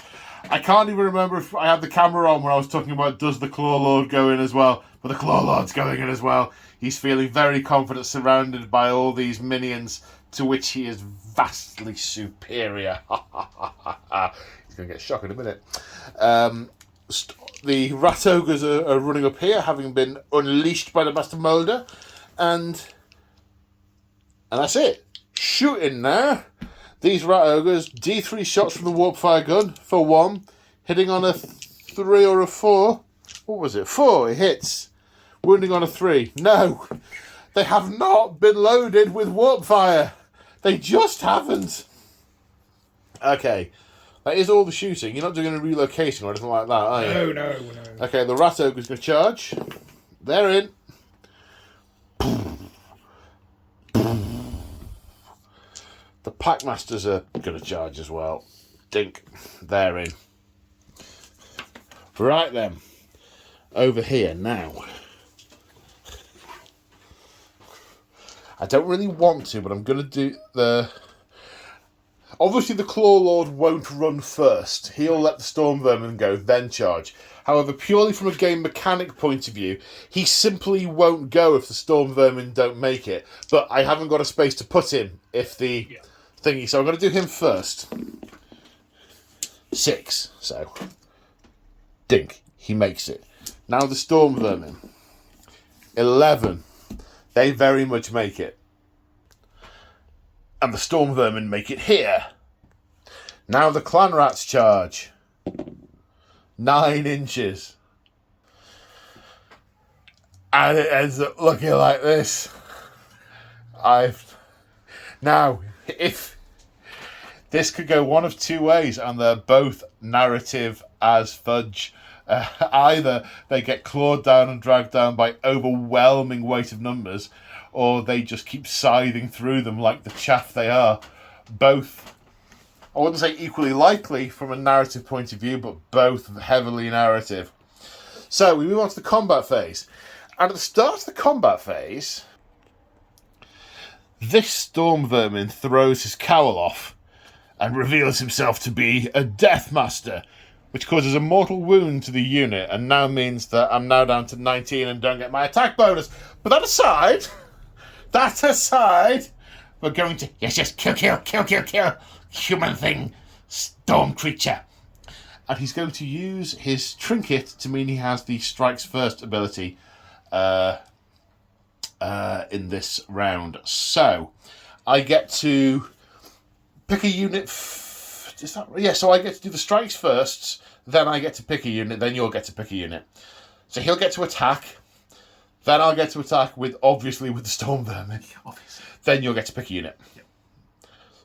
Speaker 1: I can't even remember if I had the camera on when I was talking about does the Claw Lord go in as well. But the Claw Lord's going in as well. He's feeling very confident, surrounded by all these minions, to which he is vastly superior. He's going to get shocked in a minute. The Rat Ogres are running up here, having been unleashed by the Master Moulder. And that's it. Shooting now. These Rat Ogres, D3 shots from the Warp Fire gun for 1, hitting on a 3 or a 4. What was it? 4, it hits. Wounding on a 3. No, they have not been loaded with Warp Fire. They just haven't. Okay, that is all the shooting. You're not doing any relocation or anything like that, are you?
Speaker 2: No.
Speaker 1: Okay, the Rat Ogre's going to charge. They're in. The Packmasters are going to charge as well. Dink. They're in. Right then. Over here now. I don't really want to, but I'm going to do the... Obviously, the Claw Lord won't run first. He'll let the Storm Vermin go, then charge. However, purely from a game mechanic point of view, he simply won't go if the Storm Vermin don't make it. But I haven't got a space to put him if the thingy. So I'm going to do him first. 6. So, dink. He makes it. Now the Storm Vermin. 11. They very much make it. And the Storm Vermin make it here. Now the Clan Rats charge. 9 inches. And it ends up looking like this. Now, if this could go one of 2 ways, and they're both narrative as fudge. Either they get clawed down and dragged down by overwhelming weight of numbers, or they just keep scything through them like the chaff they are. Both, I wouldn't say equally likely from a narrative point of view, but both heavily narrative. So we move on to the combat phase. And at the start of the combat phase, this Storm Vermin throws his cowl off and reveals himself to be a Death Master, which causes a mortal wound to the unit and now means that I'm now down to 19 and don't get my attack bonus. But that aside, we're going to, yes, kill, human thing, storm creature. And he's going to use his trinket to mean he has the Strikes First ability in this round. So, I get to pick a unit. So I get to do the Strikes First, then I get to pick a unit, then you'll get to pick a unit. So he'll get to attack, then I'll get to attack with the Storm Vermin.
Speaker 2: Obviously.
Speaker 1: Then you'll get to pick a unit.
Speaker 2: Yep.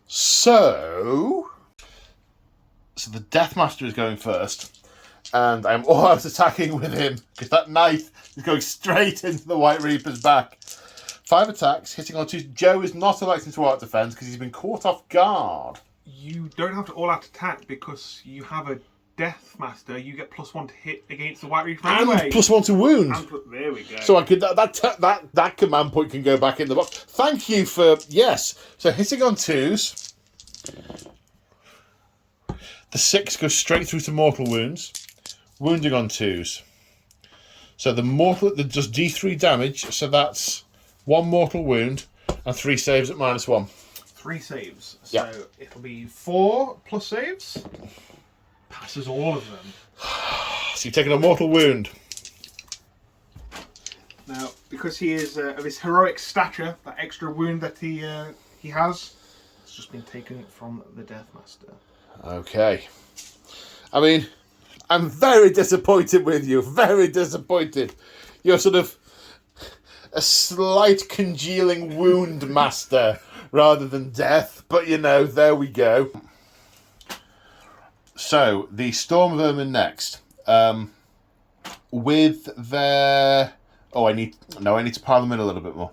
Speaker 1: So the Deathmaster is going first, and I'm all out attacking with him, because that knife is going straight into the White Reaper's back. 5 attacks, hitting on 2. Joe is not electing to art defense because he's been caught off guard.
Speaker 2: You don't have to all-out attack because you have a Death Master. You get +1 to hit against the White Reaper
Speaker 1: And
Speaker 2: anyway.
Speaker 1: +1 to wound.
Speaker 2: There we go.
Speaker 1: So I could that command point can go back in the box. Thank you for yes. So hitting on 2s. The 6 goes straight through to mortal wounds. Wounding on 2s. So the does D3 damage. So that's 1 mortal wound and 3 saves at -1.
Speaker 2: 3 saves. So
Speaker 1: yeah.
Speaker 2: It'll be 4 plus saves. Passes all of them.
Speaker 1: So you've taken a mortal wound.
Speaker 2: Now, because he is of his heroic stature, that extra wound that he has, it's just been taken from the Death Master.
Speaker 1: Okay. I mean, I'm very disappointed with you. Very disappointed. You're sort of a slight congealing wound master rather than death. But, there we go. So, the Storm Vermin next. With their... I need to pile them in a little bit more.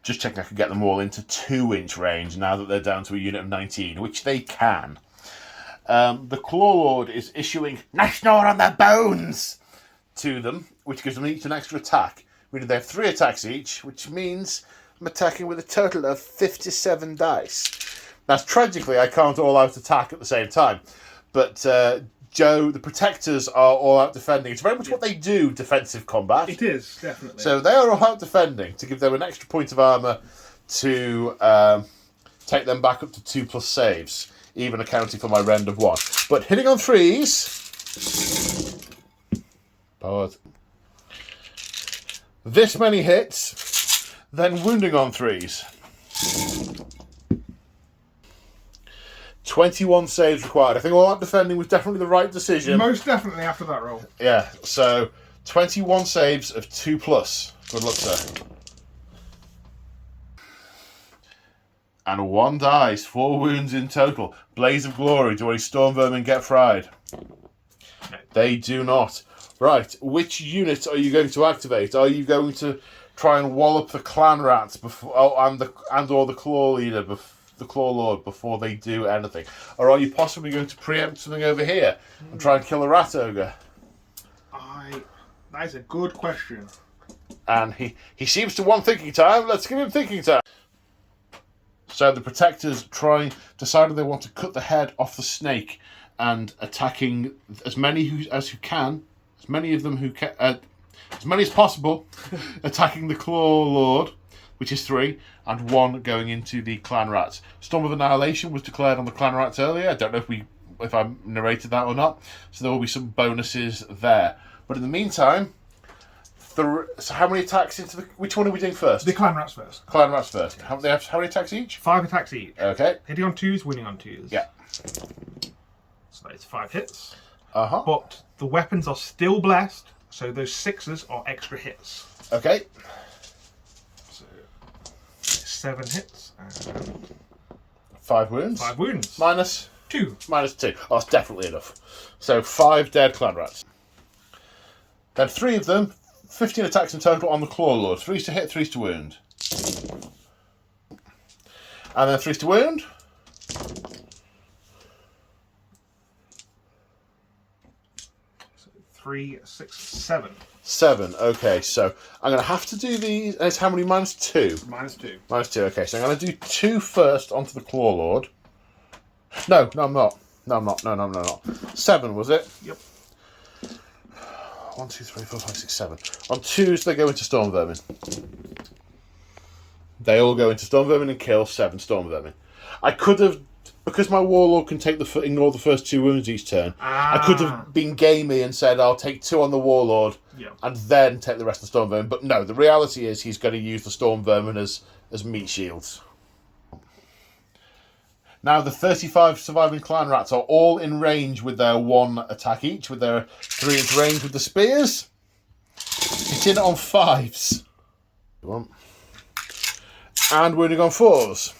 Speaker 1: Just checking I can get them all into 2-inch range now that they're down to a unit of 19, which they can. The Claw Lord is issuing Gnash Gnaw on their bones to them, which gives them each an extra attack. Meaning they have 3 attacks each, which means I'm attacking with a total of 57 dice. Now, tragically, I can't all-out attack at the same time. But Joe, the Protectors are all out defending. It's very much what they do, defensive combat.
Speaker 2: It is, definitely.
Speaker 1: So they are all out defending to give them an extra point of armour to take them back up to 2+ saves, even accounting for my rend of 1. But hitting on 3s... Pause. This many hits, then wounding on 3s. 21 saves required. I think all that defending was definitely the right decision.
Speaker 2: Most definitely after that roll.
Speaker 1: Yeah, so 21 saves of 2+. Good luck, sir. And 1 dice, 4 wounds in total. Blaze of Glory. Do any storm vermin get fried?
Speaker 2: No.
Speaker 1: They do not. Right, which unit are you going to activate? Are you going to try and wallop the clan rats before, or the claw leader, the claw lord, before they do anything? Or are you possibly going to preempt something over here and try and kill a rat ogre?
Speaker 2: That is a good question.
Speaker 1: And he seems to want thinking time. Let's give him thinking time. So the Protectors decided they want to cut the head off the snake and attacking as many as many as possible, attacking the Claw Lord, which is 3, and 1 going into the clan rats. Storm of Annihilation was declared on the clan rats earlier. I don't know if I narrated that or not. So there will be some bonuses there. But in the meantime, so how many attacks into the... Which one are we doing first?
Speaker 2: The clan rats first.
Speaker 1: Clan rats first. How many attacks each?
Speaker 2: 5 attacks each.
Speaker 1: Okay.
Speaker 2: Hitting on 2s, winning on 2s.
Speaker 1: Yeah.
Speaker 2: So it's 5 hits.
Speaker 1: Uh-huh.
Speaker 2: But the weapons are still blessed, so those 6s are extra hits.
Speaker 1: Okay.
Speaker 2: So 7 hits and
Speaker 1: 5 wounds.
Speaker 2: 5 wounds.
Speaker 1: Minus
Speaker 2: 2.
Speaker 1: Minus 2. Oh, that's definitely enough. So 5 dead clan rats. Then 3 of them, 15 attacks in total on the Claw Lord. 3s to hit, 3s to wound. And then 3s to wound.
Speaker 2: 3, 6, 7.
Speaker 1: 7. Okay, so I'm going to have to do these. It's how many? Minus 2.
Speaker 2: Minus 2.
Speaker 1: Minus 2. Okay, so I'm going to do 2 first onto the Claw Lord. No, I'm not. No, I'm not. No. 7, was it?
Speaker 2: Yep.
Speaker 1: 1, 2, 3, 4, 5, 6, 7. On 2s, they go into Storm Vermin. They all go into Storm Vermin and kill 7 Storm Vermin. I could have, because my Warlord can ignore the first 2 wounds each turn, I could have been gamey and said, I'll take 2 on the Warlord and then take the rest of the Storm Vermin. But no, the reality is he's going to use the Storm Vermin as meat shields. Now the 35 surviving clan rats are all in range with their 1 attack each, with their 3-inch range with the spears. Hitting on 5s. And wounding on 4s.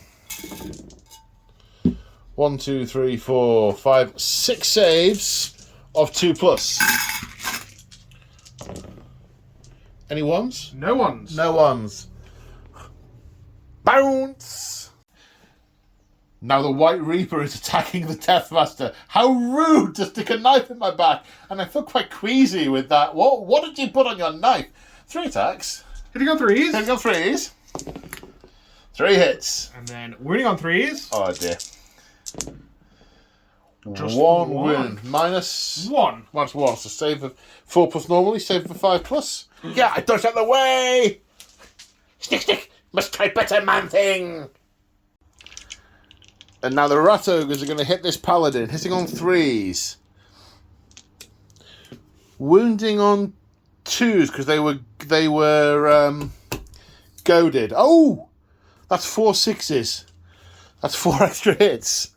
Speaker 1: 1, 2, 3, 4, 5, 6 saves of 2+. Any ones?
Speaker 2: No ones.
Speaker 1: No ones. Bounce! Now the White Reaper is attacking the Deathmaster. How rude to stick a knife in my back. And I feel quite queasy with that. What did you put on your knife? 3 attacks.
Speaker 2: Hitting on 3s.
Speaker 1: Hitting on 3s. 3 hits.
Speaker 2: And then wounding on 3s.
Speaker 1: Oh dear.
Speaker 2: Just
Speaker 1: 1
Speaker 2: 1.
Speaker 1: wound. Minus
Speaker 2: 1.
Speaker 1: Minus 1. So save of 4+ normally. Save of 5+. Yeah, I dodged out the way.
Speaker 3: Stick. Must try better, man thing.
Speaker 1: And now the Rat Ogres are going to hit this Paladin, hitting on 3s. Wounding on 2s, because they were goaded. Oh! That's 4 6s. That's 4 extra hits.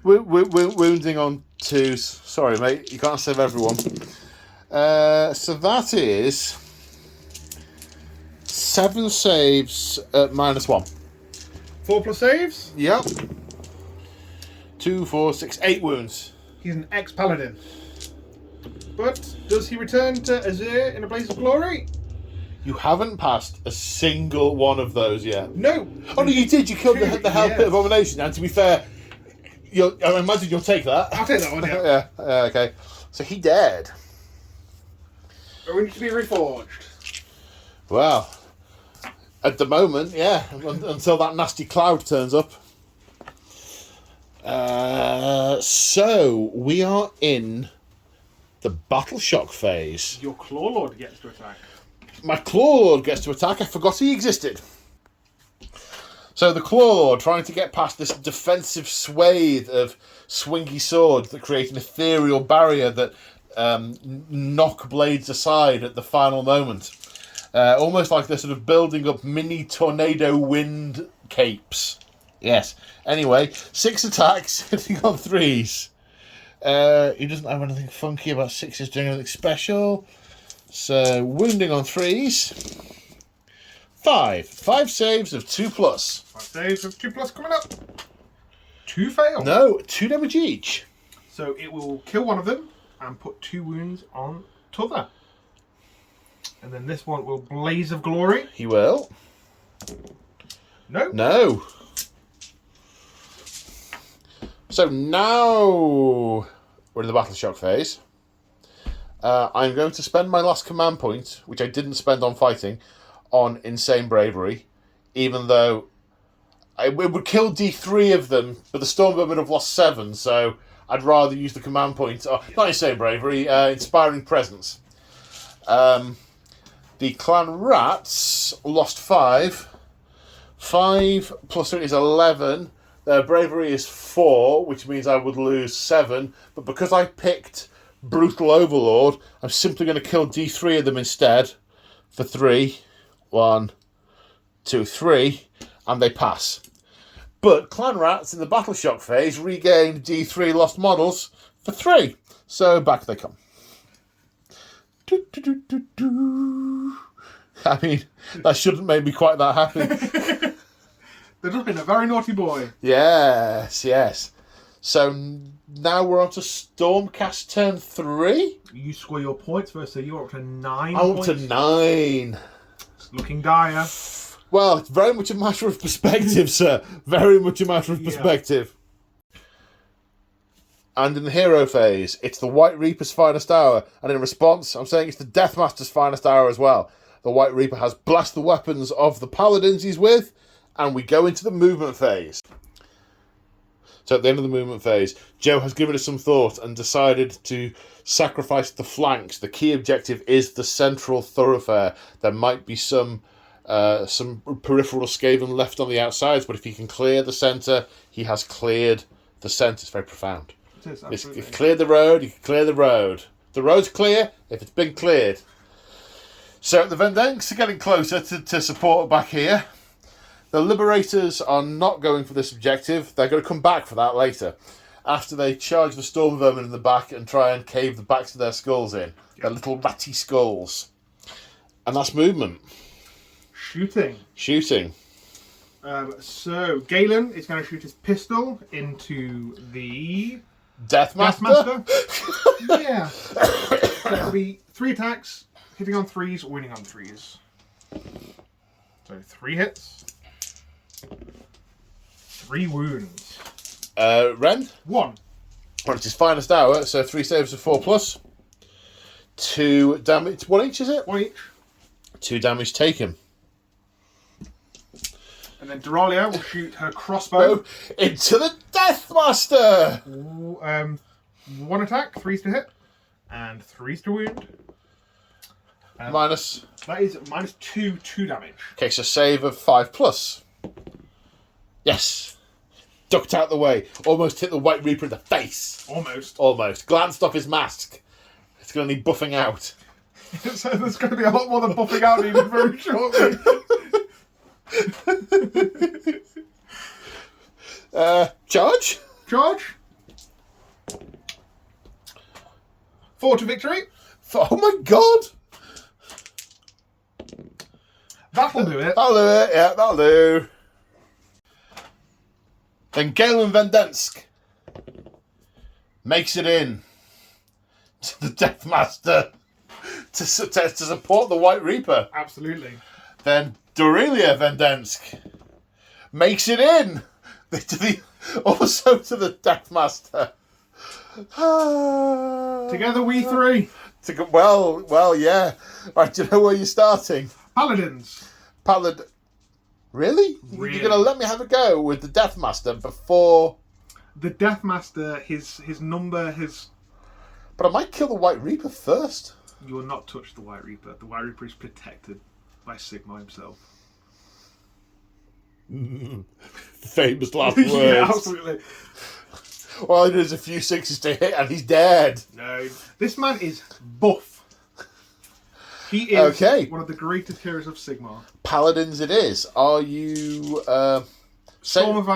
Speaker 1: Wounding on 2s. Sorry, mate, you can't save everyone. So that is 7 saves at -1.
Speaker 2: 4+ saves.
Speaker 1: Yep. 2, 4, 6, 8 wounds.
Speaker 2: He's an ex-paladin. But does he return to Azure in a blaze of glory?
Speaker 1: You haven't passed a single one of those yet.
Speaker 2: No.
Speaker 1: Oh no, you did. You killed the Hell Pit Abomination. And to be fair, I imagine you'll take that.
Speaker 2: I'll take that one. Yeah.
Speaker 1: Yeah. Okay. So he dead.
Speaker 2: But we need to be reforged.
Speaker 1: Well, at the moment, yeah. Until that nasty cloud turns up. So we are in the Battle Shock phase.
Speaker 2: Your Claw Lord gets to attack.
Speaker 1: My Claw Lord gets to attack. I forgot he existed. So the Claw Lord, trying to get past this defensive swathe of swingy swords that create an ethereal barrier that knock blades aside at the final moment. Almost like they're sort of building up mini tornado wind capes. Yes. Anyway, 6 attacks, hitting on 3s. He doesn't have anything funky about 6s doing anything special. So, wounding on 3s. 5 saves of 2+.
Speaker 2: 5 saves of 2+ coming up. 2 fail.
Speaker 1: No, 2 damage each.
Speaker 2: So it will kill one of them and put 2 wounds on t'other. And then this one will Blaze of Glory.
Speaker 1: He will. No. So now we're in the Battle Shock phase. I'm going to spend my last command point, which I didn't spend on fighting, on Insane Bravery, even though it would kill D3 of them, but the Stormvermin would have lost 7, so I'd rather use the command point. Not Insane Bravery, Inspiring Presence. The Clan Rats lost 5. 5 plus 3 is 11. Their Bravery is 4, which means I would lose 7. But because I picked Brutal Overlord, I'm simply going to kill D3 of them instead for 3. 1, 2, 3, and they pass. But Clan Rats in the Battle Shock phase regained D3 lost models for 3. So back they come. I mean, that shouldn't make me quite that happy.
Speaker 2: They're just been a very naughty boy.
Speaker 1: Yes. So now we're on to Stormcast turn 3.
Speaker 2: You score your points first, so you're up to 9
Speaker 1: I'm up
Speaker 2: points.
Speaker 1: to 9.
Speaker 2: It's looking dire.
Speaker 1: Well, it's very much a matter of perspective, sir. Very much a matter of perspective. And in the hero phase, it's the White Reaper's finest hour. And in response, I'm saying it's the Deathmaster's finest hour as well. The White Reaper has blast the weapons of the paladins he's with, and we go into the movement phase. So at the end of the movement phase, Joe has given it some thought and decided to sacrifice the flanks. The key objective is the central thoroughfare. There might be some peripheral Skaven left on the outsides, but if he can clear the centre, he has cleared the centre. It's very profound.
Speaker 2: It is,
Speaker 1: If
Speaker 2: absolutely.
Speaker 1: you clear the road, you can clear the road. The road's clear if it's been cleared. So the Vendenks are getting closer to support back here. The Liberators are not going for this objective. They're going to come back for that later, after they charge the Stormvermin in the back and try and cave the backs of their skulls in. Their little ratty skulls. And that's movement. Shooting.
Speaker 2: So Galen is going to shoot his pistol into the
Speaker 1: Deathmaster?
Speaker 2: Yeah. So it'll be 3 attacks, hitting on 3s, winning on 3s. So 3 hits. 3 wounds.
Speaker 1: Ren?
Speaker 2: 1.
Speaker 1: Well, it's his finest hour, so 3 saves of 4+. 2 damage. 1 each, is it?
Speaker 2: 1 each.
Speaker 1: 2 damage taken.
Speaker 2: And then Duralia will shoot her crossbow.
Speaker 1: Into the Deathmaster!
Speaker 2: 1 attack, 3s to hit, and 3s to wound.
Speaker 1: Minus.
Speaker 2: That is minus 2 damage.
Speaker 1: Okay, so save of 5+. Yes. Ducked out the way. Almost hit the White Reaper in the face.
Speaker 2: Almost.
Speaker 1: Glanced off his mask. It's going to need buffing out.
Speaker 2: So there's going to be a lot more than buffing out needed very shortly.
Speaker 1: Charge?
Speaker 2: 4 to victory.
Speaker 1: Oh my god!
Speaker 2: That'll do it.
Speaker 1: That'll do it, yeah, that'll do. Then Galen Vendensk makes it in to the Deathmaster to support the White Reaper.
Speaker 2: Absolutely.
Speaker 1: Then Dorelia Vendensk makes it in also to the Deathmaster.
Speaker 2: Together we 3.
Speaker 1: Well, yeah. Right, do you know where you're starting?
Speaker 2: Paladins.
Speaker 1: Really? You're going to let me have a go with the Deathmaster before...
Speaker 2: The Deathmaster, his number, his...
Speaker 1: But I might kill the White Reaper first.
Speaker 2: You will not touch the White Reaper. The White Reaper is protected by Sigmar himself.
Speaker 1: Famous last words.
Speaker 2: Yeah, absolutely.
Speaker 1: Well, there's a few sixes to hit and he's dead.
Speaker 2: No. This man is buff. He is one of the greatest heroes of Sigmar.
Speaker 1: Paladins it is. Are you...
Speaker 2: Storm of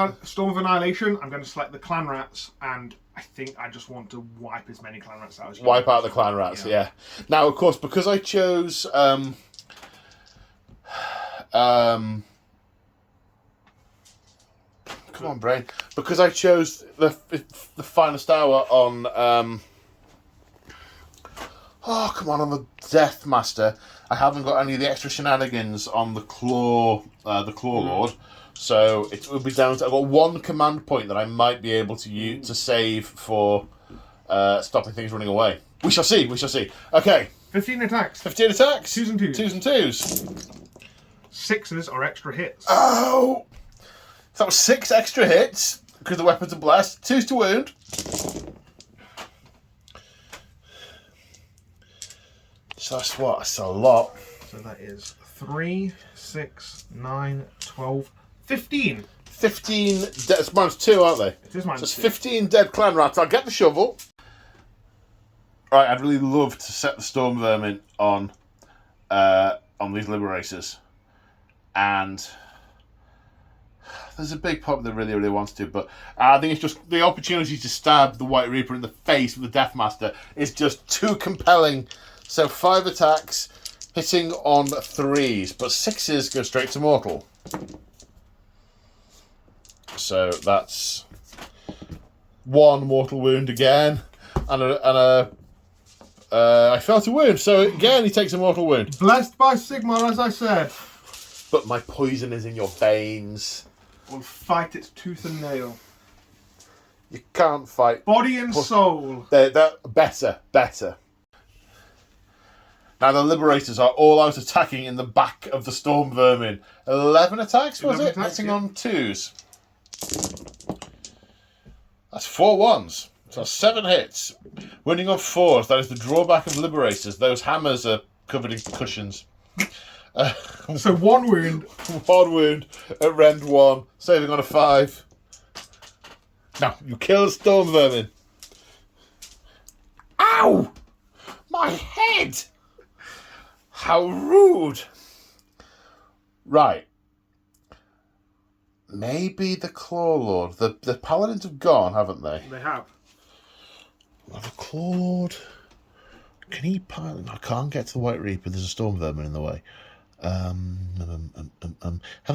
Speaker 2: Annihilation, I'm going to select the Clan Rats, and I think I just want to wipe as many Clan Rats out as you
Speaker 1: Wipe out the Clan Rats, yeah. Now, of course, because I chose... come on, brain. Because I chose the finest hour on... on the Deathmaster. I haven't got any of the extra shenanigans on the Claw Lord. So it will be down to... I've got one command point that I might be able to use to save for stopping things running away. We shall see. Okay.
Speaker 2: 15 attacks.
Speaker 1: 15 attacks.
Speaker 2: 2s and 2s.
Speaker 1: 2s and 2s.
Speaker 2: 6s are extra hits.
Speaker 1: Oh! So that was 6 extra hits because the weapons are blessed. 2s to wound. So that's what? That's a lot.
Speaker 2: So that is 3, 6, 9, 12, 15.
Speaker 1: 15 it's minus 2, aren't they?
Speaker 2: It is minus 2.
Speaker 1: So it's 15 dead clan rats. I'll get the shovel. Right, I'd really love to set the Storm Vermin on these Liberators. And there's a big pop that really, really wants to, but I think it's just the opportunity to stab the White Reaper in the face with the Deathmaster is just too compelling. So 5 attacks, hitting on 3s, but 6s go straight to mortal. So that's 1 mortal wound again, and I failed to wound. So again, he takes a mortal wound.
Speaker 2: Blessed by Sigmar, as I said.
Speaker 1: But my poison is in your veins.
Speaker 2: We'll fight it tooth and nail.
Speaker 1: You can't fight.
Speaker 2: Body and soul.
Speaker 1: They're better. Now the Liberators are all out attacking in the back of the Storm Vermin. 11 attacks, was
Speaker 2: 11
Speaker 1: it?
Speaker 2: attacks,
Speaker 1: Hitting
Speaker 2: yeah.
Speaker 1: on 2s. That's 4 1s. So 7 hits. Winning on 4s. That is the drawback of Liberators. Those hammers are covered in cushions.
Speaker 2: So 1 wound.
Speaker 1: 1 wound at rend 1. Saving on a 5. Now, you kill Storm Vermin. Ow! My head! How rude! Right. Maybe the Claw Lord. The Paladins have gone, haven't they?
Speaker 2: They have.
Speaker 1: Well, the Claw Lord. Can he pilot? I can't get to the White Reaper. There's a Storm Vermin in the way. Have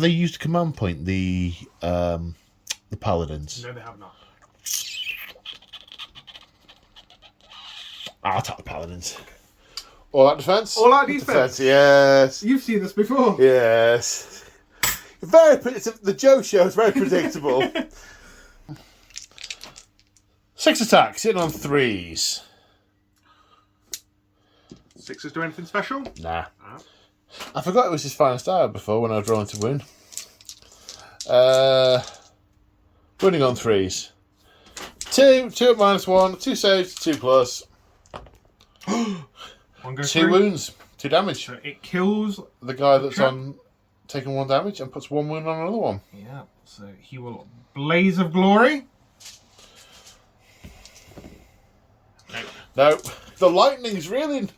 Speaker 1: they used a command point? The Paladins.
Speaker 2: No, they have not.
Speaker 1: I'll attack the Paladins. All out defense.
Speaker 2: All out defense.
Speaker 1: Yes.
Speaker 2: You've seen this before.
Speaker 1: Yes. The Joe show is very predictable. 6 attacks, in on 3s.
Speaker 2: 6s do anything special?
Speaker 1: Nah. I forgot it was his finest hour before when I was drawn to win. Winning on 3s. 2 at -1, 2 saves, 2 plus.
Speaker 2: 1 goes
Speaker 1: 2
Speaker 2: through.
Speaker 1: wounds, 2 damage.
Speaker 2: So it kills
Speaker 1: The guy that's on taking 1 damage and puts 1 wound on another one.
Speaker 2: Yeah, so he will Blaze of Glory.
Speaker 1: No, the lightning's really...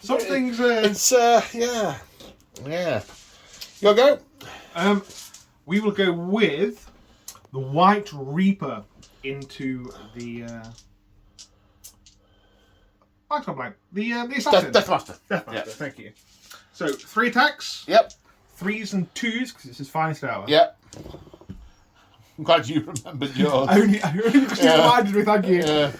Speaker 2: Something's...
Speaker 1: It's, yeah. You go?
Speaker 2: We will go with the White Reaper into the... I can't blank. The assassin.
Speaker 1: Deathmaster.
Speaker 2: Deathmaster,
Speaker 1: Yeah.
Speaker 2: thank you. So, 3 attacks.
Speaker 1: Yep.
Speaker 2: 3s and 2s, because it's his finest hour.
Speaker 1: Yep. I'm glad you remembered yours.
Speaker 2: Only because you reminded me, thank you.
Speaker 1: Yeah.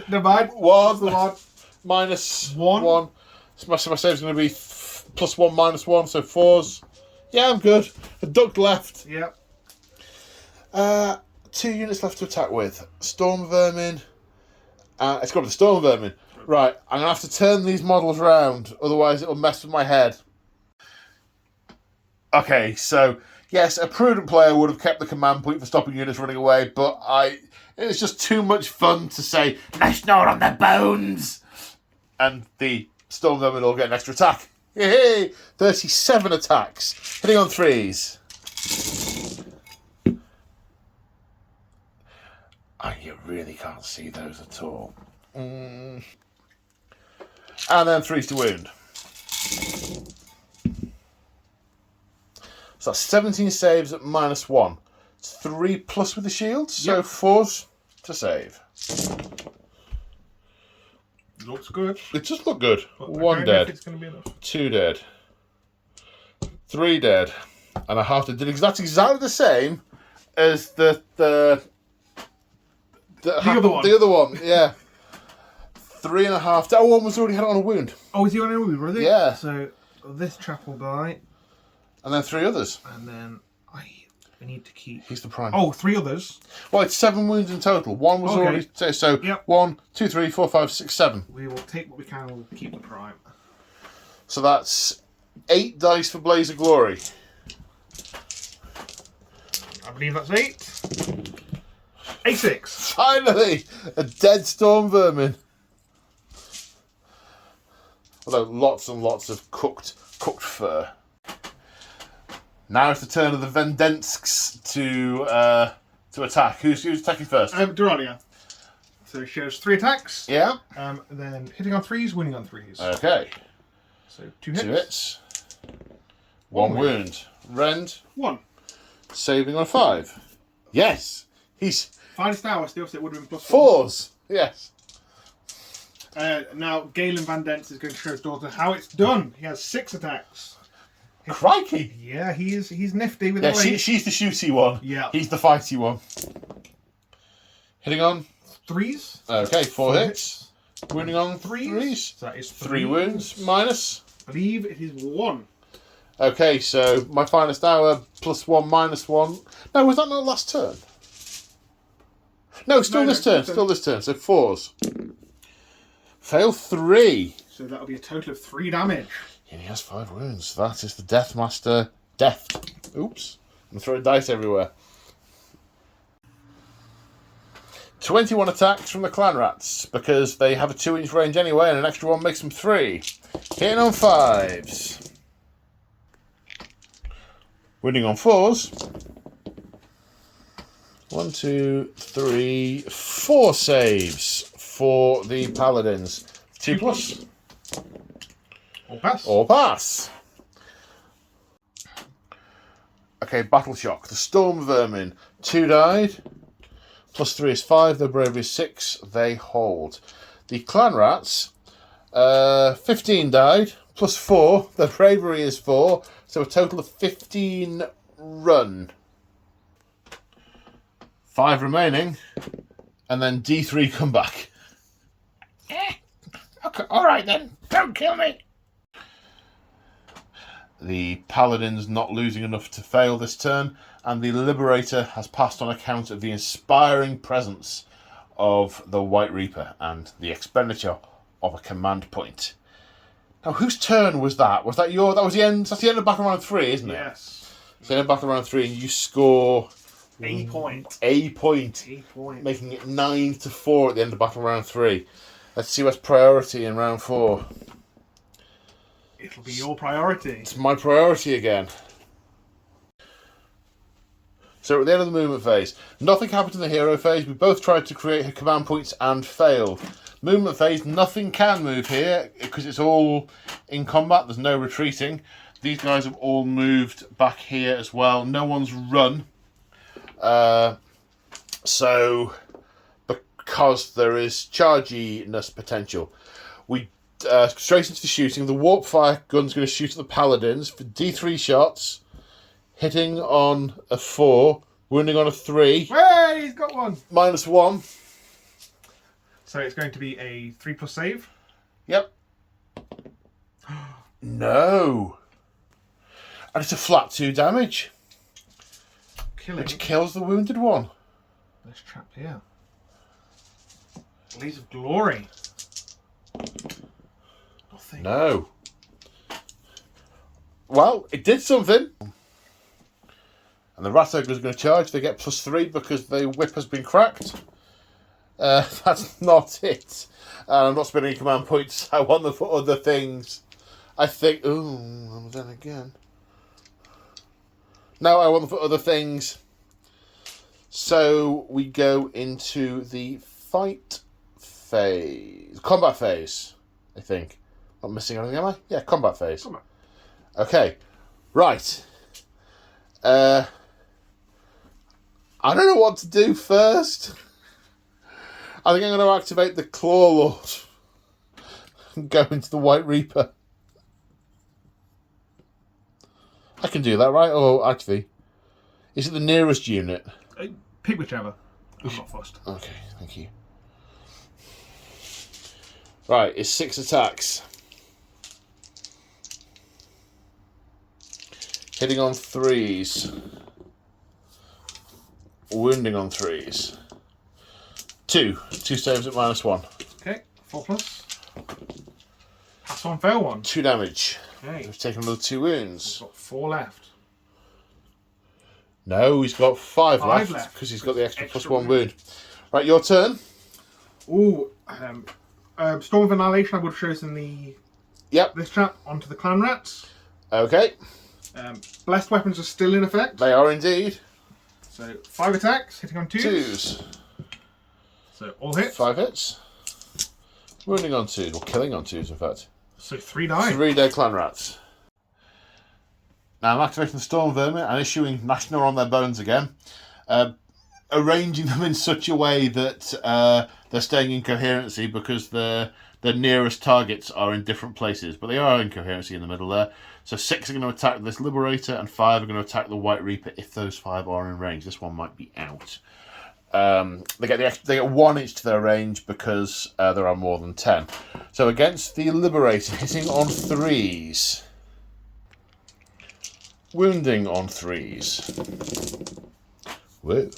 Speaker 2: Never mind.
Speaker 1: 1. Minus
Speaker 2: 1.
Speaker 1: 1. So my save's going to be +1, -1, so 4s. Yeah, I'm good. A duck left.
Speaker 2: Yep.
Speaker 1: 2 units left to attack with. Storm Vermin. It's got the Storm Vermin. Right, I'm going to have to turn these models round, otherwise it'll mess with my head. Okay, so yes, a prudent player would have kept the command point for stopping units running away, but it was just too much fun to say, "Nice gnaw on their bones," and the Storm Vermin will get an extra attack. Yay! 37 attacks, hitting on 3s. You really can't see those at all. And then 3s to wound. So that's 17 saves at -1. It's 3+ with the shield, so 4s to save.
Speaker 2: Looks good.
Speaker 1: It does look good.
Speaker 2: But
Speaker 1: 1
Speaker 2: I don't know if
Speaker 1: dead,
Speaker 2: it's going to be enough.
Speaker 1: 2 dead, 3 dead, and a half dead. That's exactly the same as the
Speaker 2: other one.
Speaker 1: The other one, yeah. 3.5. That one was already had on a wound.
Speaker 2: Oh, is he on a wound, was it?
Speaker 1: Yeah.
Speaker 2: So this chap will die.
Speaker 1: And then 3 others.
Speaker 2: And then I need to keep...
Speaker 1: He's the prime.
Speaker 2: Oh, 3 others.
Speaker 1: Well, it's 7 wounds in total. 1 was already... So,
Speaker 2: Yep.
Speaker 1: 1, 2, 3, 4, 5, 6, 7.
Speaker 2: We will take what we can and we'll keep the prime.
Speaker 1: So that's 8 dice for Blaze of Glory.
Speaker 2: I believe that's 8. A6.
Speaker 1: Finally! A dead Storm Vermin. Although lots and lots of cooked fur. Now it's the turn of the Vendensks to attack. Who's attacking first?
Speaker 2: Durania. So it shows 3 attacks.
Speaker 1: Yeah.
Speaker 2: And then hitting on 3s, winning on 3s.
Speaker 1: Okay.
Speaker 2: So 2 hits.
Speaker 1: 2 hits. 1 wound. Rend.
Speaker 2: 1.
Speaker 1: Saving on 5. Yes. He's
Speaker 2: Finest hour still, so it would have been +4.
Speaker 1: 4s. Yes.
Speaker 2: Now Galen Van Dens is going to show his daughter how it's done. He has 6 attacks.
Speaker 1: Crikey.
Speaker 2: Yeah, he's nifty with
Speaker 1: Yeah,
Speaker 2: the blade.
Speaker 1: she's the shooty one.
Speaker 2: Yeah.
Speaker 1: He's the fighty one.
Speaker 2: Hitting
Speaker 1: on
Speaker 2: 3s.
Speaker 1: Okay, 4 hits. Wounding on 3s.
Speaker 2: So that is
Speaker 1: 3 wounds minus.
Speaker 2: I believe it is 1.
Speaker 1: Okay, so my finest hour +1 -1. No, was that not last turn? No, still this turn. Still this turn. So 4s. Fail 3.
Speaker 2: So that'll be a total of 3 damage.
Speaker 1: And he has 5 wounds. That is the Deathmaster Deft. Oops. I'm throwing dice everywhere. 21 attacks from the Clan Rats, because they have a 2-inch range anyway, and an extra one makes them 3. Hitting on 5s. Winning on 4s. 1, 2, 3, 4 saves for the Paladins. 2+.
Speaker 2: All pass.
Speaker 1: All pass. Okay, Battle Shock. The Storm Vermin. 2 died. +3 is 5. Their bravery is 6. They hold. The Clan Rats. 15 died. +4. Their bravery is 4. So a total of 15 run. 5 remaining. And then D3 come back.
Speaker 3: Okay, alright then. Don't kill me.
Speaker 1: The Paladin's not losing enough to fail this turn, and the Liberator has passed on account of the inspiring presence of the White Reaper and the expenditure of a command point. Now, whose turn was that? Was that your? That was the end. That's the end of battle round 3, isn't it?
Speaker 2: Yes.
Speaker 1: It's the end of battle round 3, and you score
Speaker 2: A point.
Speaker 1: A point, making it 9-4 at the end of battle round 3. Let's see what's priority in round 4.
Speaker 2: It'll be your priority.
Speaker 1: It's my priority again. So at the end of the movement phase, nothing happened in the hero phase. We both tried to create command points and failed. Movement phase, nothing can move here because it's all in combat. There's no retreating. These guys have all moved back here as well. No one's run. So because there is charginess potential, we straight into the shooting. The warp fire gun's going to shoot at the Paladins for D3 shots, hitting on a 4, wounding on a 3.
Speaker 2: Hey, he's got 1.
Speaker 1: -1.
Speaker 2: So it's going to be a 3+ save.
Speaker 1: Yep. No. And it's a flat 2 damage,
Speaker 2: Killing
Speaker 1: which kills the wounded one.
Speaker 2: this chap here. Blaze of Glory. Nothing.
Speaker 1: No. Well, it did something. And the Rat Ogre is going to charge. They get +3 because the whip has been cracked. That's not it. I'm not spending any command points. I want them for other things. I think... Ooh, then again. No, I want them for other things. So we go into the fight phase. Combat phase, I think. Not missing anything, am I? Yeah, combat phase.
Speaker 2: Combat.
Speaker 1: Okay. Right. I don't know what to do first. I think I'm going to activate the Claw Lord and go into the White Reaper. I can do that, right? Or actually, is it the nearest unit?
Speaker 2: Pick whichever. I'm not fussed.
Speaker 1: Okay, thank you. Right, it's 6 attacks. Hitting on 3s. Wounding on 3s. 2 saves at -1.
Speaker 2: Okay, 4+. Pass on, fail 1.
Speaker 1: 2 damage.
Speaker 2: Okay.
Speaker 1: We've taken another 2 wounds.
Speaker 2: He's got 4 left.
Speaker 1: No, he's got 5
Speaker 2: 5
Speaker 1: left
Speaker 2: left.
Speaker 1: because he's got the extra
Speaker 2: Extra
Speaker 1: +1 wound. Right, your turn.
Speaker 2: Ooh, Storm of Annihilation. I would have chosen this chap onto the clan rats.
Speaker 1: Okay,
Speaker 2: Blessed weapons are still in effect.
Speaker 1: they are indeed.
Speaker 2: So 5 attacks, hitting on 2s.
Speaker 1: 2s.
Speaker 2: So all hits.
Speaker 1: 5 hits. Wounding on 2s, or killing on 2s, in fact.
Speaker 2: So 3 die.
Speaker 1: 3 dead clan rats. Now I'm activating the Storm Vermin and issuing National on their bones again. Arranging them in such a way that they're staying in coherency because the nearest targets are in different places, but they are in coherency in the middle there. So 6 are going to attack this Liberator and 5 are going to attack the White Reaper if those 5 are in range. This one might be out. They get 1 each to their range because there are more than 10. So against the Liberator, hitting on 3s. Wounding on 3s. Whoa.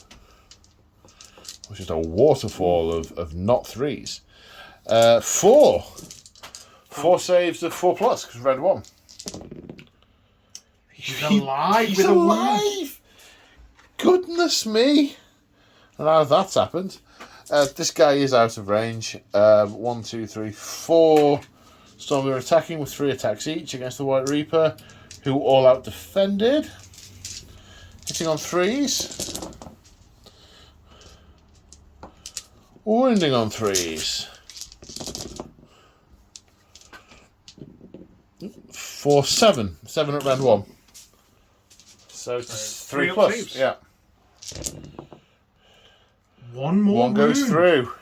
Speaker 1: Which is a waterfall of not 3s. 4. 4 saves of 4+, because red 1.
Speaker 2: He's alive
Speaker 1: He's
Speaker 2: with a wound.
Speaker 1: alive! Goodness me! And how that's happened. This guy is out of range. 1, 2, 3, 4. Storm are attacking with 3 attacks each against the White Reaper, who all out defended. Hitting on 3s. Wounding on 3s. 4, 7. 7 at red 1. So it's 3 plus.
Speaker 2: saves.
Speaker 1: Yeah.
Speaker 2: One more
Speaker 1: One goes
Speaker 2: wound.
Speaker 1: through.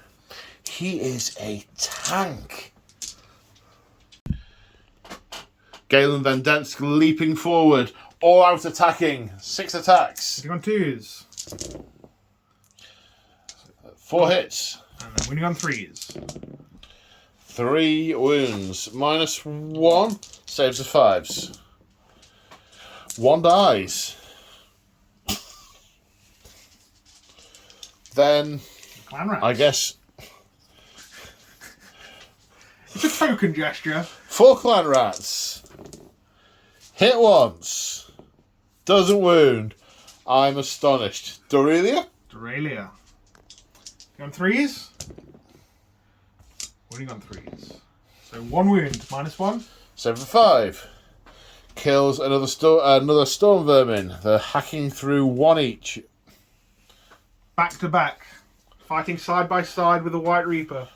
Speaker 1: He is a tank. Galen Van Dansk leaping forward, all out attacking. 6 attacks.
Speaker 2: Hitting on 2s.
Speaker 1: 4 hits.
Speaker 2: And then winning on 3s.
Speaker 1: 3 wounds. -1. Saves of 5s. 1 dies. Then,
Speaker 2: Clan rats.
Speaker 1: I guess,
Speaker 2: It's a token gesture.
Speaker 1: 4 clan rats. Hit once. Doesn't wound. I'm astonished. Dorelia?
Speaker 2: Dorelia. On 3s. Winning on 3s. So 1 wound, -1.
Speaker 1: 7 for 5. Kills another storm vermin. They're hacking through 1 each.
Speaker 2: Back to back. Fighting side by side with the White Reaper.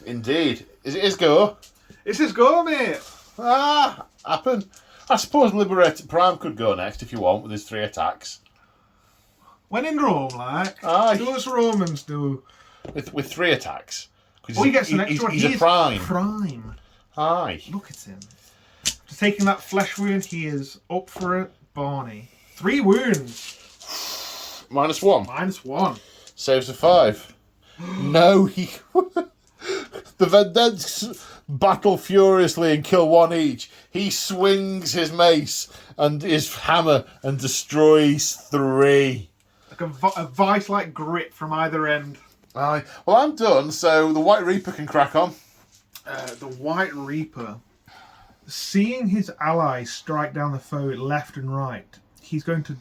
Speaker 1: Indeed. Is it his go?
Speaker 2: It's his go, mate.
Speaker 1: Happen. I suppose Liberator Prime could go next if you want with his 3 attacks.
Speaker 2: When in Rome, like.
Speaker 1: Aye.
Speaker 2: Do as Romans do.
Speaker 1: With 3 attacks.
Speaker 2: Oh, he gets an extra one.
Speaker 1: He's
Speaker 2: He
Speaker 1: a
Speaker 2: is
Speaker 1: prime.
Speaker 2: Prime.
Speaker 1: Aye.
Speaker 2: Look at him. After taking that flesh wound, he is up for it. Barney. 3 wounds.
Speaker 1: -1.
Speaker 2: -1.
Speaker 1: Saves of 5. No, he... The Vendeds battle furiously and kill 1 each. He swings his mace and his hammer and destroys 3.
Speaker 2: Like a vice-like grip from either end.
Speaker 1: Aye. Well, I'm done, so the White Reaper can crack on.
Speaker 2: The White Reaper, seeing his allies strike down the foe left and right, he's going to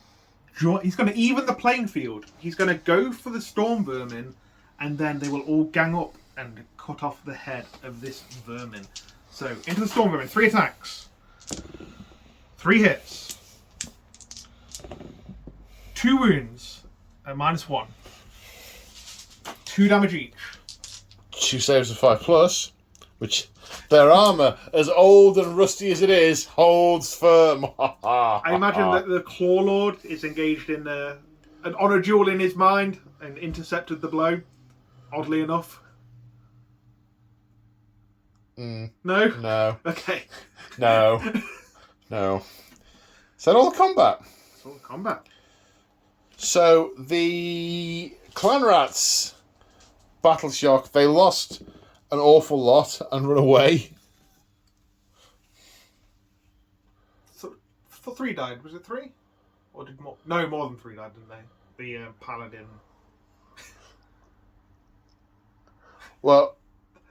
Speaker 2: He's going to even the playing field. He's going to go for the storm vermin, and then they will all gang up and cut off the head of this vermin. So into the storm vermin. 3 attacks. 3 hits. 2 wounds. -1. 2 damage each.
Speaker 1: 2 saves of 5+, which their armour, as old and rusty as it is, holds firm.
Speaker 2: I imagine that the Claw Lord is engaged in an honour duel in his mind and intercepted the blow, oddly enough. No?
Speaker 1: No.
Speaker 2: Okay.
Speaker 1: No. No. Is that all the combat?
Speaker 2: It's all combat.
Speaker 1: So, the Clan Rats Battle Shock, they lost an awful lot and run away.
Speaker 2: So 3 died. Was it 3? Or did more? No, more than 3 died, didn't they? The Paladin.
Speaker 1: Well,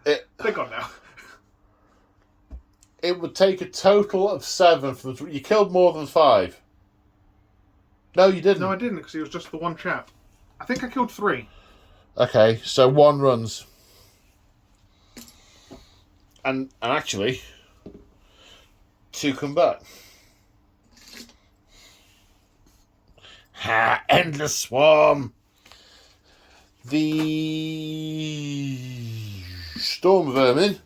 Speaker 2: They're gone now.
Speaker 1: it would take a total of 7 for the... You killed more than 5. No, you didn't.
Speaker 2: No, I didn't, because it was just the one chap. I think I killed 3.
Speaker 1: Okay, so 1 runs. And actually, 2 come back. Ha! Endless swarm! The Storm Vermin,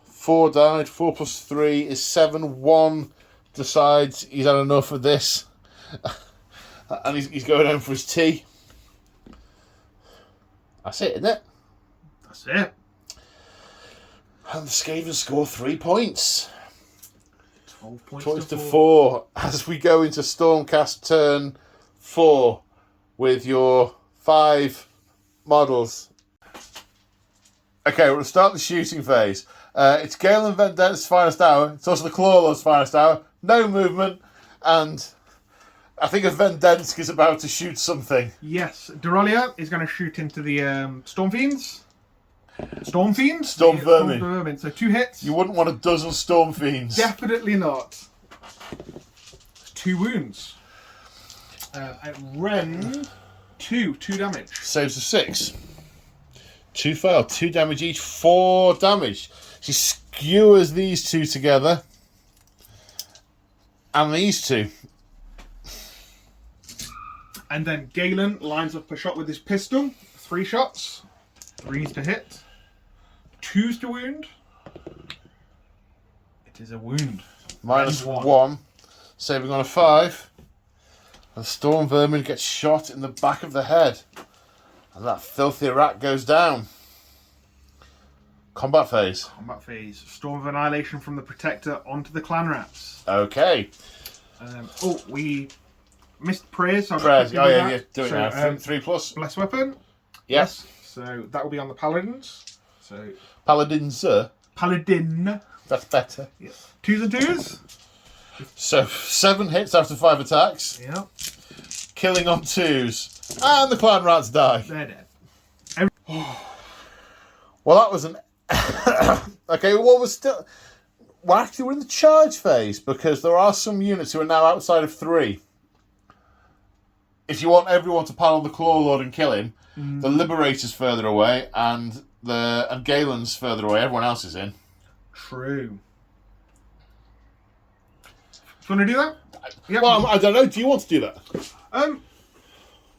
Speaker 1: 4 died, 4 plus 3 is 7. 1 decides he's had enough of this. And he's going home for his tea. That's it, isn't it?
Speaker 2: That's it.
Speaker 1: And the Skaven score 3 points.
Speaker 2: 12 points
Speaker 1: Points
Speaker 2: to
Speaker 1: to
Speaker 2: 4.
Speaker 1: 4 as we go into Stormcast turn 4 with your 5 models. Okay, we'll start the shooting phase. It's Galen Vendet's finest hour. It's also the Clawlord's finest hour. No movement, and I think a Vendensk is about to shoot something.
Speaker 2: Yes, Duralia is going to shoot into the Storm Fiends. Storm Fiends?
Speaker 1: Storm
Speaker 2: Yeah,
Speaker 1: Vermin.
Speaker 2: Storm Vermin. So 2 hits.
Speaker 1: You wouldn't want a dozen Storm Fiends.
Speaker 2: Definitely not. 2 wounds. At Ren, 2 damage.
Speaker 1: Saves of 6. 2 fail, 2 damage each, 4 damage. She skewers these 2 together. And these 2.
Speaker 2: And then Galen lines up a shot with his pistol. 3 shots. 3's to hit. 2's to wound. It is a wound.
Speaker 1: -1. Saving on a 5. And Storm Vermin gets shot in the back of the head. And that filthy rat goes down. Combat phase.
Speaker 2: Combat phase. Storm of Annihilation from the Protector onto the Clan Rats.
Speaker 1: Okay.
Speaker 2: We missed prayers. So
Speaker 1: Prayers. Oh, yeah. Do it
Speaker 2: so,
Speaker 1: now. 3 plus.
Speaker 2: Bless Weapon.
Speaker 1: Yes.
Speaker 2: So that will be on the Paladins. So
Speaker 1: Paladins.
Speaker 2: Paladin.
Speaker 1: That's better.
Speaker 2: Yeah. 2s and 2s.
Speaker 1: So 7 hits after 5 attacks.
Speaker 2: Yeah.
Speaker 1: Killing on 2s. And the Clan Rats die.
Speaker 2: They're dead.
Speaker 1: Well, that was an... Okay, well, we're still... Well, actually, we're in the charge phase, because there are some units who are now outside of 3. If you want everyone to pile on the Claw Lord and kill him, the Liberator's further away, and Galen's further away. Everyone else is in.
Speaker 2: True. Do you want to do that? Yeah.
Speaker 1: Well, I don't know. Do you want to do that?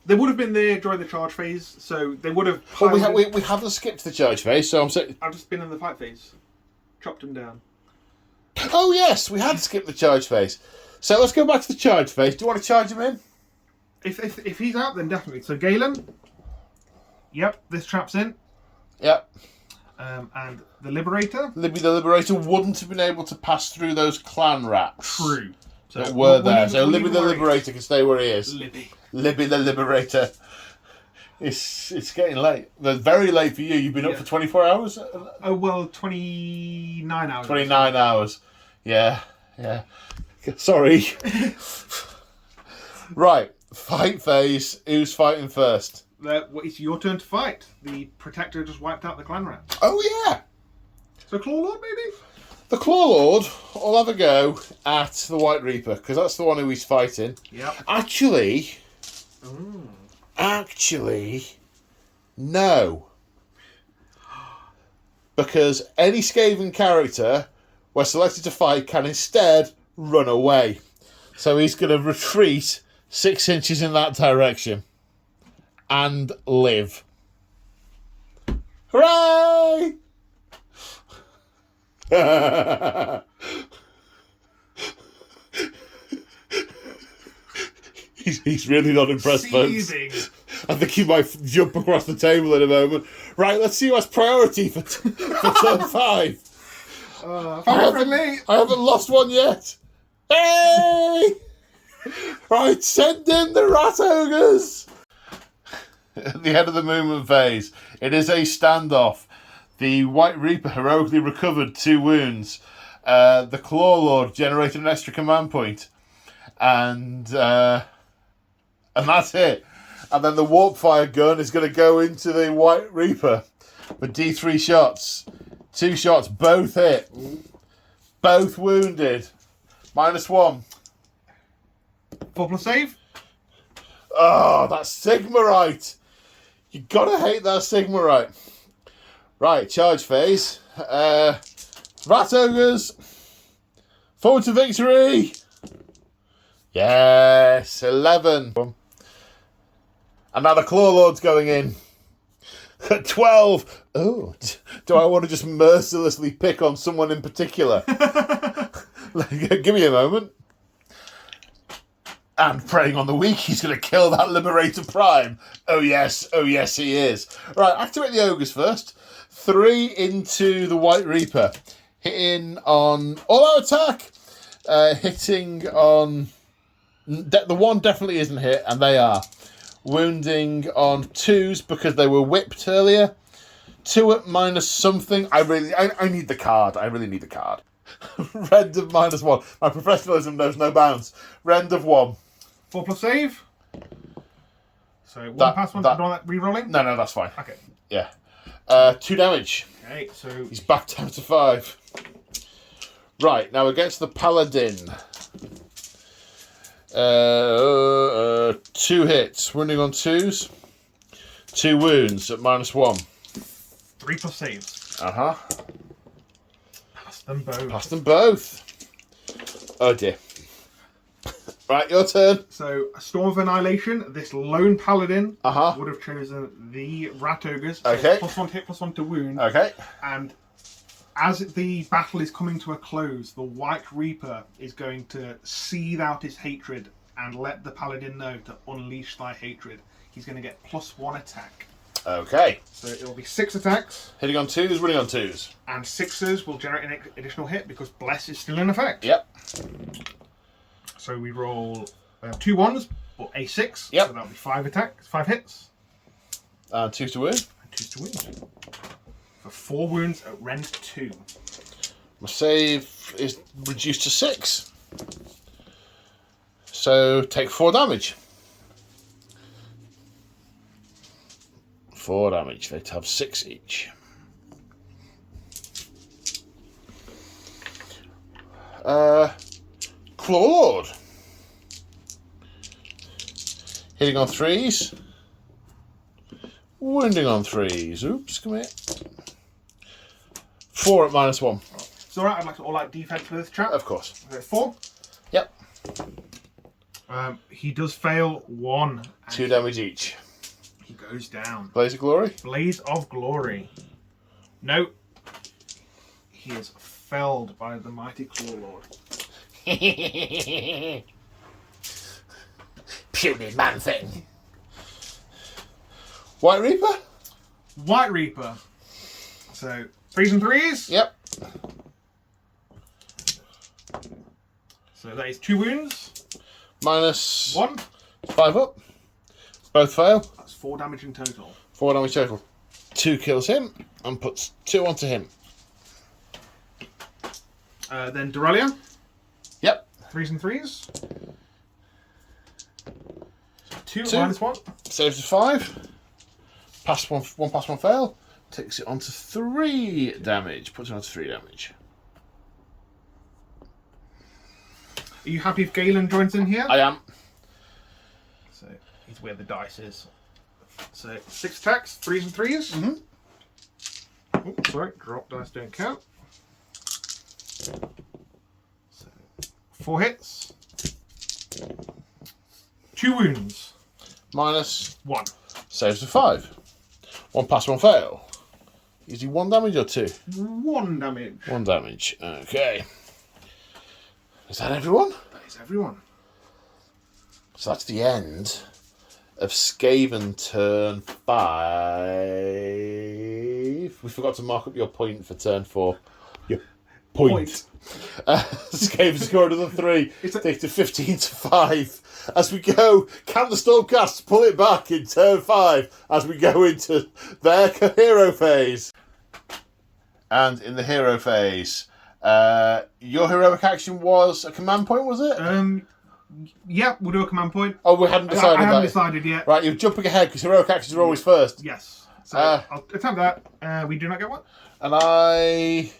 Speaker 2: They would have been there during the charge phase, so they would have...
Speaker 1: Well, we haven't skipped the charge phase, so I'm saying...
Speaker 2: I've just been in the fight phase. Chopped them down.
Speaker 1: Oh, yes, we had skipped the charge phase. So let's go back to the charge phase. Do you want to charge him in?
Speaker 2: If he's out, then definitely. So Galen. Yep, this trap's in.
Speaker 1: Yep.
Speaker 2: And the Liberator.
Speaker 1: Libby the Liberator wouldn't have been able to pass through those Clan Rats.
Speaker 2: True. So
Speaker 1: That were there. So Libby the Liberator can stay where he is. Libby the Liberator. It's getting late. It's very late for you. You've been up for 24 hours?
Speaker 2: Oh, well, 29 hours.
Speaker 1: 29 hours. Yeah. Sorry. Right. Fight phase. Who's fighting first?
Speaker 2: It's your turn to fight. The Protector just wiped out the Clan Rat.
Speaker 1: Oh, yeah.
Speaker 2: So Claw Lord, maybe?
Speaker 1: The Claw Lord will have a go at the White Reaper, because that's the one who he's fighting.
Speaker 2: Yep.
Speaker 1: Actually, no. Because any Skaven character we're selected to fight can instead run away. So he's going to retreat 6 inches in that direction and live. Hooray! He's really not impressed, folks. I think he might jump across the table in a moment. Right, let's see what's priority for turn 5. I haven't lost one yet. Hey! Right, send in the Rat Ogres! At the end of the movement phase, it is a standoff. The White Reaper heroically recovered 2 wounds. The Claw Lord generated an extra command point. And that's it. And then the Warp Fire gun is going to go into the White Reaper with D3 shots. 2 shots, both hit. Both wounded. -1.
Speaker 2: 4+ save.
Speaker 1: Oh, that's Sigmarite. You gotta hate that Sigmarite. Right, charge phase. Rat Ogres. Forward to victory. Yes, 11. And now the Claw Lord's going in. 12. Oh, do I want to just mercilessly pick on someone in particular? Give me a moment. And preying on the weak, he's going to kill that Liberator Prime. Oh yes, he is. Right, activate the Ogres first. 3 into the White Reaper. Hitting on all-out attack. Hitting on... The one definitely isn't hit, and they are. Wounding on 2s because they were whipped earlier. 2 at minus something. I need the card. I really need the card. Rend of -1. My professionalism knows no bounds. Rend of 1.
Speaker 2: 4+ save. So 1 pass, 1 re-rolling?
Speaker 1: No, that's fine.
Speaker 2: Okay.
Speaker 1: Yeah. 2 damage.
Speaker 2: Okay, so...
Speaker 1: He's back down to 5. Right, now against the Paladin. 2 hits. Wounding on 2s. 2 wounds at -1.
Speaker 2: 3+ saves.
Speaker 1: Uh-huh.
Speaker 2: Pass
Speaker 1: them both. Oh dear. Right, your turn.
Speaker 2: So, a Storm of Annihilation. This lone paladin
Speaker 1: Uh-huh.
Speaker 2: would have chosen the Rat Ogres.
Speaker 1: Okay.
Speaker 2: So +1 to hit, +1 to wound.
Speaker 1: Okay.
Speaker 2: And as the battle is coming to a close, the White Reaper is going to seethe out his hatred and let the paladin know to unleash thy hatred. He's going to get +1 attack.
Speaker 1: Okay.
Speaker 2: So it will be 6 attacks.
Speaker 1: Hitting on 2s, running on 2s.
Speaker 2: And 6s will generate an additional hit because Bless is still in effect.
Speaker 1: Yep.
Speaker 2: So we roll 2 1s, or a 6.
Speaker 1: Yep.
Speaker 2: So that'll be 5 attacks, 5 hits.
Speaker 1: And 2 to wound.
Speaker 2: And 2 to wound. For 4 wounds at Rend 2.
Speaker 1: My save is reduced to 6. So take 4 damage. 4 damage. They have 6 each. Claw Lord. Hitting on 3s. Wounding on 3s. Oops, come here. 4 at -1.
Speaker 2: It's alright, I'd like to all-out defense for this chap.
Speaker 1: Of course.
Speaker 2: Okay, 4.
Speaker 1: Yep.
Speaker 2: He does fail 1.
Speaker 1: 2 damage each.
Speaker 2: He goes down.
Speaker 1: Blaze of Glory.
Speaker 2: Blaze of Glory. No. He is felled by the mighty Claw Lord.
Speaker 3: Puny man thing.
Speaker 1: White Reaper.
Speaker 2: White Reaper. So 3s and 3s.
Speaker 1: Yep.
Speaker 2: So that is 2 wounds.
Speaker 1: -1.
Speaker 2: 1.
Speaker 1: 5 up. Both fail.
Speaker 2: That's 4 damage in total.
Speaker 1: 4 damage total. 2 kills him and puts 2 onto him.
Speaker 2: Then Dorelia.
Speaker 1: Yep.
Speaker 2: 3s and 3s. So 2
Speaker 1: 2.
Speaker 2: -1.
Speaker 1: Saves to 5. Pass 1 pass 1 fail. Takes it onto 3 damage. Puts it onto 3 damage.
Speaker 2: Are you happy if Galen joins in here?
Speaker 1: I am.
Speaker 2: So he's where the dice is. So 6 attacks, 3s and 3s.
Speaker 1: Mm-hmm.
Speaker 2: Oops, sorry, drop dice don't count. So 4 hits. 2 wounds.
Speaker 1: Minus.
Speaker 2: 1.
Speaker 1: Saves of 5. 1 pass, 1 fail. Is he 1 damage or 2?
Speaker 2: 1 damage.
Speaker 1: 1 damage. Okay. Is that everyone?
Speaker 2: That is everyone.
Speaker 1: So that's the end of Skaven turn 5. We forgot to mark up your point for turn 4. Your point. Skaven scored another 3. Take to 15 to 5. As we go, can the Stormcast pull it back in turn 5 as we go into their hero phase? And in the hero phase, your heroic action was a command point, was it?
Speaker 2: Yeah, we'll do a command point.
Speaker 1: Oh, we hadn't decided
Speaker 2: I haven't
Speaker 1: that.
Speaker 2: decided yet.
Speaker 1: Right, you're jumping ahead because heroic actions are always first.
Speaker 2: Yes. So I'll attempt that. We do not get one.
Speaker 1: And I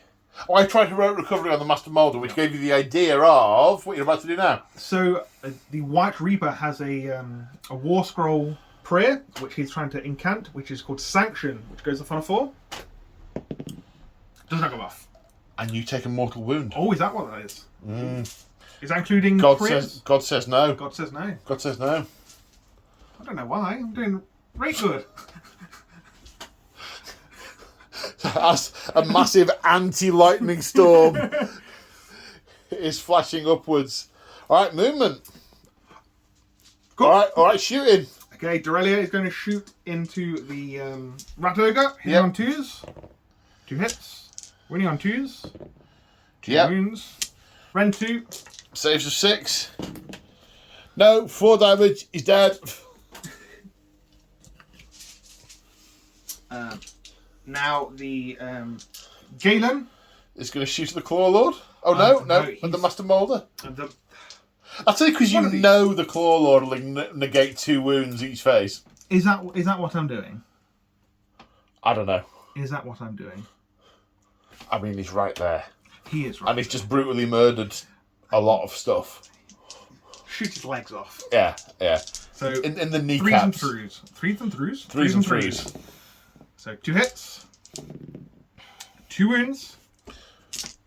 Speaker 1: tried heroic recovery on the Master Molder, which gave you the idea of what you're about to do now.
Speaker 2: So the White Reaper has a War Scroll prayer, which he's trying to incant, which is called Sanction, which goes off on a 4. Does not go off.
Speaker 1: And you take a mortal wound.
Speaker 2: Oh, is that what that is? Is that including
Speaker 1: God
Speaker 2: prayers?
Speaker 1: says no.
Speaker 2: God says no.
Speaker 1: God says no.
Speaker 2: I don't know why. I'm doing very good.
Speaker 1: As a massive anti-lightning storm is flashing upwards. All right, movement.
Speaker 2: Cool.
Speaker 1: All right, shooting.
Speaker 2: Okay, Dorelia is going to shoot into the Rat Ogre. Hitting on 2s. 2 hits. Winning on 2s. 2 wounds. Ren 2.
Speaker 1: Saves of 6. No, 4 damage. He's dead.
Speaker 2: Now the Galen
Speaker 1: is going to shoot at the Claw Lord. Oh no, at the Master Molder. I'll tell you because you know the Claw Lord will negate 2 wounds each phase.
Speaker 2: Is that what I'm doing?
Speaker 1: I don't know.
Speaker 2: Is that what I'm doing?
Speaker 1: I mean, he's right there.
Speaker 2: He is right.
Speaker 1: And he's just brutally murdered a lot of stuff.
Speaker 2: Shoot his legs off.
Speaker 1: Yeah.
Speaker 2: So
Speaker 1: in the kneecaps.
Speaker 2: 3s and 3s.
Speaker 1: 3s and 3s.
Speaker 2: So 2 hits. 2 wounds.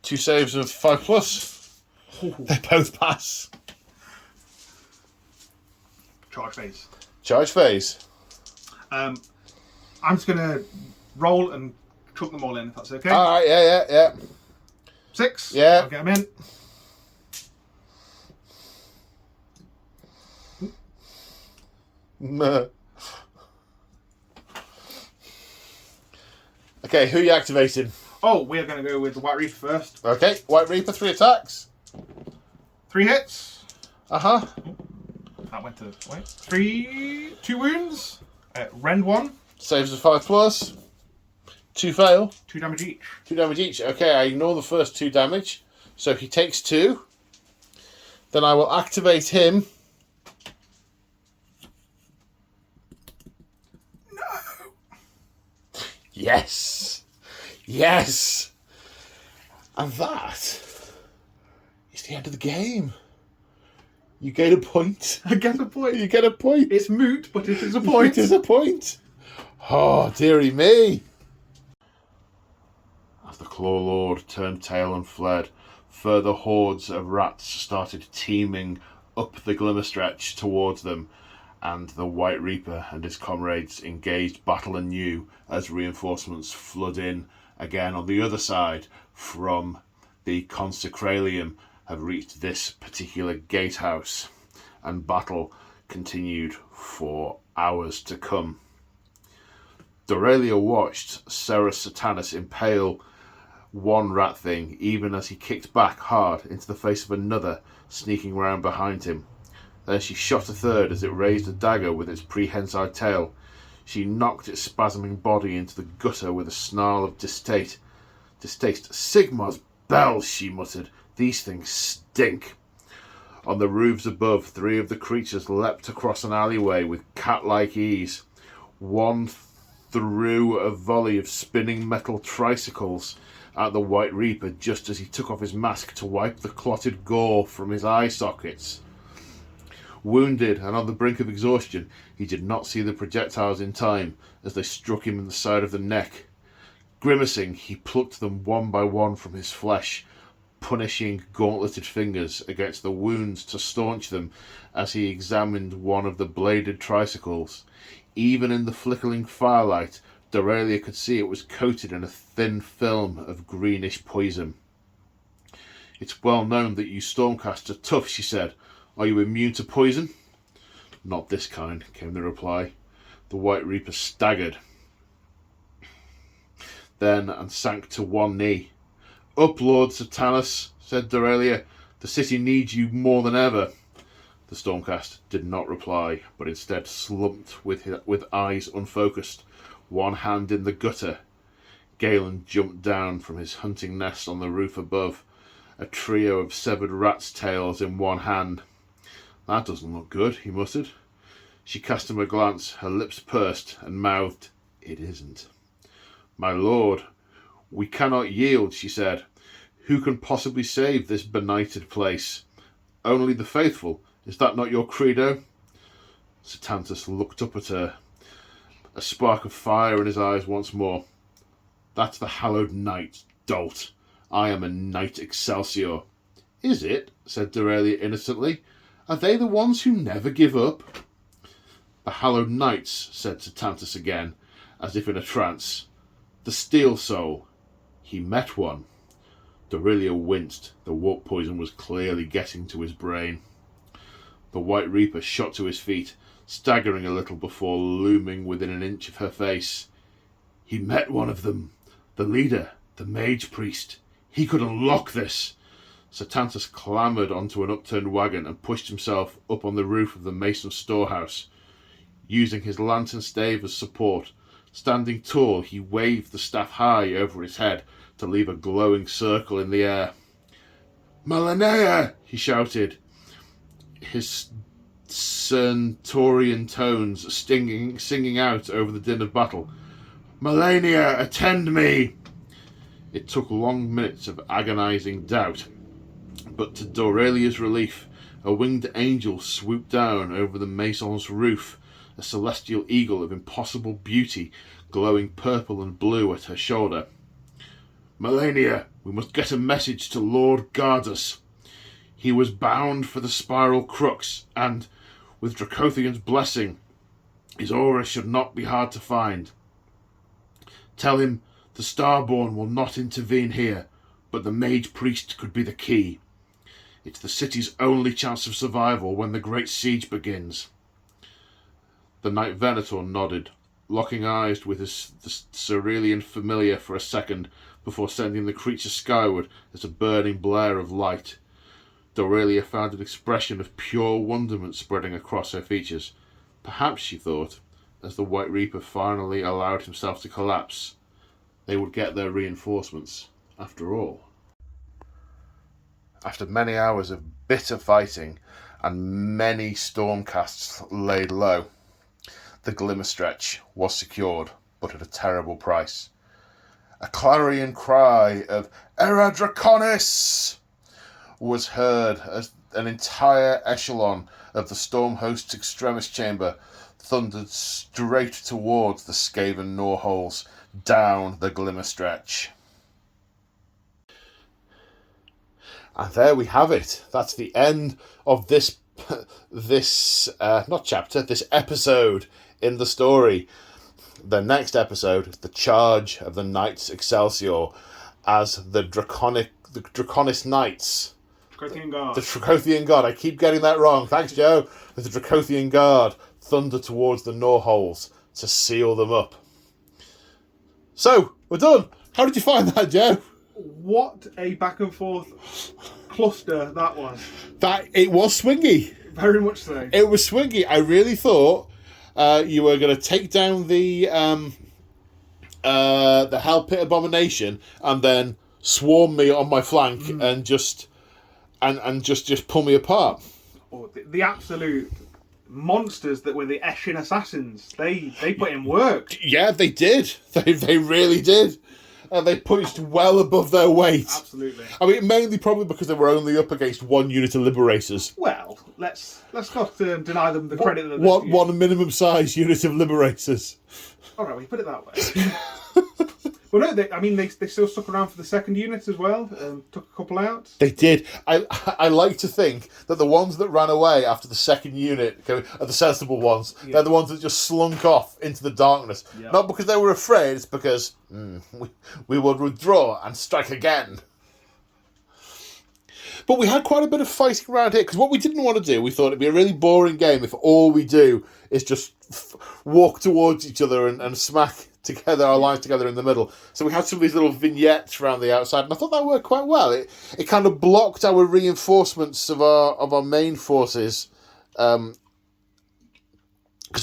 Speaker 1: 2 saves of 5+. They both pass.
Speaker 2: Charge phase.
Speaker 1: Charge phase.
Speaker 2: I'm just going to roll and chuck them all in, if that's okay.
Speaker 1: Alright, yeah.
Speaker 2: 6.
Speaker 1: Yeah.
Speaker 2: I'll get them in.
Speaker 1: Okay, who are you activating?
Speaker 2: Oh, we're going to go with the White Reaper first.
Speaker 1: Okay, White Reaper, 3 attacks.
Speaker 2: 3 hits.
Speaker 1: Uh-huh.
Speaker 2: That went to... Wait. 2 wounds. Rend 1.
Speaker 1: Saves of 5+. 2 fail.
Speaker 2: 2 damage each.
Speaker 1: 2 damage each. Okay, I ignore the first 2 damage. So he takes 2. Then I will activate him.
Speaker 2: No!
Speaker 1: Yes! And that is the end of the game. You get a point.
Speaker 2: I get a point.
Speaker 1: You get a point.
Speaker 2: It's moot, but it is a point.
Speaker 1: It is a point. Oh, dearie me. As the Claw Lord turned tail and fled, further hordes of rats started teeming up the glimmer stretch towards them, and the White Reaper and his comrades engaged battle anew as reinforcements flood in again on the other side from the Consecralium have reached this particular gatehouse, and battle continued for hours to come. Dorelia watched Cerus Satanus impale one rat thing, even as he kicked back hard into the face of another sneaking round behind him. Then she shot a third as it raised a dagger with its prehensile tail. She knocked its spasming body into the gutter with a snarl of distaste. Sigmar's bells, she muttered. These things stink. On the roofs above, 3 of the creatures leapt across an alleyway with cat-like ease. One threw a volley of spinning metal tricycles at the White Reaper just as he took off his mask to wipe the clotted gore from his eye sockets. Wounded and on the brink of exhaustion, he did not see the projectiles in time as they struck him in the side of the neck. Grimacing, he plucked them one by one from his flesh, punishing gauntleted fingers against the wounds to staunch them as he examined one of the bladed tricycles. Even in the flickering firelight, Dorelia could see it was coated in a thin film of greenish poison. "It's well known that you Stormcast are tough," she said. "Are you immune to poison?" "Not this kind," came the reply. The White Reaper staggered, then and sank to one knee. "Up, Lord Satanus," said Dorelia. "The city needs you more than ever." The Stormcast did not reply, but instead slumped with eyes unfocused, one hand in the gutter. Galen jumped down from his hunting nest on the roof above, a trio of severed rats' tails in one hand. "That doesn't look good," he muttered. She cast him a glance, her lips pursed, and mouthed, "It isn't." "My lord, we cannot yield," she said. "Who can possibly save this benighted place? Only the faithful. Is that not your credo?" Satantus looked up at her, a spark of fire in his eyes once more. "That's the hallowed night, dolt. I am a knight Excelsior." "Is it?" said Dorelia innocently. "Are they the ones who never give up?" "The hallowed knights," said Satantus again, as if in a trance. "The steel soul. He met one." Dorelia winced. The warp poison was clearly getting to his brain. The White Reaper shot to his feet, staggering a little before looming within an inch of her face. "He met one of them. The leader, the mage priest. He could unlock this." Satantus clambered onto an upturned wagon and pushed himself up on the roof of the mason's storehouse. Using his lantern stave as support, standing tall, he waved the staff high over his head to leave a glowing circle in the air. "Melanea!" he shouted, his stentorian tones singing out over the din of battle. "Melania, attend me!" It took long minutes of agonizing doubt, but to Dorelia's relief, a winged angel swooped down over the mason's roof, a celestial eagle of impossible beauty, glowing purple and blue at her shoulder. "Melania, we must get a message to Lord Gardus. He was bound for the spiral crux, and, with Dracothian's blessing, his aura should not be hard to find. Tell him the Starborn will not intervene here, but the Mage Priest could be the key. It's the city's only chance of survival when the great siege begins." The Knight Venator nodded, locking eyes with the Cerealian familiar for a second before sending the creature skyward as a burning blare of light. Dorelia found an expression of pure wonderment spreading across her features. Perhaps, she thought, as the White Reaper finally allowed himself to collapse, they would get their reinforcements after all. After many hours of bitter fighting and many stormcasts laid low, the Glimmer Stretch was secured, but at a terrible price. A clarion cry of "Era Draconis!" was heard as an entire echelon of the storm host's extremis chamber thundered straight towards the Skaven Norholes, down the Glimmer Stretch. And there we have it. That's the end of this episode in the story. The next episode, the charge of the Knights Excelsior, as the Draconis Knights.
Speaker 2: Dracothian Guard.
Speaker 1: The Dracothian Guard. I keep getting that wrong. Thanks, Joe. The Dracothian Guard thunder towards the Norholes to seal them up. So, we're done. How did you find that, Joe?
Speaker 2: What a back and forth cluster that was.
Speaker 1: It was swingy.
Speaker 2: Very much so.
Speaker 1: It was swingy. I really thought you were going to take down the Hell Pit Abomination and then swarm me on my flank and just pull me apart.
Speaker 2: Oh, the absolute monsters that were the Eshin assassins. They put in work.
Speaker 1: Yeah, they did. They really did. and they punched well above their weight.
Speaker 2: Absolutely.
Speaker 1: I mean, mainly probably because they were only up against one unit of liberators.
Speaker 2: Well, let's not deny them the credit that
Speaker 1: One minimum size unit of liberators.
Speaker 2: All right, we put it that way. Well, no, they still stuck around for the second unit as well. Took a couple out.
Speaker 1: They did. I like to think that the ones that ran away after the second unit are the sensible ones. Yeah. They're the ones that just slunk off into the darkness. Yep. Not because they were afraid, it's because we would withdraw and strike again. But we had quite a bit of fighting around here, because what we didn't want to do, we thought it'd be a really boring game if all we do is just walk towards each other and smack together our lines together in the middle. So we had some of these little vignettes around the outside, and I thought that worked quite well. It kind of blocked our reinforcements of our main forces, because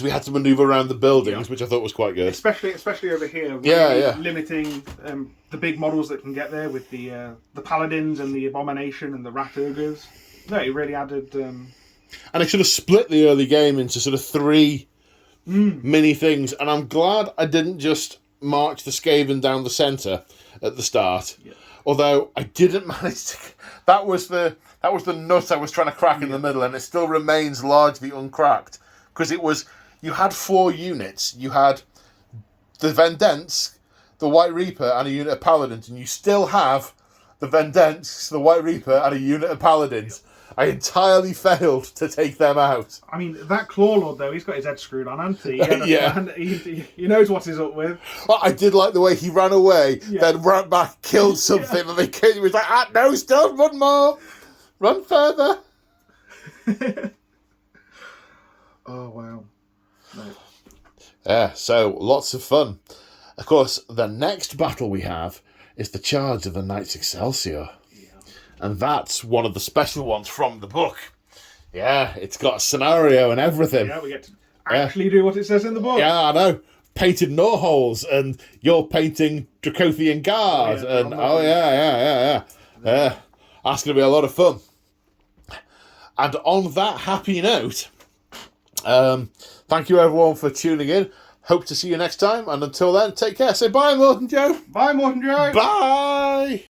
Speaker 1: we had to manoeuvre around the buildings, which I thought was quite good.
Speaker 2: Especially over here, really limiting the big models that can get there with the paladins and the abomination and the rat ogres. No, it really added. And
Speaker 1: it sort of split the early game into sort of three mini things, and I'm glad I didn't just march the Skaven down the centre at the start. Yeah. Although I didn't manage to. That was the nut I was trying to crack in the middle, and it still remains largely uncracked, because you had 4 units. You had the Vendents, the White Reaper, and a unit of Paladins, and you still have the Vendents, the White Reaper, and a unit of Paladins. I entirely failed to take them out.
Speaker 2: I mean, that Claw Lord, though, he's got his head screwed on, hasn't he?
Speaker 1: Yeah.
Speaker 2: He knows what he's up with.
Speaker 1: Well, I did like the way he ran away, then ran back, killed something, and they killed him. He was like, no, still run more. Run further.
Speaker 2: Oh, wow. No.
Speaker 1: Yeah, so lots of fun. Of course, the next battle we have is the charge of the Knights Excelsior. And that's one of the special ones from the book. Yeah, it's got a scenario and everything.
Speaker 2: Yeah, we get to actually do what it says in the book.
Speaker 1: Yeah, I know. Painted gnaw holes, and you're painting Dracothian Guard. Yeah. That's going to be a lot of fun. And on that happy note, thank you everyone for tuning in. Hope to see you next time. And until then, take care. Say bye, Morton Joe.
Speaker 2: Bye, Morton Joe.
Speaker 1: Bye.